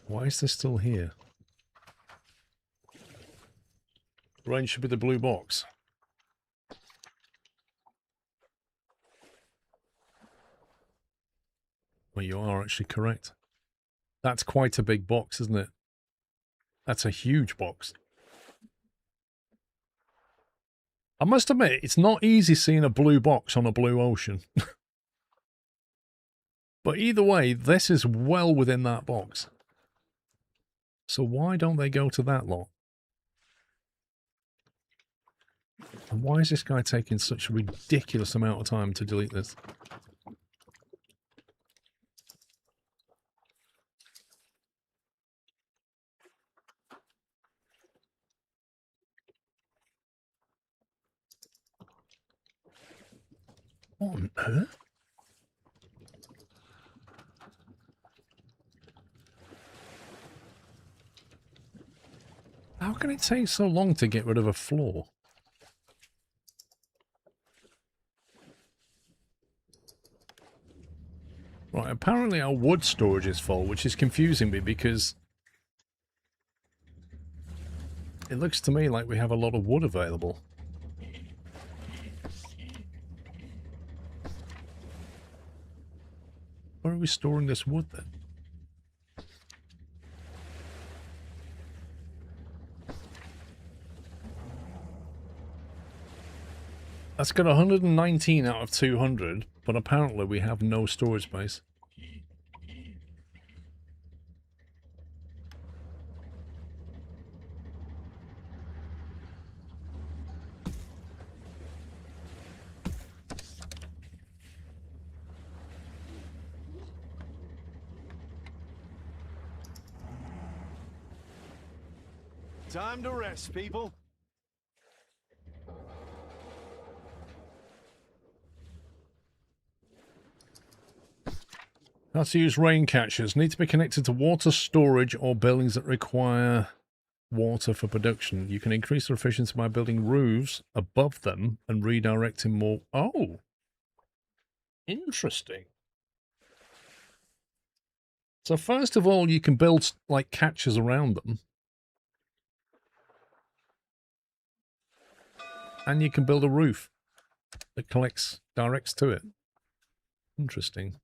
Why is this still here? Range should be the blue box. Well, you are actually correct. That's quite a big box, isn't it? That's a huge box. I must admit, it's not easy seeing a blue box on a blue ocean. But either way, this is well within that box. So why don't they go to that lot? And why is this guy taking such a ridiculous amount of time to delete this? What on earth? How can it take so long to get rid of a floor? Right, apparently our wood storage is full, which is confusing me because it looks to me like we have a lot of wood available. Where are we storing this wood then? That's got 119 out of 200, but apparently we have no storage space. Time to rest, people. How to use rain catchers. Need to be connected to water storage or buildings that require water for production. You can increase their efficiency by building roofs above them and redirecting more. Oh, interesting. So first of all, you can build like catchers around them. And you can build a roof that directs to it. Interesting.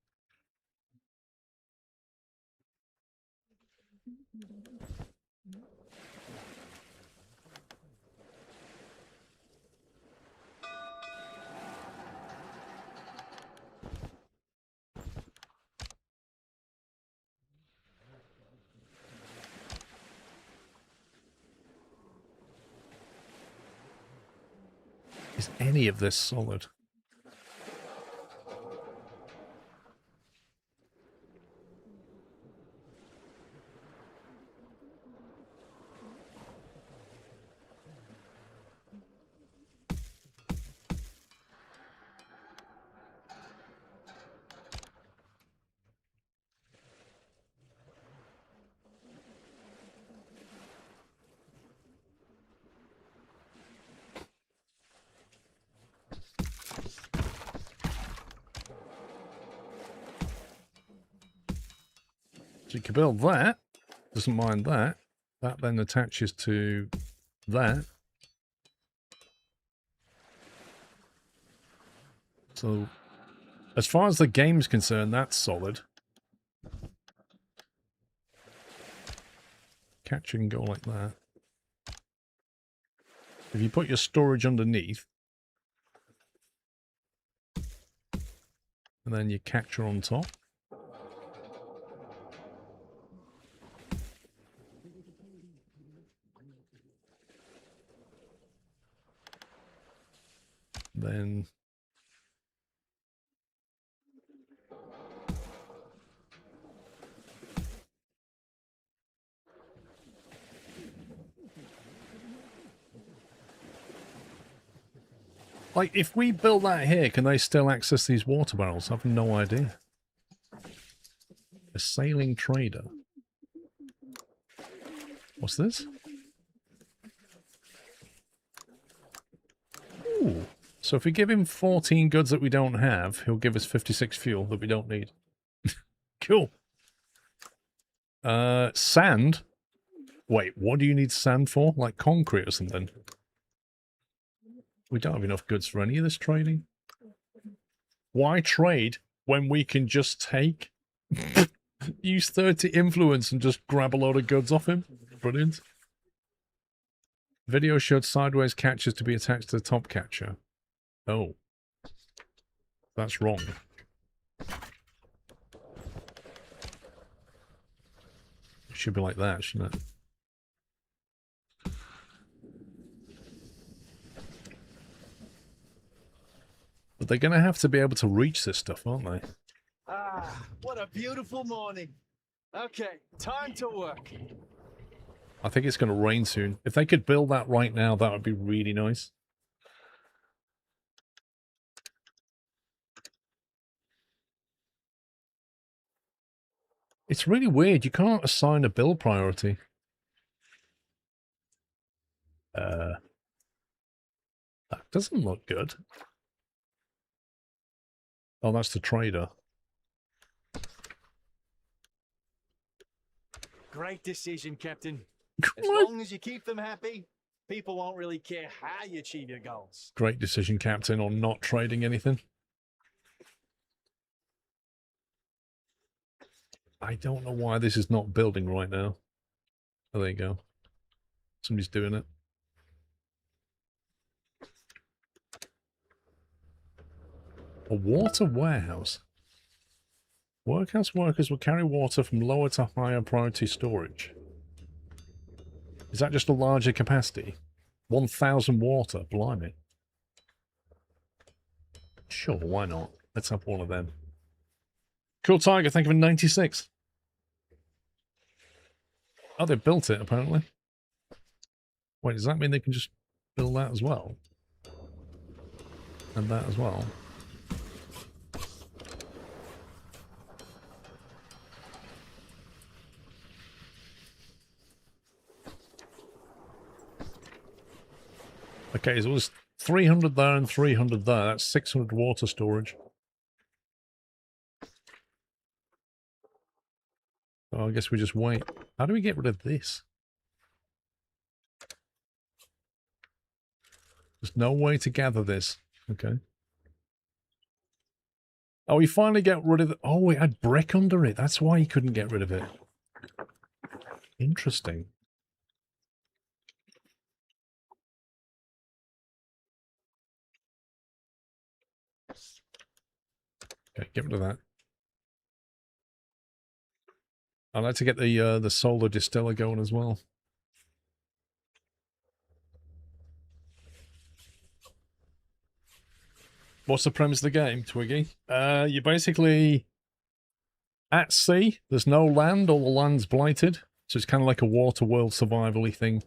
Is any of this solid? So you can build that, doesn't mind that. That then attaches to that. So, as far as the game's concerned, that's solid. Catcher can go like that. If you put your storage underneath, and then your catcher on top, then like if we build that here, can they still access these water barrels? I have no idea. A sailing trader. What's this? Ooh. So if we give him 14 goods that we don't have, he'll give us 56 fuel that we don't need. Cool. Sand. Wait, what do you need sand for? Like concrete or something? We don't have enough goods for any of this trading. Why trade when we can just take? Use 30 influence and just grab a load of goods off him? Brilliant. Video showed sideways catchers to be attached to the top catcher. Oh. That's wrong. It should be like that, shouldn't it? they're going to have to be able to reach this stuff, aren't they? Ah, what a beautiful morning. Okay, time to work. I think it's going to rain soon. If they could build that right now, that would be really nice. It's really weird. You can't assign a build priority. That doesn't look good. Oh, that's the trader. Great decision, Captain. As What? long as you keep them happy, people won't really care how you achieve your goals. Great decision, Captain, on not trading anything. I don't know why this is not building right now. Oh, there you go. Somebody's doing it. A water warehouse. Workhouse workers will carry water from lower to higher priority storage. Is that just a larger capacity? 1,000 water, blimey. Sure, why not? Let's have one of them. Cool Tiger, thank you for 96. Oh, they built it, apparently. Wait, does that mean they can just build that as well? And that as well? Okay, so it was 300 there and 300 there. That's 600 water storage. So I guess we just wait. How do we get rid of this? There's no way to gather this. Okay. Oh, we finally get rid of it. Oh, it had brick under it. That's why he couldn't get rid of it. Interesting. Okay, get rid of that. I'd like to get the solar distiller going as well. What's the premise of the game, Twiggy? You basically at sea. There's no land. All the land's blighted, so it's kind of like a water world survival-y thing.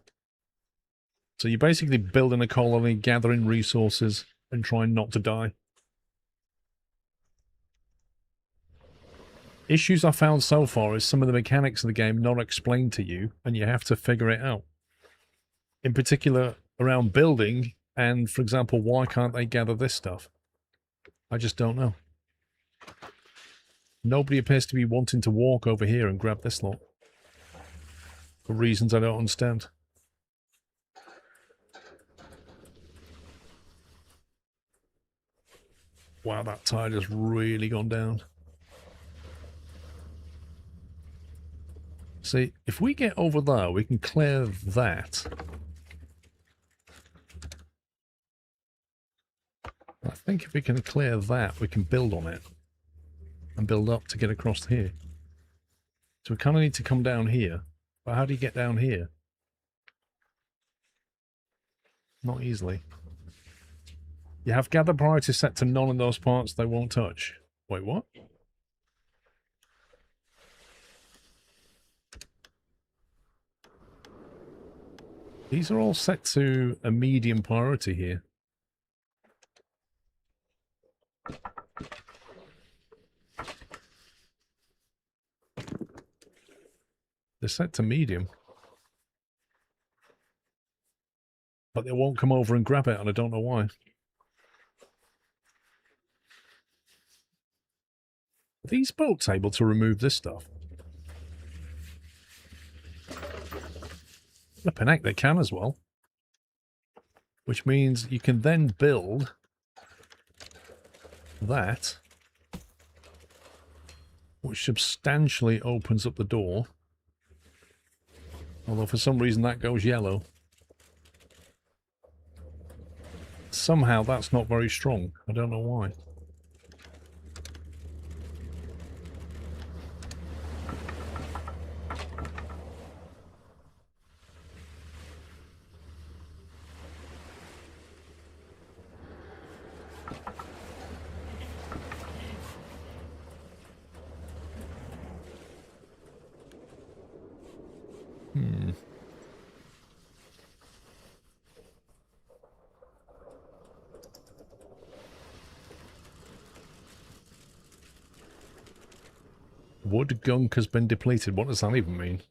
So you're basically building a colony, gathering resources, and trying not to die. Issues I found so far is some of the mechanics of the game not explained to you, and you have to figure it out. In particular, around building, and for example, why can't they gather this stuff? I just don't know. Nobody appears to be wanting to walk over here and grab this lot. For reasons I don't understand. Wow, that tide has really gone down. See, if we get over there, we can clear that. I think if we can clear that, we can build on it. And build up to get across here. So we kind of need to come down here. But how do you get down here? Not easily. You have gather priority set to none in those parts they won't touch. Wait, what? These are all set to a medium priority here. They're set to medium. But they won't come over and grab it, and I don't know why. Are these boats able to remove this stuff? Flipping heck, they can as well. Which means you can then build that, which substantially opens up the door. Although for some reason that goes yellow. Somehow that's not very strong. I don't know why. Hmm. Wood gunk has been depleted. What does that even mean?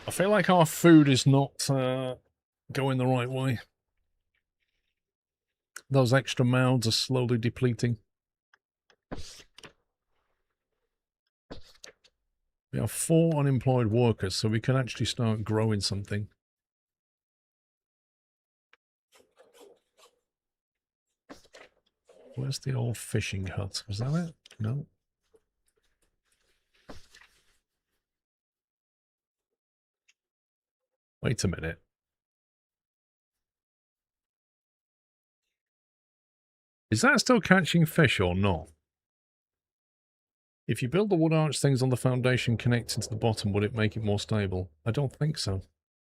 I feel like our food is not going the right way. Those extra mouths are slowly depleting. We have 4 unemployed workers, so we can actually start growing something. Where's the old fishing hut? Was that it? No. Wait a minute. Is that still catching fish or not? If you build the wood arch things on the foundation connecting to the bottom, would it make it more stable? I don't think so.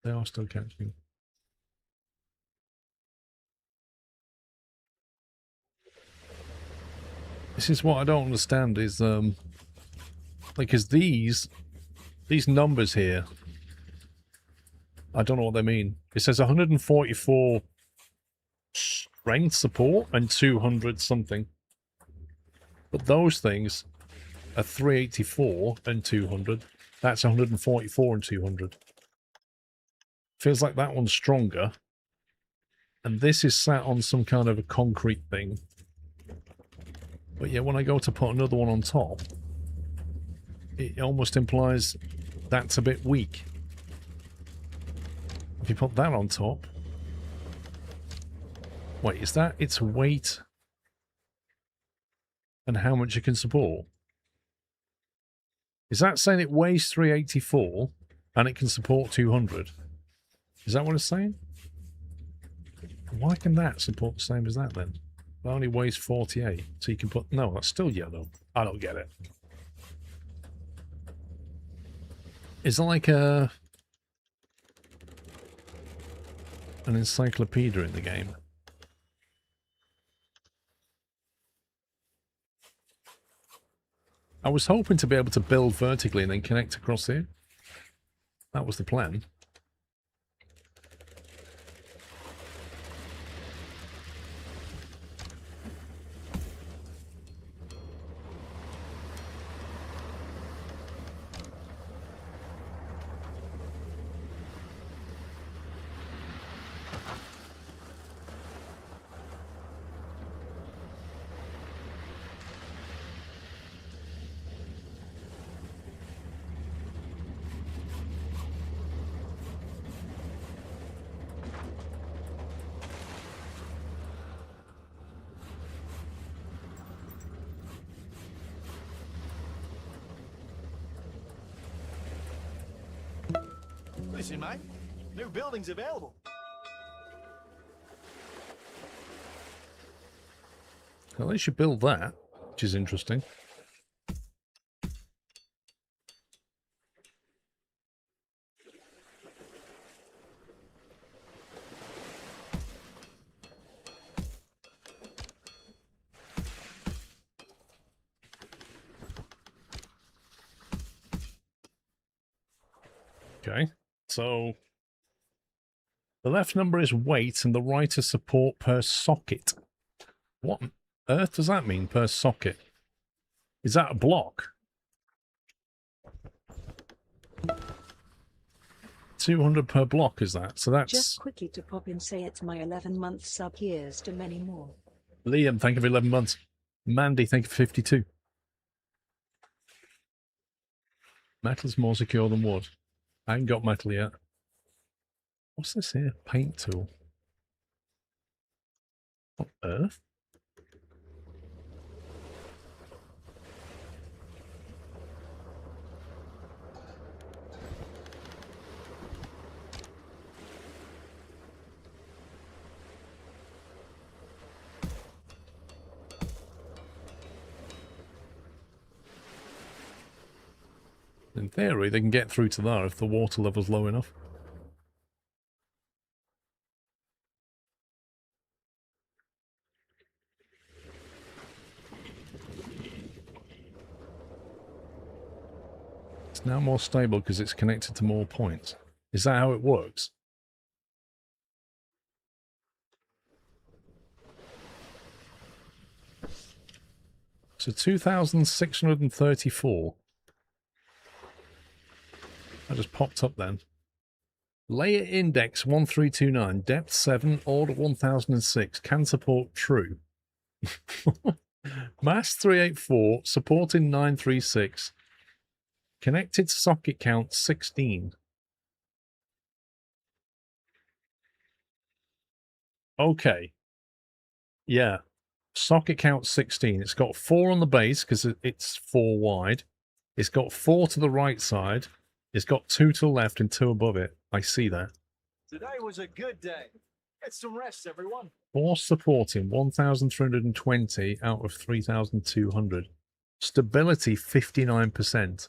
They are still catching. This is what I don't understand is, because these numbers here, I don't know what they mean. It says 144 strength support and 200 something. But those things are 384 and 200. That's 144 and 200. Feels like that one's stronger. And this is sat on some kind of a concrete thing. But yeah, when I go to put another one on top, it almost implies that's a bit weak. If you put that on top... Wait, is that its weight and how much it can support? Is that saying it weighs 384 and it can support 200? Is that what it's saying? Why can that support the same as that then? It only weighs 48, so you can put... No, that's still yellow. I don't get it. Is it like an encyclopedia in the game? I was hoping to be able to build vertically and then connect across here. That was the plan. Listen, mate. New buildings available. At least you build that, which is interesting. Okay, so the left number is weight and the right is support per socket. What on earth does that mean, per socket? Is that a block? 200 per block, is that? So that's... Just quickly to pop in, say it's my 11-month sub. Here's to many more. Liam, thank you for 11 months. Mandy, thank you for 52. Metal's more secure than wood. I haven't got metal yet. What's this here? Paint tool. What on earth? In theory, they can get through to there if the water level's low enough. It's now more stable because it's connected to more points. Is that how it works? So 2,634. That just popped up then. Layer index 1329, depth 7, order 1006, can support true. Mass 384, supporting 936. Connected socket count 16. Okay. Yeah. Socket count 16. It's got 4 on the base because it's 4 wide. It's got 4 to the right side. It's got 2 to the left and 2 above it. I see that. Today was a good day. Get some rest, everyone. Force supporting 1,320 out of 3,200. Stability 59%.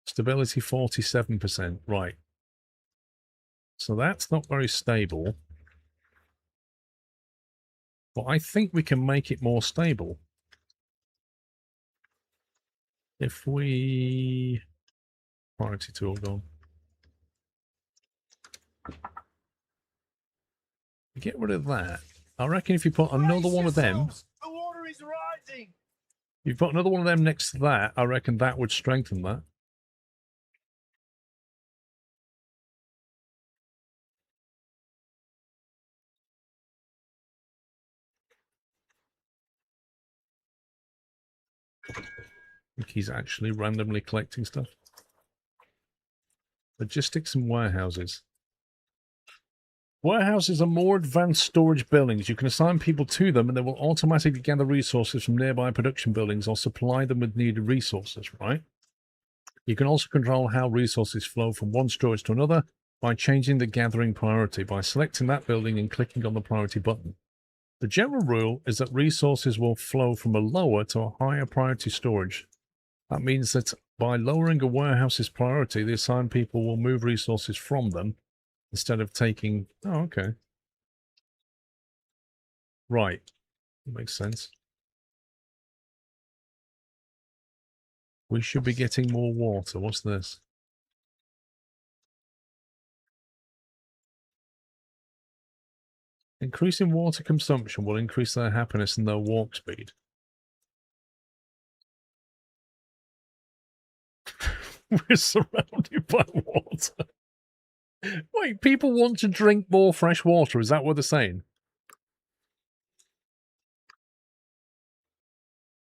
Stability 47%. Right. So that's not very stable. But I think we can make it more stable. If we... Priority tool gone. Get rid of that. I reckon if you put another one of them... The water is rising. If you put another one of them next to that, I reckon that would strengthen that. I think he's actually randomly collecting stuff. Logistics and warehouses. Warehouses are more advanced storage buildings. You can assign people to them and they will automatically gather resources from nearby production buildings or supply them with needed resources, right? You can also control how resources flow from one storage to another by changing the gathering priority by selecting that building and clicking on the priority button. The general rule is that resources will flow from a lower to a higher priority storage. That means that by lowering a warehouse's priority, the assigned people will move resources from them instead of taking... Oh, okay. Right. That makes sense. We should be getting more water. What's this? Increasing water consumption will increase their happiness and their walk speed. We're surrounded by water. Wait, people want to drink more fresh water. Is that what they're saying?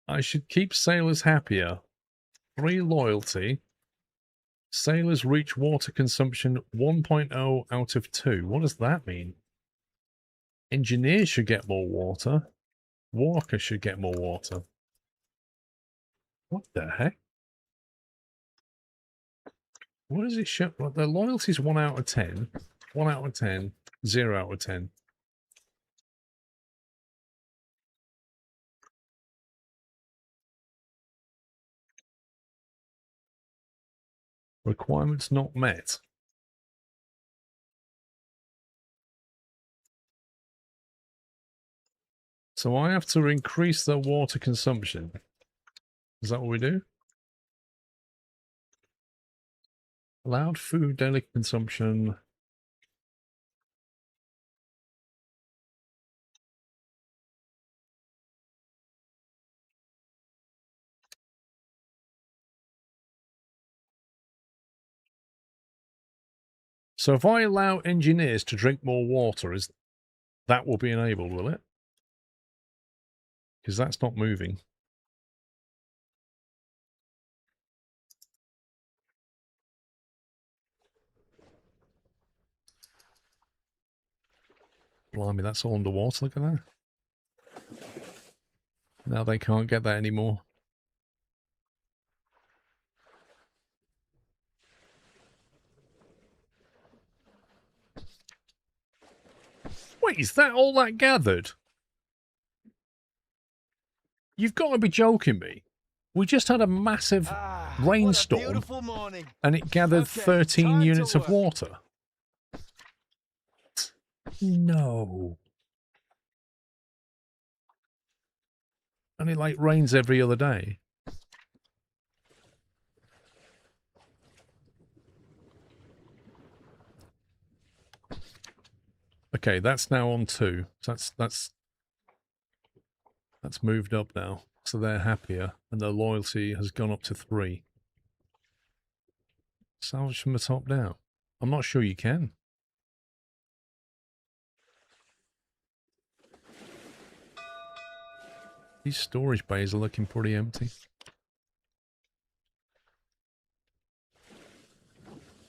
I should keep sailors happier. 3 loyalty. Sailors reach water consumption 1.0 out of 2. What does that mean? Engineers should get more water. Walkers should get more water. What the heck? What does it show? Well, the loyalty is 1 out of 10. 1 out of 10. 0 out of 10. Requirements not met. So I have to increase their water consumption. Is that what we do? Allowed food daily consumption. So if I allow engineers to drink more water, that will be enabled, will it? Because that's not moving. Blimey, that's all underwater. Look at that. Now they can't get that anymore. Wait, is that all that gathered? You've got to be joking me. We just had a massive rainstorm What a beautiful morning. and it gathered Okay, 13 time to units of work. water. No. And it like rains every other day. Okay, that's now on 2. So that's moved up now. So they're happier and their loyalty has gone up to 3. Salvage from the top down. I'm not sure you can. These storage bays are looking pretty empty.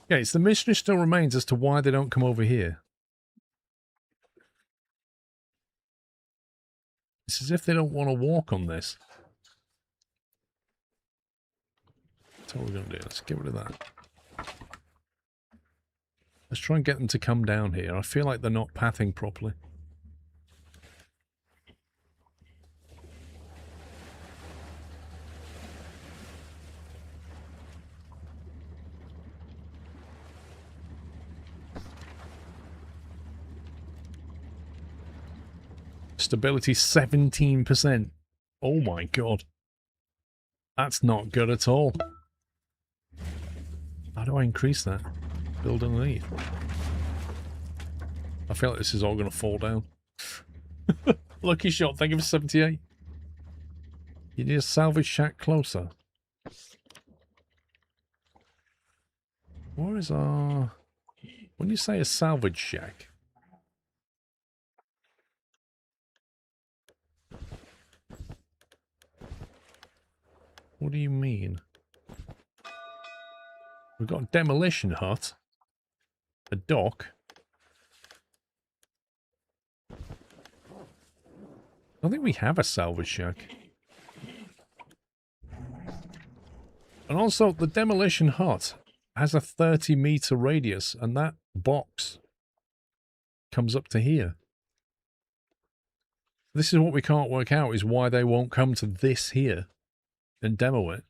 Yeah, it's the mystery still remains as to why they don't come over here. It's as if they don't want to walk on this. That's what we're going to do. Let's get rid of that. Let's try and get them to come down here. I feel like they're not pathing properly. Stability 17%. Oh my god. That's not good at all. How do I increase that? Build underneath. I feel like this is all going to fall down. Lucky shot. Thank you for 78. You need a salvage shack closer. Where is our... When you say a salvage shack... What do you mean? We've got a demolition hut. A dock. I don't think we have a salvage shack. And also, the demolition hut has a 30-meter radius, and that box comes up to here. This is what we can't work out, is why they won't come to this here and demo it.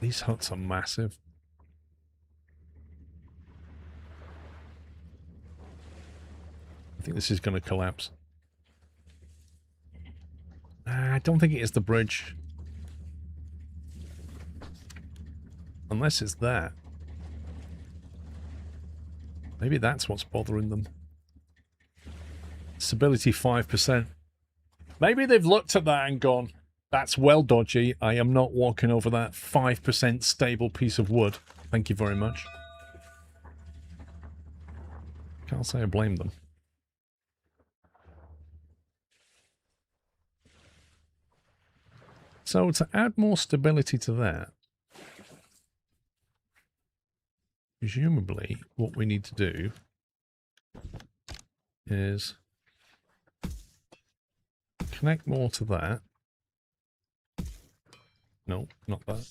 These huts are massive. I think this is going to collapse. I don't think it is the bridge. Unless it's that. Maybe that's what's bothering them. Stability 5%. Maybe they've looked at that and gone, that's well dodgy. I am not walking over that 5% stable piece of wood. Thank you very much. Can't say I blame them. So to add more stability to that, presumably what we need to do is connect more to that. No, not that.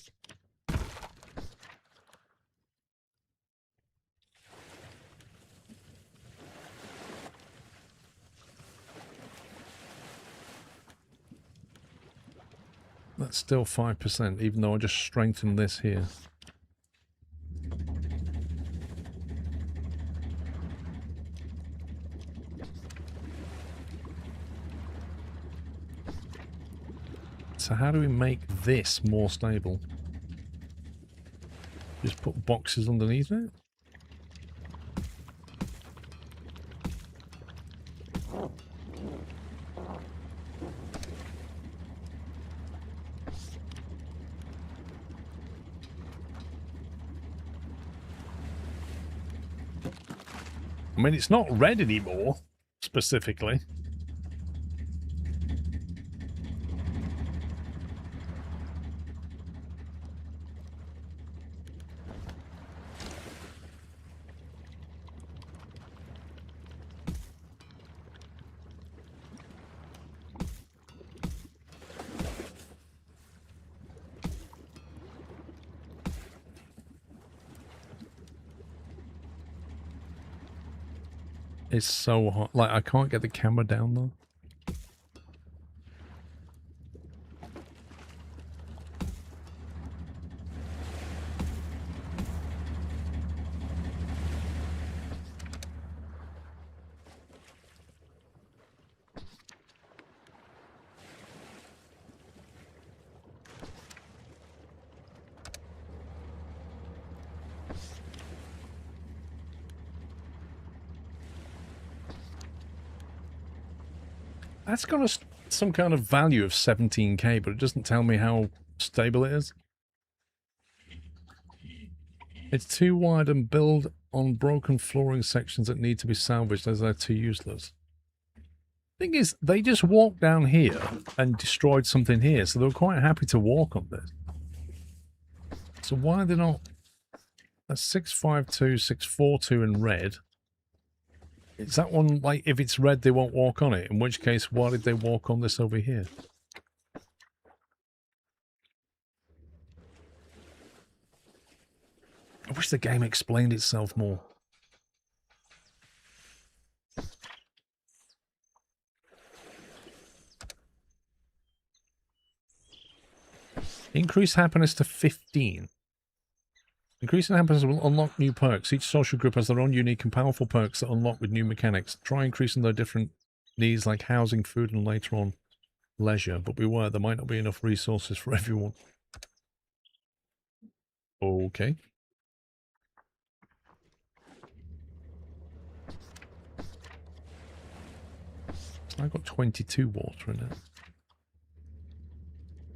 That's still 5%, even though I just strengthened this here. So how do we make this more stable? Just put boxes underneath it? I mean, it's not red anymore, specifically. It's so hot. Like, I can't get the camera down though. That's got some kind of value of 17k, but it doesn't tell me how stable it is. It's too wide and build on broken flooring sections that need to be salvaged as they're too useless. Thing is, they just walked down here and destroyed something here, so they were quite happy to walk on this. So why are they not... That's 652, 642 in red. Is that one, like, if it's red, they won't walk on it? In which case, why did they walk on this over here? I wish the game explained itself more. Increase happiness to 15. Increasing happiness will unlock new perks. Each social group has their own unique and powerful perks that unlock with new mechanics. Try increasing their different needs like housing, food, and later on leisure. But beware, there might not be enough resources for everyone. Okay. I've got 22 water in it.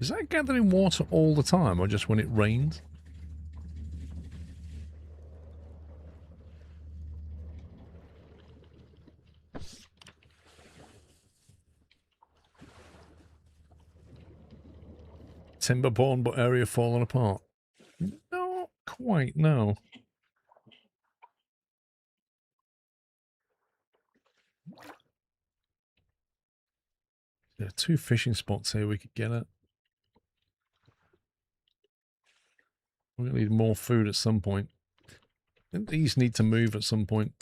Is that gathering water all the time or just when it rains? Timber born, but area fallen apart. Not quite, no. There are 2 fishing spots here we could get at. We're going to need more food at some point. I think these need to move at some point.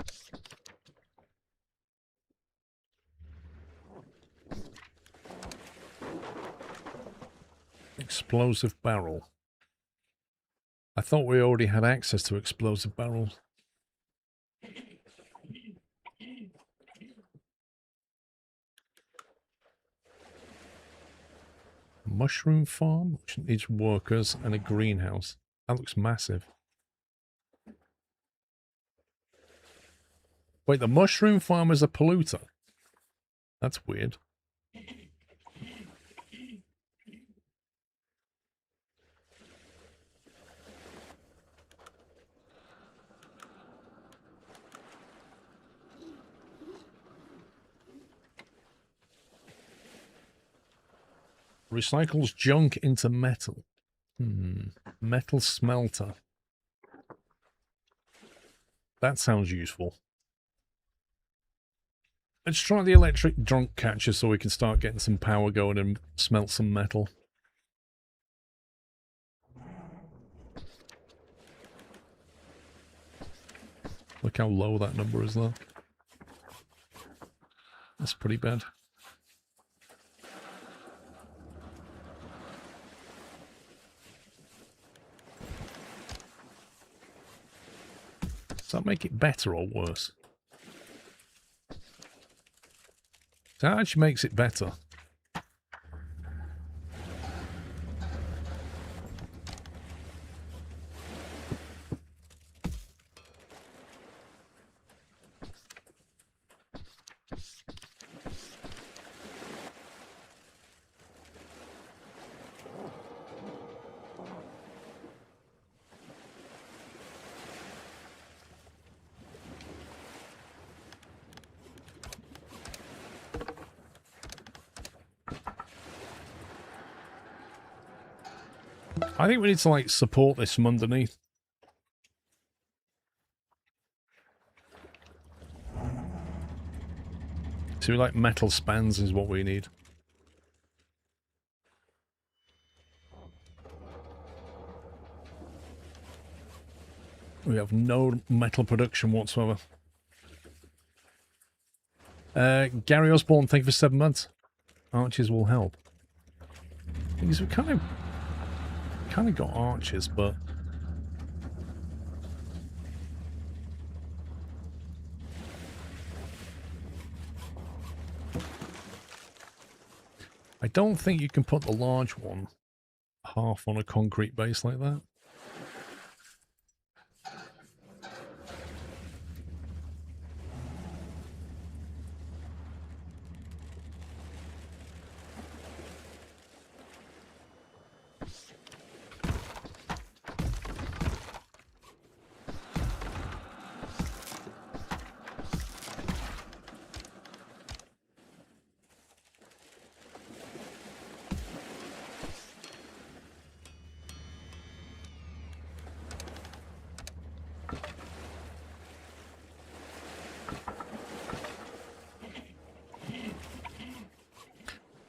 Explosive barrel. I thought we already had access to explosive barrels. Mushroom farm, which needs workers, and a greenhouse. That looks massive. Wait, the mushroom farm is a polluter? That's weird. Recycles junk into metal. Metal smelter. That sounds useful. Let's try the electric drunk catcher so we can start getting some power going and smelt some metal. Look how low that number is though. That's pretty bad. Does that make it better or worse? That actually makes it better. I think we need to, like, support this from underneath. So, like, metal spans is what we need. We have no metal production whatsoever. Gary Osborne, thank you for 7 months. Archers will help. Because we kind of got archers, but I don't think you can put the large one half on a concrete base like that.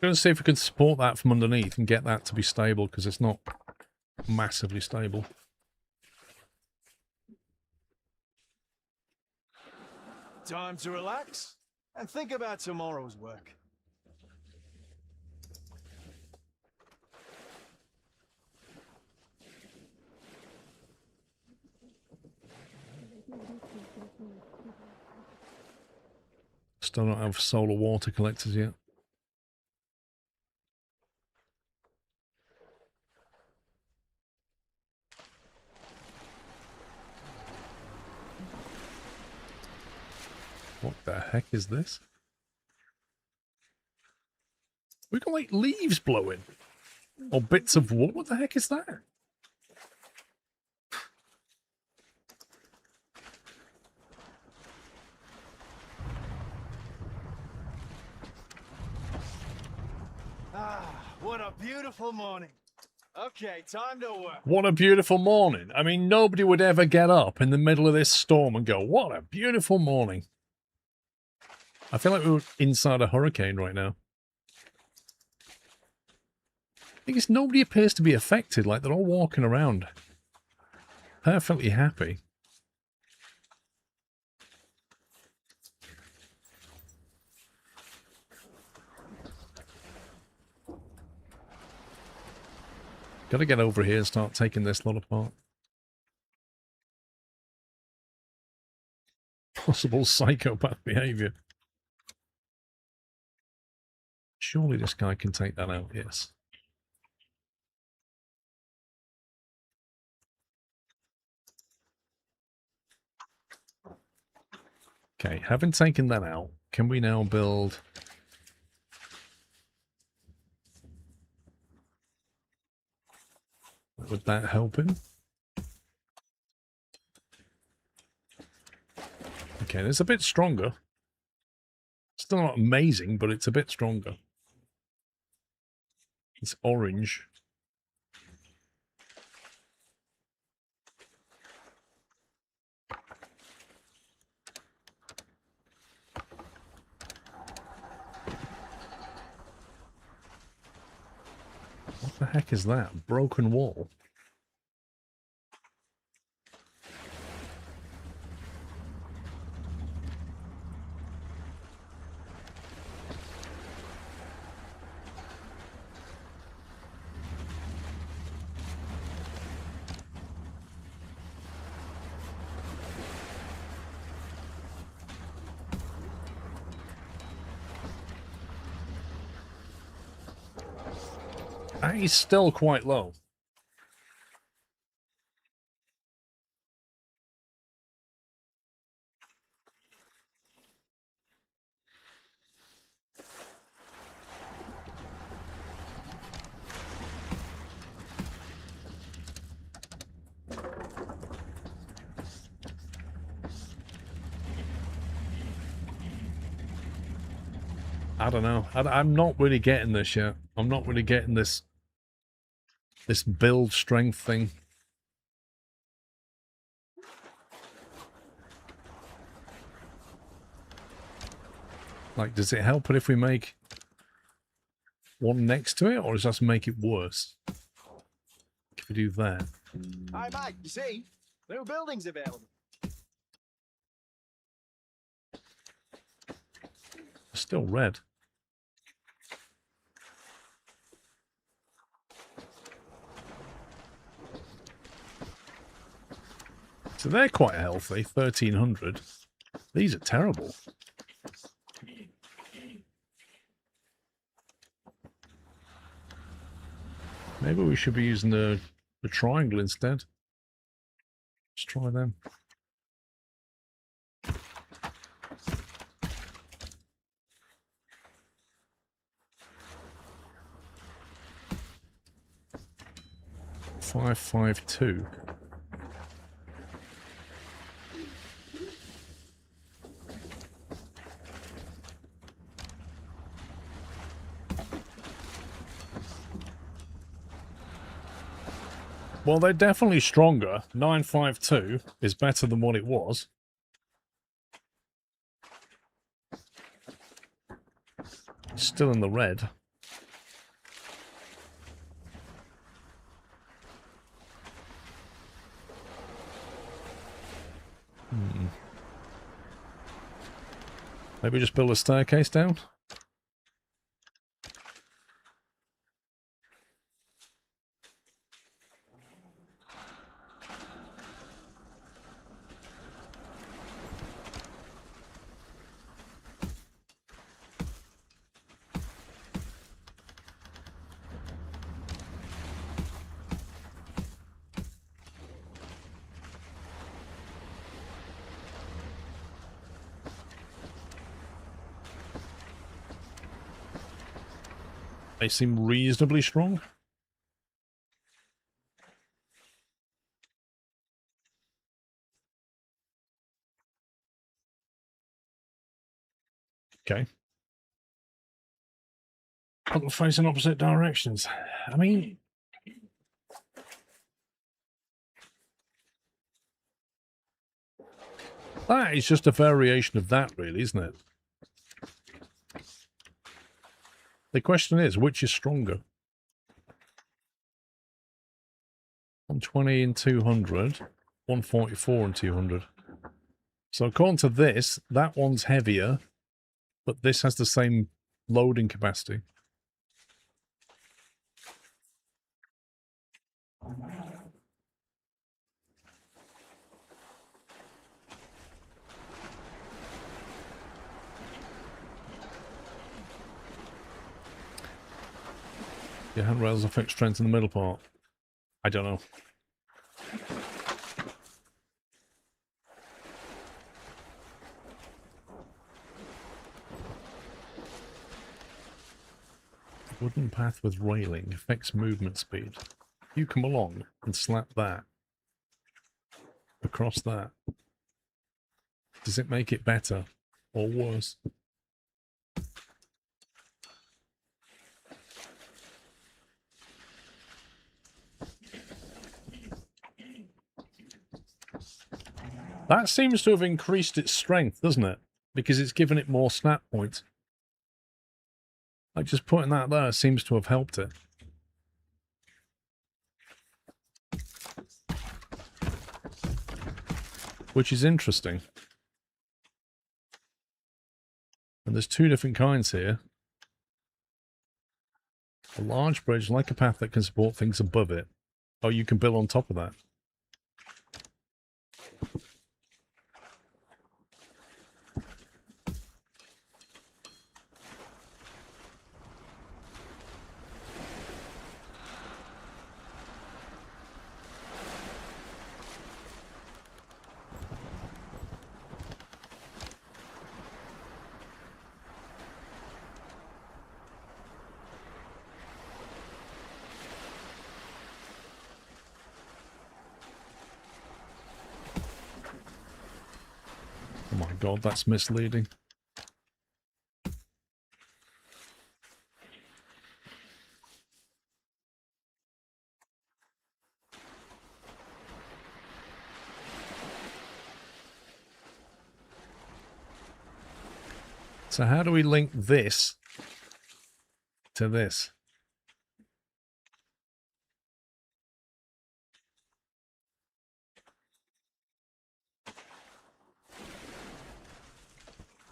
Going to see if we can support that from underneath and get that to be stable, because it's not massively stable. Time to relax and think about tomorrow's work. Still don't have solar water collectors yet. What the heck is this? We got like leaves blowing. Or bits of wood. What the heck is that? Ah, what a beautiful morning. Okay, time to work. What a beautiful morning. I mean, nobody would ever get up in the middle of this storm and go, what a beautiful morning. I feel like we're inside a hurricane right now. Because nobody appears to be affected, like they're all walking around perfectly happy. Gotta get over here and start taking this lot apart. Possible psychopath behavior. Surely this guy can take that out, yes. Okay, having taken that out, can we now build... Would that help him? Okay, it's a bit stronger. Still not amazing, but it's a bit stronger. It's orange. What the heck is that? Broken wall. That is still quite low. I don't know. I'm not really getting this yet. I'm not really getting this build strength thing. Like, does it help it if we make one next to it, or does that make it worse? If we do that. Hi, Mike, you see? New buildings available. still red. So they're quite healthy, 1300. These are terrible. Maybe we should be using the triangle instead. Let's try them. $552. Well, they're definitely stronger. 952 is better than what it was. Still in the red. Maybe just build a staircase down? They seem reasonably strong. Okay. But facing opposite directions. I mean... that is just a variation of that, really, isn't it? The question is, which is stronger? 120 and 200, 144 and 200. So according to this, that one's heavier, but this has the same loading capacity. Your handrails affect strength in the middle part. I don't know. Wooden path with railing affects movement speed. You come along and slap that across that. Does it make it better or worse? That seems to have increased its strength, doesn't it? Because it's given it more snap points. Like just putting that there seems to have helped it. Which is interesting. And there's two different kinds here. A large bridge, like a path that can support things above it. Oh, you can build on top of that. Oh my god, that's misleading. So how do we link this to this?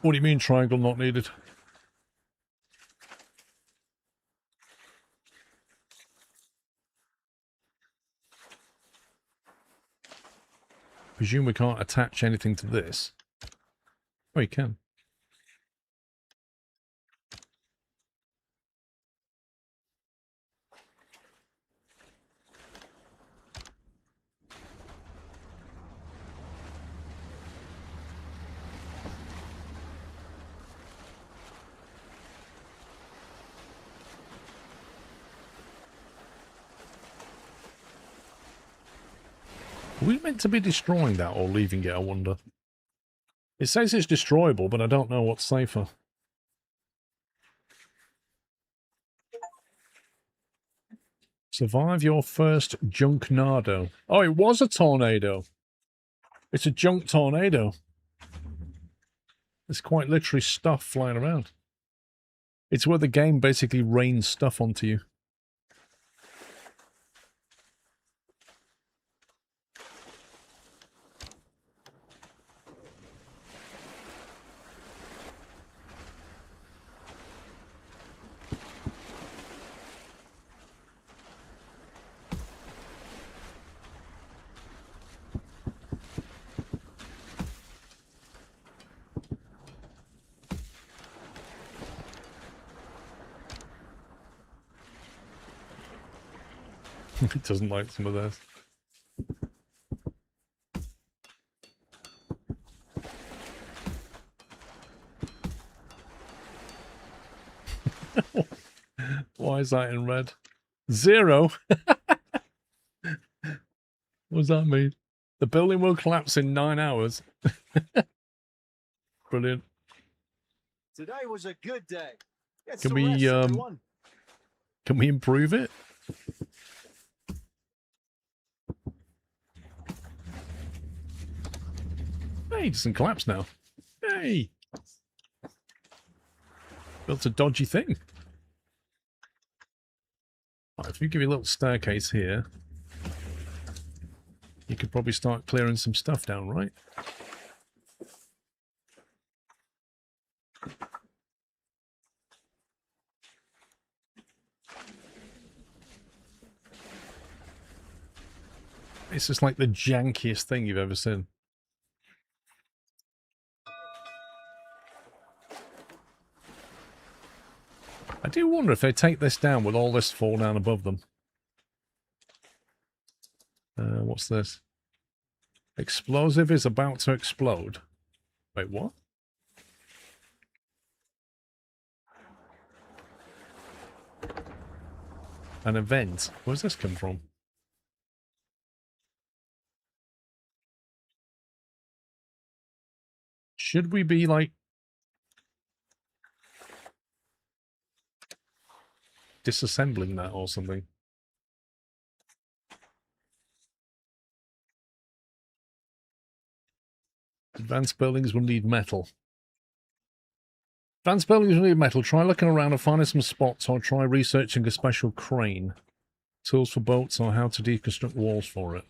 What do you mean triangle not needed? presume we can't attach anything to this. Oh, you can. Are we meant to be destroying that or leaving it, I wonder? It says it's destroyable, but I don't know what's safer. Survive your first junknado. Oh, it was a tornado. It's a junk tornado. There's quite literally stuff flying around. It's where the game basically rains stuff onto you. It doesn't like some of those. Why is that in red? 0? What does that mean? The building will collapse in 9 hours. Brilliant. Today was a good day. Get Can some we rest, everyone. can we improve it? Hey, it doesn't collapse now. Hey! Built a dodgy thing. Right, if we give you a little staircase here, you could probably start clearing some stuff down, right? It's just like the jankiest thing you've ever seen. I do wonder if they take this down, will all this fall down above them? What's this? Explosive is about to explode. Wait, what? An event? Where's this come from? Should we be, like, disassembling that or something? Advanced buildings will need metal. Advanced buildings will need metal. Try looking around and finding some spots, or try researching a special crane. Tools for boats or how to deconstruct walls for it.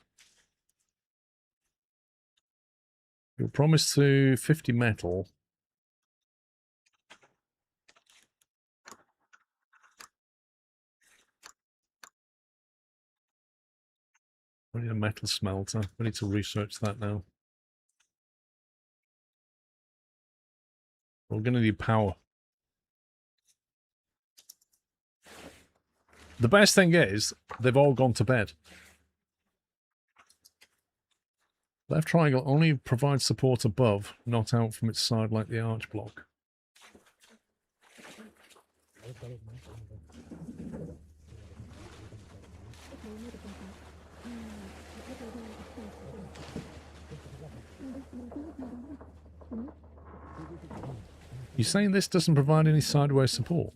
You'll promise to 50 metal. We need a metal smelter. We need to research that now. We're going to need power. The best thing is, they've all gone to bed. Left triangle only provides support above, not out from its side like the arch block. You saying this doesn't provide any sideways support?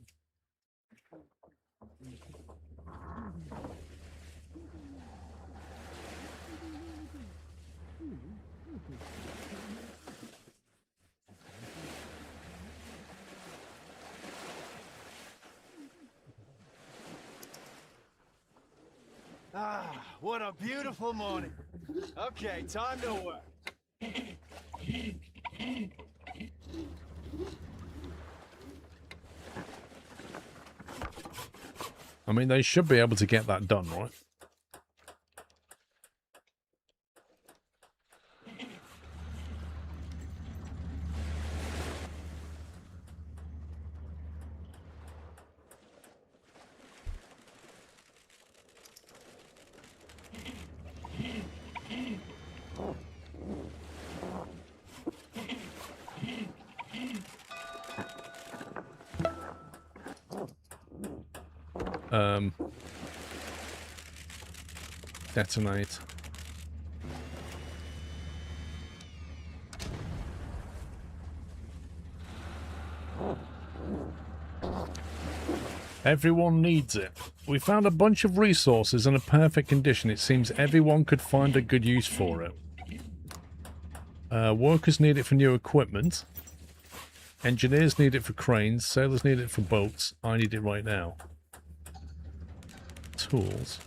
Ah, what a beautiful morning. Okay, time to work. I mean, they should be able to get that done, right? detonate. Everyone needs it. We found a bunch of resources in a perfect condition. It seems everyone could find a good use for it. Workers need it for new equipment. Engineers need it for cranes. Sailors need it for boats. I need it right now. Tools.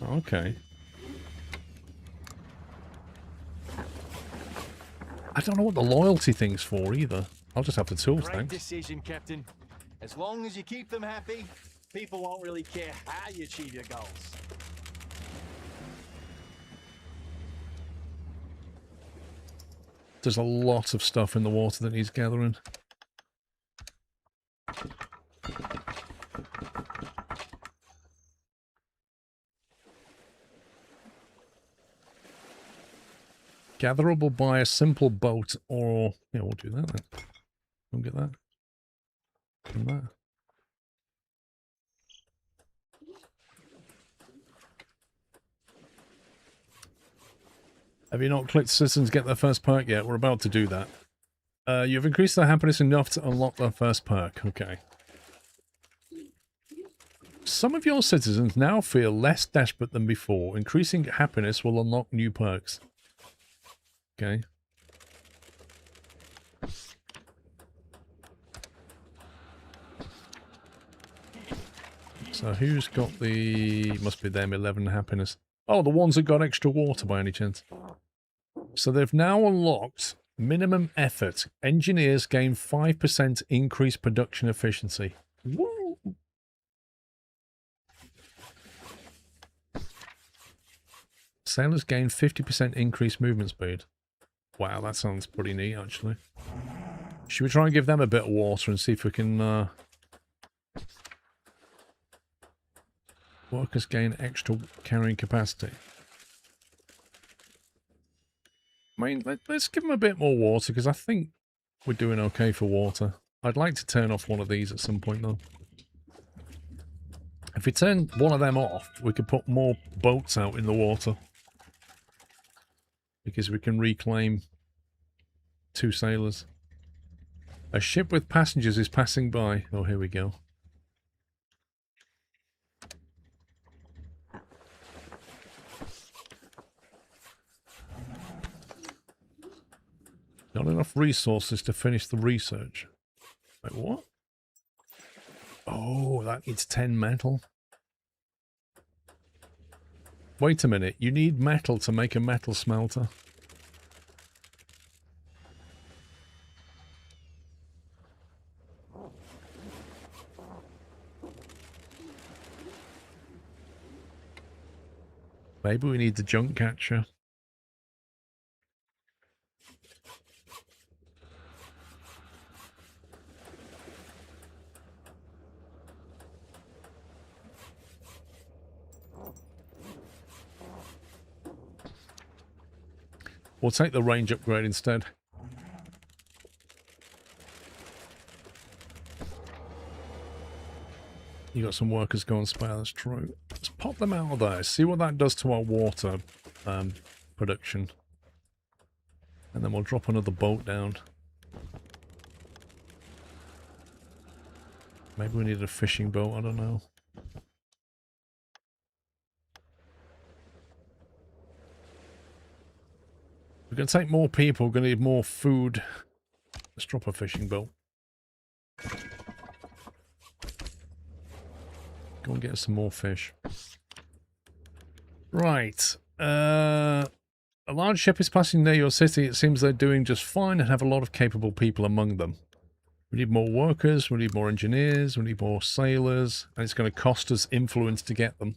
Okay. I don't know what the loyalty thing's for either. I'll just have the tools, Great thanks. decision, Captain. As long as you keep them happy, people won't really care how you achieve your goals. There's a lot of stuff in the water that he's gathering. Gatherable by a simple boat or... Yeah, we'll do that then. We'll get that. And that. Have you not clicked citizens get their first perk yet? We're about to do that. You've increased their happiness enough to unlock their first perk. Okay. Some of your citizens now feel less desperate than before. Increasing happiness will unlock new perks. Okay. So who's got the... Must be them, 11 happiness. Oh, the ones that got extra water by any chance. So they've now unlocked minimum effort. Engineers gain 5% increased production efficiency. Woo! Sailors gain 50% increased movement speed. Wow, that sounds pretty neat, actually. Should we try and give them a bit of water and see if we can... Workers gain extra carrying capacity. I mean, let's give them a bit more water, because I think we're doing okay for water. I'd like to turn off one of these at some point, though. If we turn one of them off, we could put more boats out in the water. Because we can reclaim 2 sailors. A ship with passengers is passing by. Oh, here we go. Not enough resources to finish the research. Wait, what? Oh, that needs 10 metal. Wait a minute, you need metal to make a metal smelter. Maybe we need the junk catcher. We'll take the range upgrade instead. You got some workers going spare, that's true. Let's pop them out of there, see what that does to our water production. And then we'll drop another boat down. Maybe we need a fishing boat, I don't know. We're going to take more people, we're going to need more food. Let's drop a fishing boat. Go and get us some more fish. Right. A large ship is passing near your city. It seems they're doing just fine and have a lot of capable people among them. We need more workers, we need more engineers, we need more sailors, and it's going to cost us influence to get them.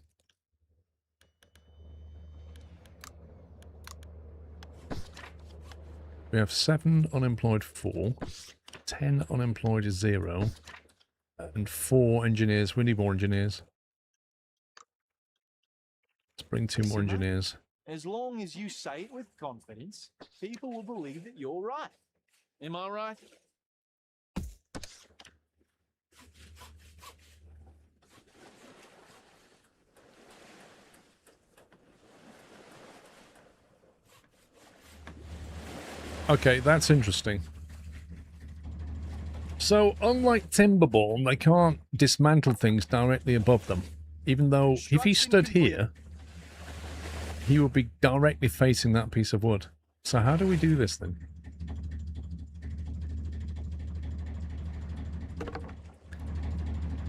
We have 7 unemployed 4, 10 unemployed 0, and 4 engineers. We need more engineers. Let's bring 2 more engineers. As long as you say it with confidence, people will believe that you're right. Am I right? Okay, that's interesting. So, unlike Timberborn, they can't dismantle things directly above them. Even though, if he stood here, he would be directly facing that piece of wood. So how do we do this then?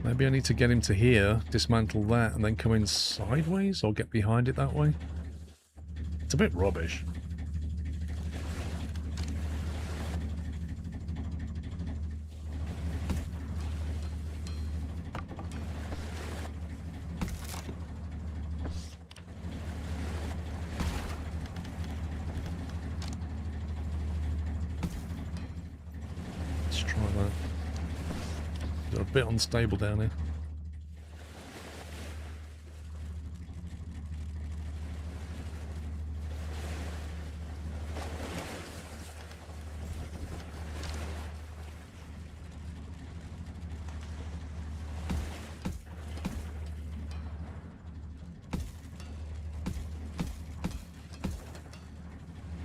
Maybe I need to get him to here, dismantle that, and then come in sideways, or get behind it that way? It's a bit rubbish. Let's try that. They're a bit unstable down here.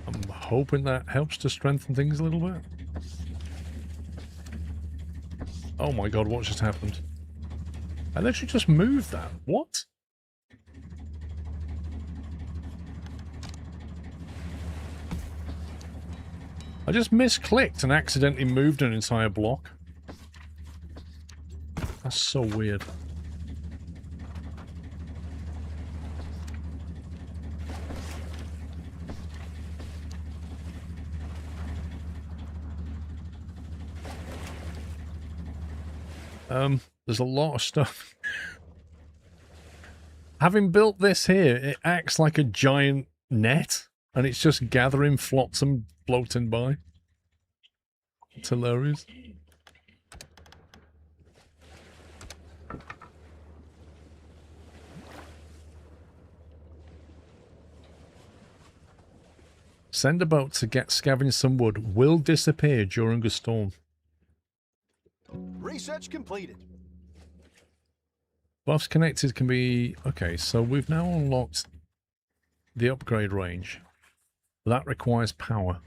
I'm hoping that helps to strengthen things a little bit. Oh my god, what just happened? I literally just moved that. What? I just misclicked and accidentally moved an entire block. That's so weird. There's a lot of stuff. Having built this here, it acts like a giant net, and it's just gathering flotsam floating by. It's hilarious. Send a boat to get scavenge some wood. Will disappear during a storm. Research completed. Buffs connected can be... Okay, so we've now unlocked the upgrade range. That requires power.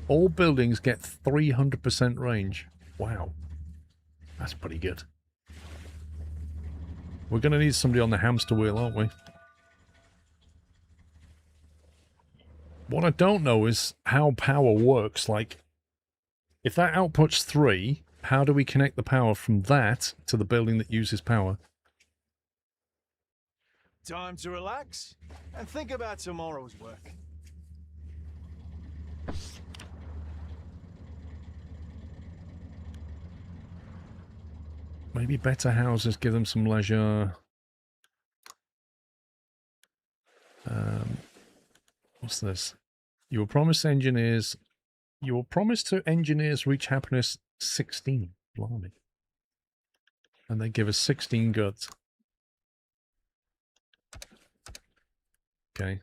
All buildings get 300% range. Wow. That's pretty good. We're going to need somebody on the hamster wheel, aren't we? What I don't know is how power works. Like, if that outputs 3, how do we connect the power from that to the building that uses power? Time to relax and think about tomorrow's work. Maybe better houses give them some leisure. What's this? You were promised engineers. You were promised to engineers reach happiness 16. Blimey. And they give us 16 goods. Okay.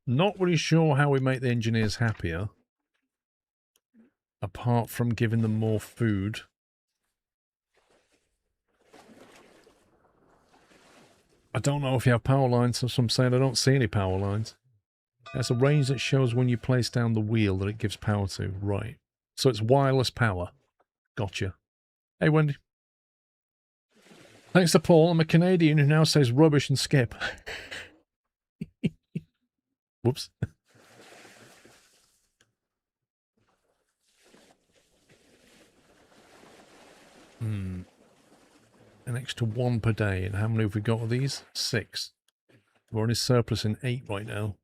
Not really sure how we make the engineers happier. Apart from giving them more food. I don't know if you have power lines, so I'm saying I don't see any power lines. There's a range that shows when you place down the wheel that it gives power to. Right. So it's wireless power. Gotcha. Hey, Wendy. Thanks to Paul, I'm a Canadian who now says rubbish and skip. Whoops. An extra 1 per day. And how many have we got of these? 6. We're only surplus in 8 right now.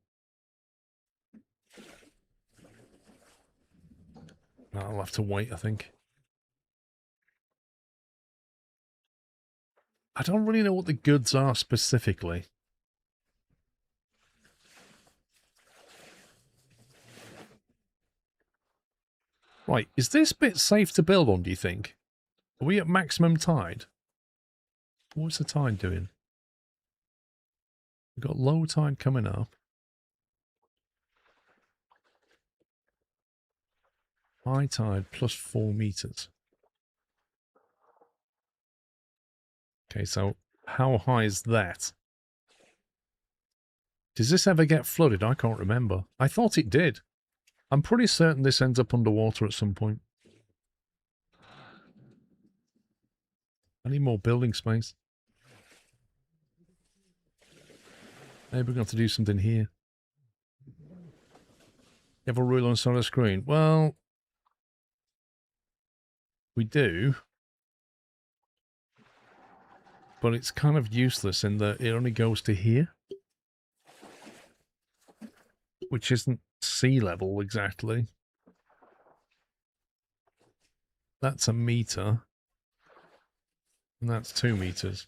I'll have to wait, I think. I don't really know what the goods are specifically. Right, is this bit safe to build on, do you think? Are we at maximum tide? What's the tide doing? We've got low tide coming up. High tide plus 4 meters. Okay, so how high is that? Does this ever get flooded? I can't remember. I thought it did. I'm pretty certain this ends up underwater at some point. I need more building space. Maybe we're going to have to do something here. You have a rule on the side of the screen. Well, we do. But it's kind of useless in that it only goes to here. Which isn't sea level exactly. That's a meter. And that's 2 meters.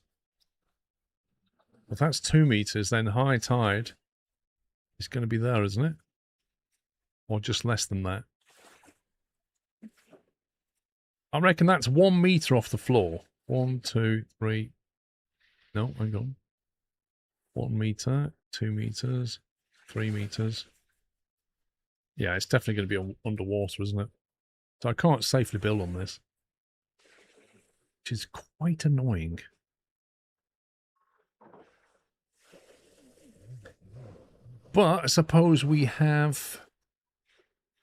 If that's 2 meters, then high tide is going to be there, isn't it? Or just less than that. I reckon that's 1 meter off the floor. 1, 2, 3. No, hang on. 1 meter, 2 meters, 3 meters. Yeah, it's definitely going to be underwater, isn't it? So I can't safely build on this. Which is quite annoying. But I suppose we have...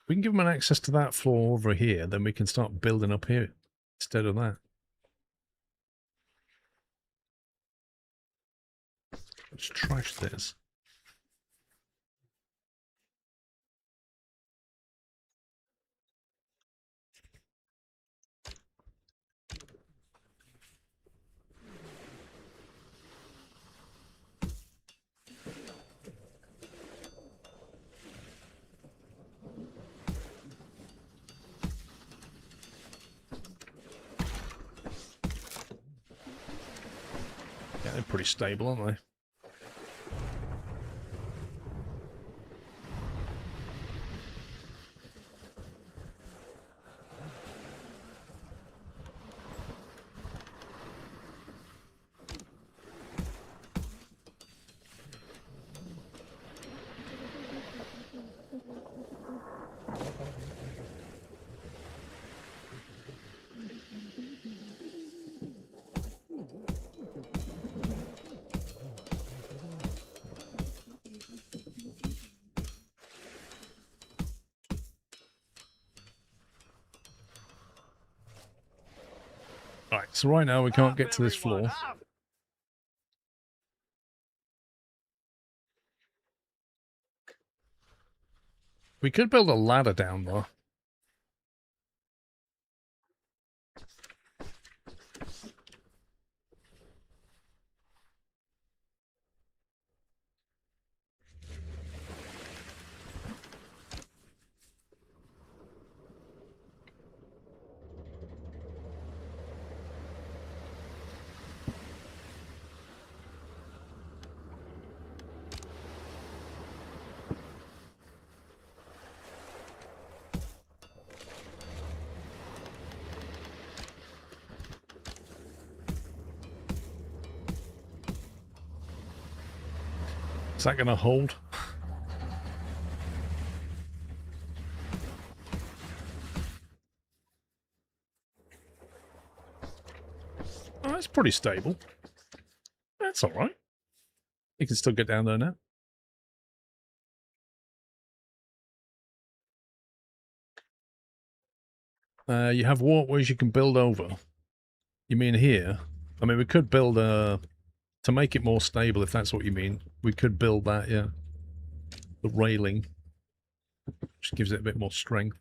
We can give them an access to that floor over here, then we can start building up here instead of that. Let's trash this. Yeah, they're pretty stable, aren't they? Right, so right now we can't get to this floor. We could build a ladder down though. Is that going to hold? Oh, that's pretty stable. That's all right. You can still get down there now. You have walkways you can build over. You mean here? I mean, we could build a... To make it more stable, if that's what you mean, we could build that, yeah. The railing. Which gives it a bit more strength.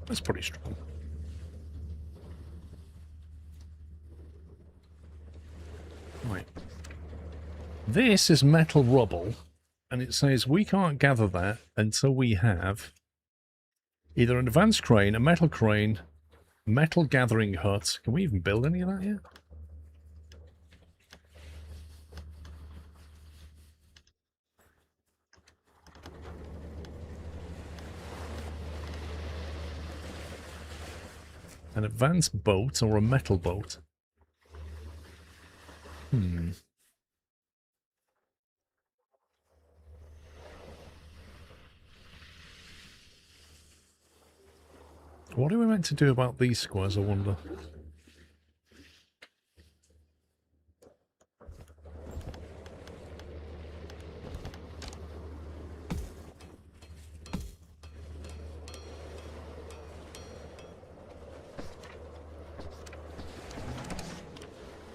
That's pretty strong. Right. This is metal rubble, and it says we can't gather that until we have either an advanced crane, a metal gathering hut. Can we even build any of that yet? An advanced boat or a metal boat? What are we meant to do about these squares, I wonder?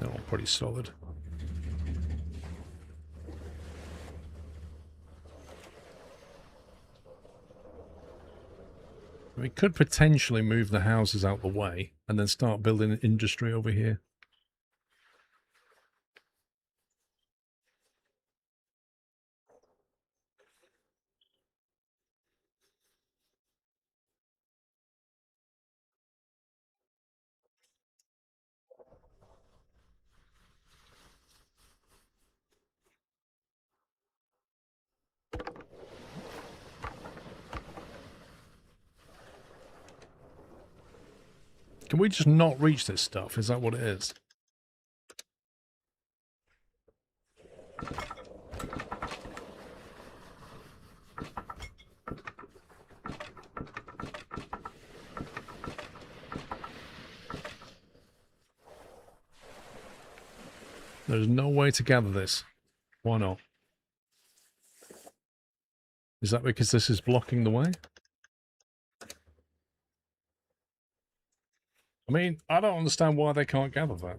They're all pretty solid. We could potentially move the houses out the way and then start building an industry over here. Can we just not reach this stuff? Is that what it is? There's no way to gather this. Why not? Is that because this is blocking the way? I mean, I don't understand why they can't gather that.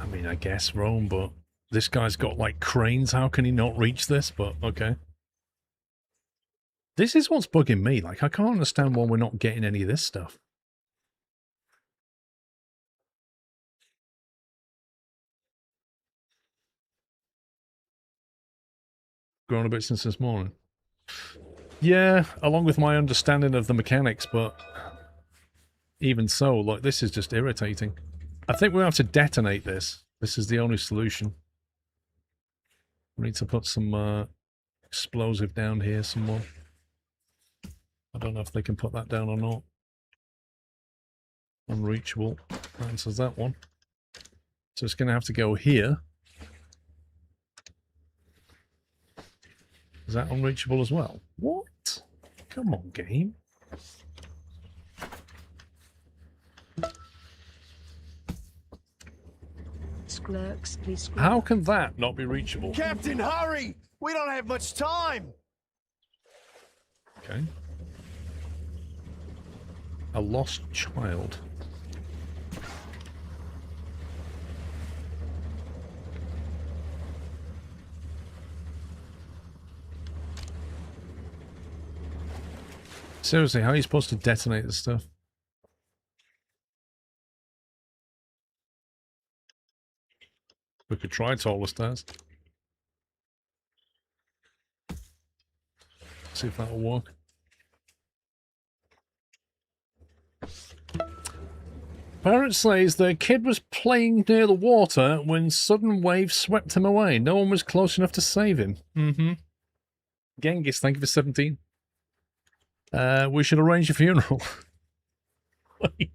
I mean, I guess Rome, but this guy's got like cranes. How can he not reach this? But okay. This is what's bugging me. Like, I can't understand why we're not getting any of this stuff. Grown a bit since this morning. Yeah, along with my understanding of the mechanics, but even so, like, this is just irritating. I think we have to detonate this. This is the only solution. We need to put some explosive down here somewhere. I don't know if they can put that down or not. Unreachable. Answers that one. So it's going to have to go here. Is that unreachable as well? What? Come on, game. Sklurks, please. How can that not be reachable? Captain, hurry! We don't have much time! Okay. A lost child. Seriously, how are you supposed to detonate this stuff? We could try taller stairs. See if that'll work. Parent says their kid was playing near the water when sudden waves swept him away. No one was close enough to save him. Mm-hmm. Genghis, thank you for 17. We should arrange a funeral. Wait.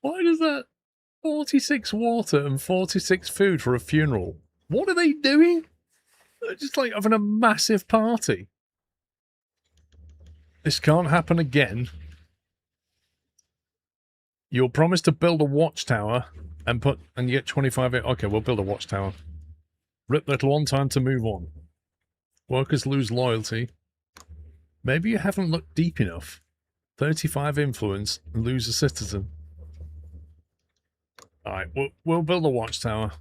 Why does that 46 water and 46 food for a funeral? What are they doing? They're just like having a massive party. This can't happen again. You'll promise to build a watchtower and you get 25. Okay, we'll build a watchtower. Rip little one, time to move on. Workers lose loyalty. Maybe you haven't looked deep enough. 35 influence and lose a citizen. Alright, we'll build a watchtower.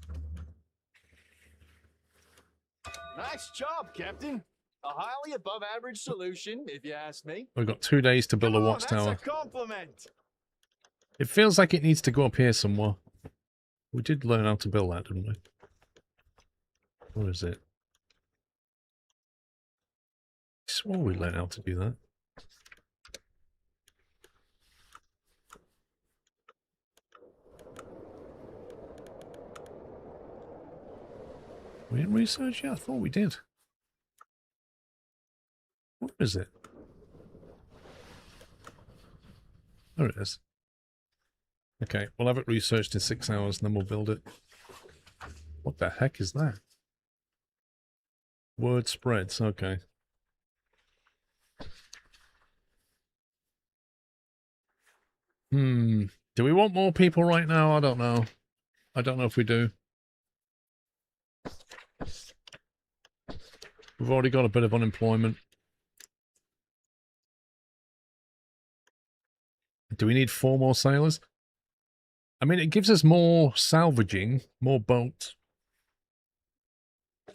Nice job, Captain. A highly above average solution, if you ask me. We've got 2 days to build a watchtower. That's a compliment. It feels like it needs to go up here somewhere. We did learn how to build that, didn't we? What is it? I swore we learned how to do that. We didn't research? Yeah, I thought we did. What is it? There it is. Okay, we'll have it researched in 6 hours and then we'll build it. What the heck is that? Word spreads, okay. Do we want more people right now? I don't know. I don't know if we do. We've already got a bit of unemployment. Do we need 4 more sailors? I mean, it gives us more salvaging, more boats,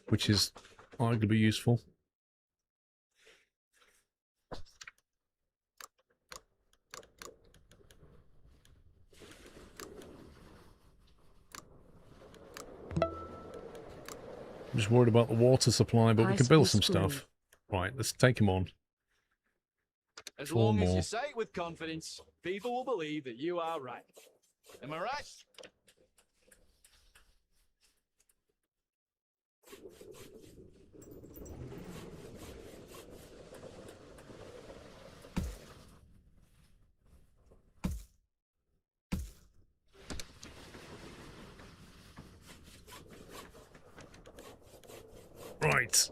which is arguably useful. I'm just worried about the water supply, but we can build some stuff. Right, let's take him on. As 4 long as more. you say it with confidence, people will believe that you are right. Am I right? Right.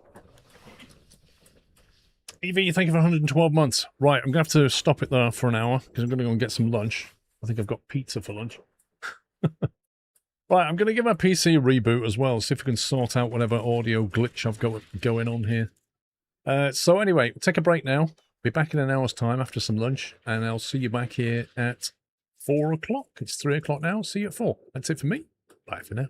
Evie, thank you for 112 months. Right, I'm going to have to stop it there for an hour because I'm going to go and get some lunch. I think I've got pizza for lunch. Right, I'm going to give my PC a reboot as well, see if we can sort out whatever audio glitch I've got going on here. So anyway, take a break now. Be back in an hour's time after some lunch, and I'll see you back here at 4 o'clock. It's 3 o'clock now. See you at 4. That's it for me. Bye for now.